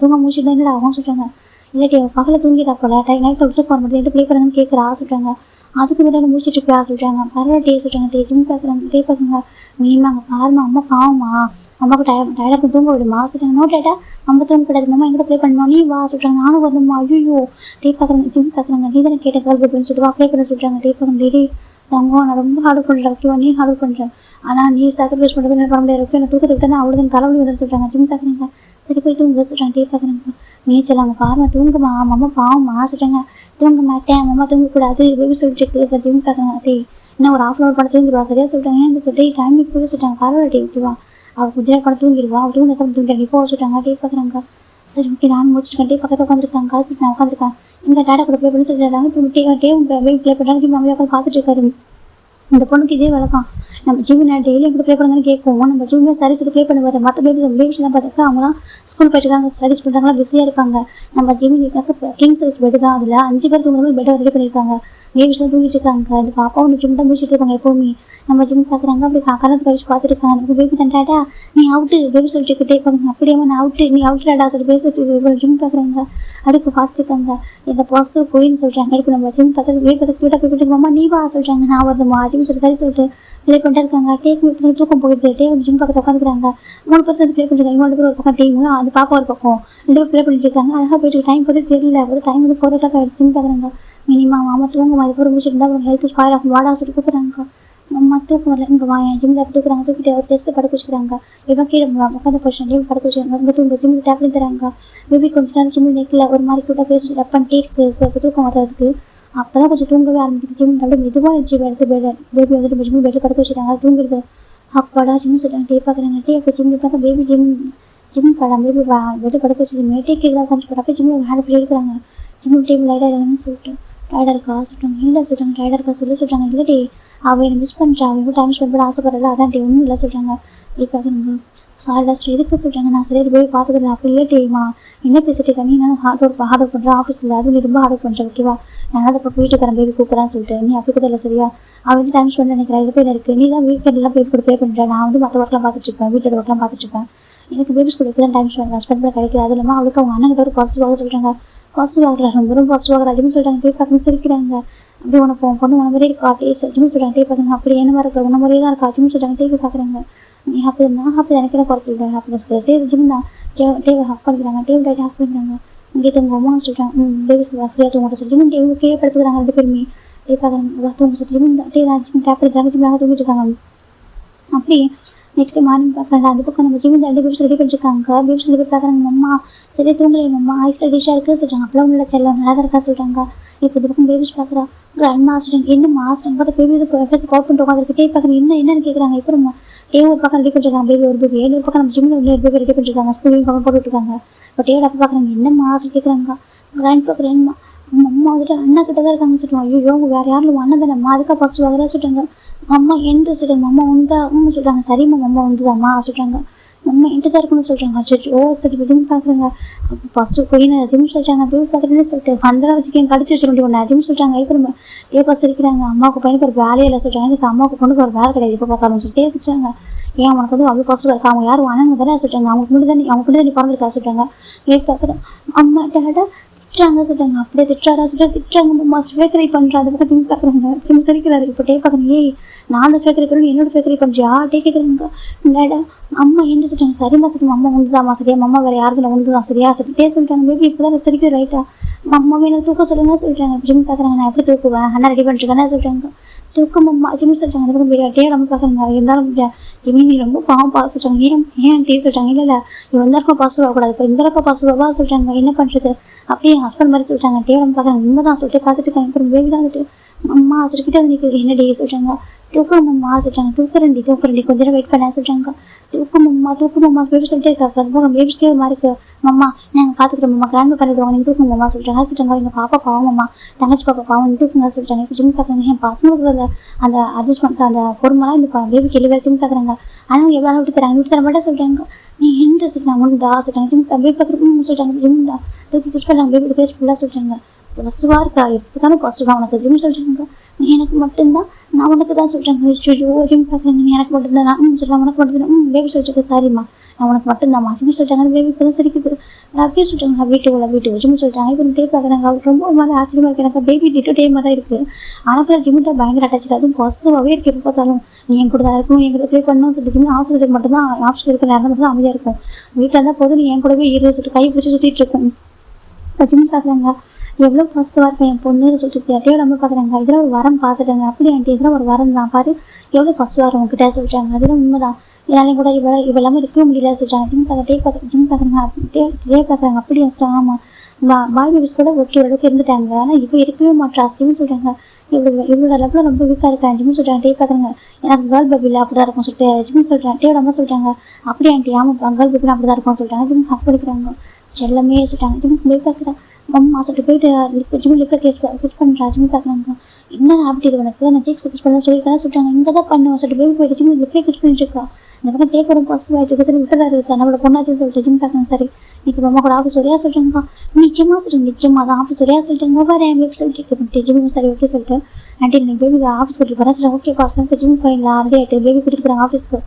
A: தூங்க முடிச்சுட்டு என்னடா ஆகும் சொல்கிறாங்க. இல்லாட்டி பகலில் தூங்கிட்டா போல நைட்டில் விட்டு போகிற மாதிரி ப்ளே பண்ணுங்கன்னு கேட்குறா சொல்கிறாங்க. அதுக்கு முன்னாடி முடிச்சுட்டு இருப்பா சொல்கிறாங்க. பரவாயில்ல டே சொல்கிறாங்க. டே ஜிம் பார்க்குறாங்க. டே பார்க்குங்க மினிமா அங்கே பாருமா அம்மா பாவமா அம்மாவுக்கு டயர்டாக தூங்க விடுமா சொல்கிறாங்க. நோ டேட்டா நம்ம தூங்க கிடையாது மாமா எங்கிட்ட ப்ளே பண்ணணும் நீ வா சொல்கிறாங்க. நானும் வரணுமா ஐயோ டே பார்க்குறாங்க. ஜிம் பார்க்குறாங்க. நீ தானே கேட்ட கேர்ள் பேபின்னு சொல்லிட்டு வா ப்ளே பண்ண சொல்கிறாங்க. டே பார்க்குறேன். டே தங்கம் நான் ரொம்ப ஹார்ட் பண்ணுறேன். ஓகேவா நீ ஹார்ட் பண்ணுறேன். ஆனால் நீ சாக்ரிஃபைஸ் பண்ணுறது என்ன பண்ண முடியாது. ஓகே நான் தூக்கத்தை விட்டேன்னா அவ்வளோதான் தலைவலி வந்து சொல்கிறாங்க. ஜிம் பார்க்குறாங்க. சரி போய் தூங்க சொல்கிறாங்க. டே பார்க்குறாங்க. நீச்சல் அவங்க பாருமா தூங்குமா அம்மா பாவம்மா சொல்கிறாங்க. தூங்க மாட்டேன் அம்மா தூங்கக்கூடாது பேபி சொல்லிட்டு இப்போ ஜிம் பார்க்குறாங்க. டே இன்னும் ஒரு 1/2 hour படம் தூங்கிடுவா சரியா சொல்லிட்டாங்க. ஏன் இந்த டே டைம் இப்போவே சொல்லிட்டாங்க பரவாயில்ல டே விட்டுவா அவள் கொஞ்ச நேரம் படம் தூங்கிடுவா அவள் தூங்கிட்டு இப்போ சொல்லிட்டாங்க டே பார்க்குறாங்க. சரி ஓகே நான் முடிச்சுட்டேன் டே பக்கத்தில் உட்காந்துருக்காங்க சொல்லிட்டு நான் உட்காந்துருக்கேன். எங்கள் டேடா கூட ப்ளே பண்ணி சொல்லிட்டாங்க. இப்போ டே ப்ளே பண்ணுறாங்க ஜிம் அமைதியாக உட்காந்து பார்த்துட்டு இருக்காரு. இந்த பொண்ணுக்கு இதே வேலை தான். நம்ம ஜிம்மில் டெய்லியும் கூட ப்ளே பண்ணுங்கன்னு கேட்கும். நம்ம ஜிம்மில் சரி சொல்லி ப்ளே பண்ணுவார். மற்ற பேபிஸ்லாம் பார்த்துக்கா அவங்களாம் ஸ்கூல் போயிட்டுருக்காங்க ஸ்டடிஸ் பண்ணுறாங்களா பிஸியாக இருப்பாங்க. நம்ம ஜிம்மில் கிங் சைஸ் பெட்டு தான். அதில் 5 பேர் தூங்குறது பெட்டை ரெடி பண்ணியிருக்காங்க. பேபிஸ்லாம் தூங்கிட்டு இருக்காங்க. அது பாப்பா ஒன்று ஜிம் தான் முடிச்சுட்டு இருப்பாங்க எப்போவுமே. நம்ம ஜிம் பார்க்குறாங்க அப்படி கணக்கு கழிச்சு பார்த்துருக்காங்க. நமக்கு பேபி தண்டாடா நீ அவுட்டு பேபி சொல்லிட்டு கேட்பாங்க. அப்படியே நான் அவுட்டு நீ அவுட்டாடா சொல்லி பேசிட்டு ஜிம் பார்க்குறாங்க. அடுப்பு பார்த்துருக்காங்க. இந்த பாசிட்டிவ் கோயின்னு சொல்கிறாங்க. இப்போ நம்ம ஜிம் பார்த்து வீட்டை போயிட்டு அம்மா நீ வா சொல்கிறாங்க. நான் வருதுமா ஜிம் சொல்லி சரி சொல்லிட்டு ப்ளே பண்ணிட்டு இருக்காங்க. டேக் தூக்கம் போயிடுது. டே வந்து ஜிம் பக்கத்தில் உட்காந்துக்கிறாங்க. 3 பேர் வந்து ப்ளே பண்ணிருக்காங்க. இவங்க 2 பேர் ஒரு பக்கம் டீம் அது பாப்பா ஒரு பக்கம் 2 பேர் ப்ளே பண்ணிட்டு இருக்காங்க. அழகாக போயிட்டு டைம் போது தெரியல டைம் வந்து 4 o'clock ஆகிடுச்சு. ஜிம் பார்க்குறாங்க. மினிமம் மாமா தூங்க அது ஒரு முடிச்சுட்டு இருந்தால் ஹெல்த் ஸ்பாயில் ஆகும் வாடா சொல்லி கூப்பிட்றாங்க. அம்மா தூக்கம் வரல இங்கே வாங்க ஜிம்மில் தூக்குறாங்க. தூக்கிட்டு அவர் ஜஸ்ட்டு படுக்க வச்சுக்கிறாங்க. இப்போ கீழே உட்காந்து பொசிஷன் டே படுக்க வச்சுருக்காங்க. இங்கே தூங்க ஜிம்மில் டேப்லெட் தராங்க. பேபி கொஞ்சம் நேரம் ஜிம்மில் நெக்கில் ஒரு மாதிரி கூட்டாக பேசி ரப் பண்ணிட்டே இருக்குது தூக்கம் வர்றதுக்கு. அப்போ தான் கொஞ்சம் தூங்கவே ஆரம்பிக்குது. ஜிம் நல்ல மெதுவாக இருந்துச்சு எடுத்து பேபி வந்துட்டு ஜிம் பெட்டில் படுக்க வச்சுட்டாங்க. தூங்கிடுது. அப்பாடா ஜிம் சொல்லிட்டாங்க. டே பார்க்குறாங்க. டே இப்போ ஜிம் பார்க்க பேபி ஜிம் படம் பேபி வெளியே படுக்க வச்சுருந்தேன். டே கீழே உட்காந்து அப்படியே ஜிம்மில் ஹேண்ட் பண்ணி எடுக்கிறாங்க. ஜிம் டீம் லைட்டாக இல்லைன்னு சொல்லிட்டு டயர்டாக இருக்கா சொல்லிட்டாங்க. இல்லை சொல்லிட்டாங்க டயர்டாக இருக்கா சொல்லிட்டாங்க. இல்லை டே அவள் என்னை மிஸ் பண்ணுறா அவள் டைம் ஸ்பெண்ட் பண்ண ஆசைப்படுறல அதான் டே ஒன்றும் இல்லை சொல்கிறாங்க. டே பார்க்குறாங்க. சாரிடா சொல்லி எதுக்கு சொல்கிறாங்க. நான் சொல்லி போய் பார்த்துக்கிறேன். அப்படி இல்லை டேமா என்ன பேசிட்டு இருக்கேன். நீ என்ன ஹார்ட் ஒர்க் பண்ணுறேன் ஆஃபீஸில் அதுவும் நீ ரொம்ப ஹார்ட் ஒர்க் பண்ணுறேன் ஓகேவா. நான் இப்போ போயிட்டு இருக்கிறேன் பேபி கூப்பிட்றான்னு சொல்லிட்டு நீ அப்படி கூட இல்லை சரியா. அவள் வந்து டைம் ஸ்பெண்ட் நினைக்கிறேன் இது பேர் இருக்குது. நீ தான் வீக்கெண்டெல்லாம் பேபி கூட ப்ளே பண்ணுறேன். நான் வந்து மற்ற ஒர்க்லாம் பார்த்துட்ருப்பேன் வீட்டோட ஒர்க்லாம் பார்த்துட்ருப்பேன். எனக்கு பேபி ஸ்கூலுக்கு தான் டைம் ஸ்பெண்ட் பண்ண கிடைக்குது. அது இல்லாமல் அவளுக்கு அவங்க அண்ணன் ஒரு பாசிட்டிவாக சொல்கிறாங்க. பாசிட்டிவ் ஆகல ரொம்ப பாசிட்டிவ் ஆகிற ஜிம் சொல்லிட்டாங்க. டே பார்க்கணும் சிரிக்கிறாங்க. அப்படி உனக்கு பொண்ணு உன மாதிரியே இருக்கா டே ஜிம் சொல்கிறாங்க. டே பார்க்குறாங்க. அப்படி என்ன மாதிரி இருக்கிற உன மாதிரியே தான் இருக்கா ஜிம் சொல்கிறாங்க. டே பார்க்குறாங்க. நீ ஹாப்பி நான் ஹாப்பி எனக்கு குறைச்சிருக்கேன் ஹாப்பினஸ் டே ஜிம் தான் டேவை ஹாப் பண்ணிக்கிறாங்க. டேவ் டைட் ஹாப் பண்ணிக்கிறாங்க. இங்கே தூங்க அம்மா சொல்கிறாங்க. பேபி ஃப்ரீயாக தூங்க சொல்லி ஜிம் டேவ் கீழே படுத்துக்கிறாங்க 2 பேருமே. டே பார்க்குறாங்க தூங்க சொல்லி ஜிம் டே தான் ஜிம் டேப் எடுக்கிறாங்க. ஜிம்லாக தூங்கிட்டு இருக்காங்க. அப்படி நெக்ஸ்ட் மார்னிங் பார்க்குறாங்க. அந்த பக்கம் நம்ம ஜிம் 2 பேபிஸ் ரெடி பண்ணிருக்காங்க. பேபிஸ் ரெடி பண்ணி பார்க்குறாங்க. அம்மா சரி தூங்கலையே அம்மா ஐஸ் ரெடிஷாக இருக்குது சொல்கிறாங்க. அப்பெல்லாம் ஒன்றும் இல்லை செல்லம் நல்லா தான் இருக்கா சொல்கிறாங்க. இப்போ இந்த பக்கம் பேபிஸ் பார்க்குறா கிராண்ட்மா சொல்கிறாங்க. என்ன மாஸ்டர் பார்த்து பேபி எஃப்எஸ் கால் பண்ணிட்டு உட்காந்துருக்கு. டே பார்க்குறாங்க. என்னன்னு கேட்குறாங்க. இப்போ நம்ம டே ஒரு பக்கம் ரெடி பண்ணிருக்காங்க. பேபி ஒரு பேபி ஒரு பக்கம் நம்ம ஜிம்மில் 2 பேபி ரெடி பண்ணிருக்காங்க. ஸ்கூலிங் பக்கம் போட்டுருக்காங்க. இப்போ டேயோட அப்போ பார்க்குறாங்க. என்ன மாஸ்டர் கேட்குறாங்க. கிராண்ட்மா அம்மா வந்துட்டு அண்ணா கிட்ட தான் இருக்காங்க சொல்லுவாங்க. ஐயோ வேறு யாரும் அண்ணன் தானே அம்மா அதுக்காக ஃபஸ்ட்டு வாங்குறா சொல்லிட்டாங்க. அம்மா எந்த சொல்கிறாங்க. அம்மா உண்டா சொல்கிறாங்க. சரிம்மா அம்மா உண்டுதாம்மா சொல்கிறாங்க. அம்மா என்கிட்ட தான் இருக்குன்னு சொல்கிறாங்க. ஓ சரி ஜிம் பார்க்குறாங்க. ஃபஸ்ட்டு போய் ஜிம் சொல்கிறாங்க. பேபி பார்க்குறேன்னு சொல்லிட்டு வந்தா வச்சுக்கேன் கடிச்சு வச்சுருக்க ஒன்று ஜிம் சொல்கிறாங்க. இப்போ நம்ம ஏப்பா சிரிக்கிறாங்க. அம்மாவுக்கு பையனுக்கு ஒரு வேலையே இல்லை சொல்கிறாங்க. எனக்கு அம்மாவுக்கு பொண்ணுக்கு ஒரு வேலை கிடையாது இப்போ பார்த்தாலும் சொல்லிட்டே வச்சுட்டாங்க. ஏன் உனக்கு வந்து அவ்வளோ ஃபஸ்ட்டு இருக்கா அவங்க யாரும் அண்ணங்க தானே சொல்கிறாங்க. அவங்களுக்கு முன்னாடி தான் அவங்க முன்னாடி நீ பிறந்திருக்கா சொல்கிறாங்க. பேபி பார்க்குறேன். அம்மா டேடா திட்டுறாங்க சொல்கிறாங்க. அப்படியே திட்டுறாரா சொல்லிட்டு திட்டுறாங்க. மாஸ்டர் ஃபேக்கரி பண்ணுறா அது பக்கம் ஜிம் பார்க்குறாங்க. ஜிம் சிரிக்கிறாரு. இப்போ டே பார்க்குறேன். ஏய் நான் அந்த ஃபேக்கரி பண்ணி என்னோட ஃபேக்கரி பண்ணுறியா டே கேட்குறாங்க. டேடா அம்மா என்ன சொல்லிட்டாங்க. சரிம்மா சரிம்மா அம்மா உண்டுதாம்மா சரியா அம்மா வேறு யாருதில் உண்டு தான் சரியா சொல்லிட்டே சொல்லிட்டாங்க. பேபி இப்போ தான் சிரிக்கிற ரைட்டா அம்மாவே எனக்கு தூக்க சொல்லுங்க சொல்லிட்டாங்க. ஜிம் பார்க்குறாங்க. நான் எப்படி தூக்குவேன் அண்ணா ரெடி பண்ணிருக்கேன்னு சொல்லிட்டாங்க. தூக்கம் அம்மா ஜிம் சொல்லிட்டாங்க. அந்த பக்கம் டே நம்ம பார்க்குறாங்க. இருந்தாலும் ஜிம்மி நீ ரொம்ப பாவம் பாச சொல்லிட்டாங்க. ஏன் டே சொல்லிட்டாங்க. இல்லை இவன் இந்த இருக்கும் பாசு ஆகக்கூடாது இப்போ இந்த இருக்கும் பாசு ஆவா சொல்லிட்டாங்க. என்ன பண்ணுறது அப்படியே என் ஹஸ்பண்ட் மாதிரி சொல்லிட்டாங்க. டே நம்ம பார்க்குறாங்க. உண்மை தான் சொல்லிட்டு பார்த்துட்டு இருக்காங்க. அப்புறம் பேபி தான் வந்துட்டு அம்மா சொல்லிக்கிட்டே வந்து நிற்குது. என்ன டே சொல்லிட்டாங்க. தூக்கமம்மா சொல்லிட்டாங்க. தூக்குறண்டி கொஞ்ச நேரம் வெயிட் பண்ண சொல்லிட்டாங்க. தூக்கமம்மா பேபி சொல்லிட்டே இருக்காங்க. பேபிஸ்க்கே ஒரு மாதிரி இருக்கு. மம்மா நாங்கள் பார்த்துக்கிறோம் மம்மா கிராண்ட் பண்ணிடுவாங்க நீங்கள் தூக்குங்கம்மா சொல்லிட்டாங்க. எங்கள் பாப்பா பாவம்மா தங்கச்சி பாப்பா பாவம் தூக்குங்க சொல்லிட்டாங்க. இப்போ ஜிம் பார்க்குறாங்க. என் பசங்களுக்கு அந்த அட்ஜஸ்ட்மெண்ட் அந்த பொறுமெல்லாம் இந்த பேபிக்கு எழுதி ஜிம் பார்க்குறாங்க. ஆனால் எவ்வளோ விட்டு தராங்க விட்டு தர மாட்டேன் சொல்லிட்டாங்க. நீ எந்த சொல்லிட்டாங்க உண்டா சொல்லிட்டாங்க. ஜிம் பேபி பார்க்குறோம் சொல்லிட்டாங்க. ஜிம் தான் தூக்கி கிஸ் பண்ணுறாங்க. பேபியோட பேஸ் ஃபுல்லாக சொல்லிட்டாங்க. பாசிட்டிவாக இருக்கா எப்போ தானே பாசிட்டிவாக உனக்கு ஜிம் சொல்லிட்டாங்க. நீ எனக்கு மட்டும்தான் நான் உனக்கு தான் சொல்லிட்டாங்க. ஜிம் பார்க்குறாங்க. நீ எனக்கு மட்டும்தான் நான் சொல்கிறேன் உனக்கு மட்டும்தான் பேபி சொல்லிட்டு சாரிம்மா நான் உனக்கு மட்டும்தாம்மா ஜிம் சொல்லிட்டாங்க. பேபி இப்போ தான் சிரிக்குது. அப்படியே சொல்லிட்டாங்க. வீட்டு ஜிம் சொல்லிட்டாங்க. இப்போ டே பார்க்குறாங்க. அவருக்கு ரொம்ப ஒரு மாதிரி ஆச்சரியமாக இருக்குது. எனக்கு பேபி டிட்டோ டே மாதிரி தான் இருக்குது. ஆனால் ஜிம்மிட்ட பயங்கர அட்டாச்சு அதுவும் பாசிட்டிவாகவே இருக்குது. எப்போ பார்த்தாலும் நீ என் கூட தான் இருக்கணும் என் கூட ப்ளே பண்ணணும்னு சொல்லிட்டு ஜிம் ஆஃபீஸுக்கு மட்டும்தான் ஆஃபீஸில் இருக்கிற நேரம் மட்டும் தான் அமைதியாக இருக்கும். வீட்டில் இருந்தால் போதும் நீ என் கூடவே சொல்லிட்டு கை பிடிச்சி சுற்றிட்டு இருக்கும். இப்போ ஜிம் பார்க்குறாங்க. எவ்வளோ பாசிட்டிவாக இருக்கேன் என் பொண்ணு சொல்லிட்டு யார்ட்டையோ நம்ம பார்க்குறாங்க. இதெல்லாம் ஒரு வரம் பார்த்துட்டாங்க. அப்படி ஆண்டி இதெல்லாம் ஒரு வரம் தான் பாரு எவ்வளோ பாசிட்டிவாக இருக்கும் உங்ககிட்ட சொல்லிட்டாங்க. அதெல்லாம் உண்மை தான். என்னாலையும் கூட இவ்வளோ இருக்கவே முடியல சொல்லிட்டாங்க. ஜிம் பார்க்குறாங்க. டே பார்க்குறாங்க. அப்படி சொல்லிட்டாங்க. ஆமாம் பாய் பேபிஸ் கூட ஓகே ஓரளவுக்கு இருந்துட்டாங்க. ஆனால் இப்போ இருக்கவே மாட்டா ஜிம் சொல்கிறாங்க. இவளோட லெவலில் ரொம்ப வீக்காக இருக்கேன் ஜிம்மி சொல்கிறாங்க. டே பார்க்குறாங்க எனக்கு கேர்ள் பேபியில் அப்படி தான் இருக்கும் சொல்லிட்டு ஜிம்மி சொல்கிறேன். டேயோட அம்மா சொல்கிறாங்க அப்படியே ஆண்டி ஆமாம் கேர்ள் பேபியில் அப்படி தான் இருக்கும் சொல்கிறாங்க. ஜிம்மி ஹக் பண்ணிக்கிறாங்க. செல்லமே சொல்லிட்டாங்க. ஜிம்மி போய் பார்க்குறேன் அம்மா சொல்லிட்டு போயிட்டு ஜிம்மி லிப்பில் கிஸ் பண்ணுறா. ஜிம்மி பார்க்குறாங்க என்ன ஹாபிட் இது உனக்கு நான் சீக்ஸ் கிஸ் பண்ண சொல்லியிருக்கேன் சொல்லிட்டாங்க. இங்கே தான் பண்ணுவேன் சொல்லிட்டு பேபி போயிட்டு ஜிம்மி லிப்பில் கிஸ் பண்ணிட்டு இருக்கா. இந்த பக்கம் டேக் ஒரு பாசிட்டிவ் ஆகிட்டு சரி விட்டுறாரு இருக்கா நம்மளோட பொண்ணாச்சுன்னு சொல்லிட்டு ஜிம்மி பார்க்குறாங்க. சரி இன்னைக்கு அம்மா கூட ஆஃபீஸ் வரையா சொல்லிட்டாங்க. நிச்சயமா சொல்லிட்டு நிச்சயமா தான் ஆஃபீஸ் வரையா சொல்லிட்டாங்க. வேறு என் பேபி சொல்லிட்டு ஜிம்மி சரி ஓகே சொல்லிட்டு ஆண்டி இன்னைக்கு பேபி ஆஃபீஸ் கூட்டிட்டு போகிறேன் சொல்லிட்டு ஓகே பாஸ் ஜிம்மி ஃபைனில் ஆல்ரெடி ஆகிட்டு பேபி கூட்டிட்டு போகிறாங்க ஆஃபீஸ்க்கு.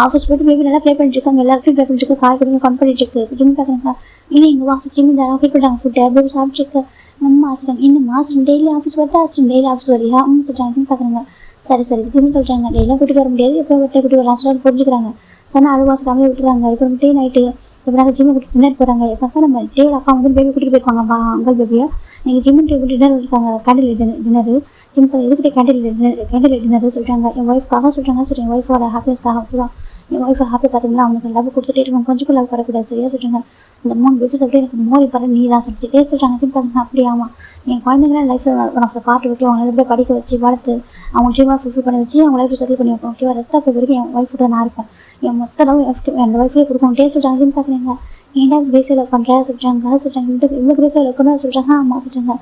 A: ஆஃபீஸ் போய்ட்டு பேபி நல்லா ப்ளே பண்ணிட்டு இருக்காங்க. எல்லாருக்கும் ப்ளே பண்ணிட்டு இருக்கு. காய் கொடுங்க ஃபன் பண்ணிட்டு இருக்கு. ஜிம்மி பார்க்குறாங்க இனி எங்கள் வாசல் ஜிம்மி தான் ஃபீல் பண்ணுறாங்க ஃபுட்டு பேபி சாப்பிட்டுருக்கு. அம்மா சொல்கிறாங்க இன்னும் மாதம் டெய்லி ஆஃபீஸ் வரட்டா டெய்லி ஆஃபீஸ் வரையா அவங்க சொல்கிறாங்க. ஜிம்மி பார்க்குறாங்க சரி ஜிம்மி சொல்கிறாங்க டெய்லியும் கூட்டிட்டு வர முடியாது எப்போ விட்டு கூட்டி வரலாம் சொல்லிட்டு புரிஞ்சுக்கிறாங்க. சொன்னால் அழுவா சொல்லாமல் விட்டுறாங்க. இப்போ டே நைட்டு இப்போ நாங்கள் ஜிம்மி கூட்டிட்டு டின்னர் போகிறாங்க. எப்போ நம்ம டேயோட அப்பா வந்து பேபி கூட்டிட்டு போயிருக்காங்க அங்கல் பேபியை. நீங்கள் ஜிம்மி டேபிள் டின்னர் இருக்காங்க கேண்டில் டின்னரு ஜிம்மி எதுக்கிட்டே கேண்டில் டின்னர் சொல்கிறாங்க. என் ஒய்ஃப்காக சொல்கிறாங்க. சரி என் ஒய்ஃபோட ஹாப்பினஸ்க்காக அப்படிதான் என் ஒய்ஃபை ஹாப்பி பார்த்தீங்கன்னா அவனுக்கு லவ் கொடுத்துட்டே இருக்கும் கொஞ்சம் லவ் வரக்கூடாது சரியா சொல்கிறாங்க. இந்த 3 பேபி சொல்லிட்டு எனக்கு மோரி பாரு நீ தான் சொல்லிட்டு சொல்கிறாங்க. ஜிம்மி பார்த்தீங்கன்னா அப்படி ஆமாம் என் குழந்தைங்களாம் லைஃப்பில் உனக்கு பார்த்து விட்டு அவங்க நல்லபடியாக படிக்க வச்சு வளர்த்து அவங்க ட்ரீமாக ஃபுல்ஃபில் பண்ணி வச்சு அவங்க லைஃப்பில் செட்டில் பண்ணி வைப்போம் ஓகேவா. ரெஸ்ட் ஆஃப் வரைக்கும் என் ஒய்ஃபோட நான் இருப்பேன். என் மொத்த லவ் என் ஒய்ஃபே கொடுக்கும் டே சொல்கிறாங்க. ஜிம்மி பார்க்குறீங்க ஏன்டா பேசில் லவ் பண்ணுற சொல்கிறாங்க. இவ்வளோ பேசில் லவ் பண்ண சொல்கிறாங்க. அம்மா சொல்கிறாங்க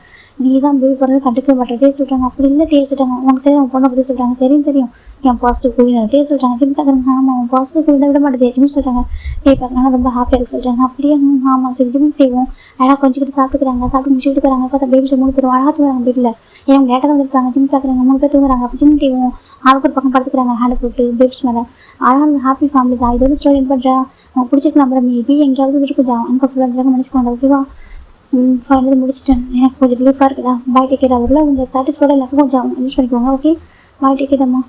A: நீ தான் பேபி போகிறது கண்டுக்க மாட்டேன் டே சொல்கிறாங்க. அப்படி இல்லை டே சொல்கிறாங்க உனக்கு தெரியும் உன் பொண்ணை பற்றி சொல்கிறாங்க. தெரியும் என் பாசிட்டிவ் குயின் டே சொல்கிறாங்க. ஜிம்மி பார்க்குறாங்க ஆமாம் அவன் பாசிட்டிவ் குயின் விட மாட்டேது ஜிம்மி சொல்கிறாங்க. டே பார்க்குறாங்க ரொம்ப ஹாப்பியாக சொல்கிறாங்க. அப்படியே ஆமாம் சரி ஜிம்மி தேவும் அழகாக கொஞ்சம் சாப்பிட்டுக்கிறாங்க. சாப்பிட்டு முடிச்சுட்டு இருக்கிறாங்க. பார்த்தா பேபி 3 பேரும் அழகாக தூங்குறாங்க வீட்டில். ஏன் லேட்டாக தான் வந்துருக்காங்க. ஜிம்மி பார்க்குறாங்க 3 பேர் தூங்குறாங்க. அப்போ ஜிம்மி தேவும் ஆளுக்கு ஒரு பக்கம் படுத்துக்கிறாங்க ஹேண்ட் போட்டு பேபிஸ் மேலே. அழகாக ஹாப்பி ஃபேமிலி தான். இது வந்து ஸ்டோரி என்ன பண்ணுறா அவங்க பிடிச்சிருக்கு நம்புற மேபி எங்கேயாவது இருக்கும் அன்கம்ஃபர்டபுளாக மனுஷங்க ஓகேவா. ஃபைனல் முடிச்சிட்டேன். எனக்கு கொஞ்சம் ரிலீஃபாக இருக்குதா பாய் டேக்கேட் அவரில் உங்கள் சாட்டிஸ்ஃபைடாக எல்லாருக்கும் கொஞ்சம் அட்ஜஸ்ட் பண்ணிக்கோங்க ஓகே பாய் டேக்கேட் அம்மா.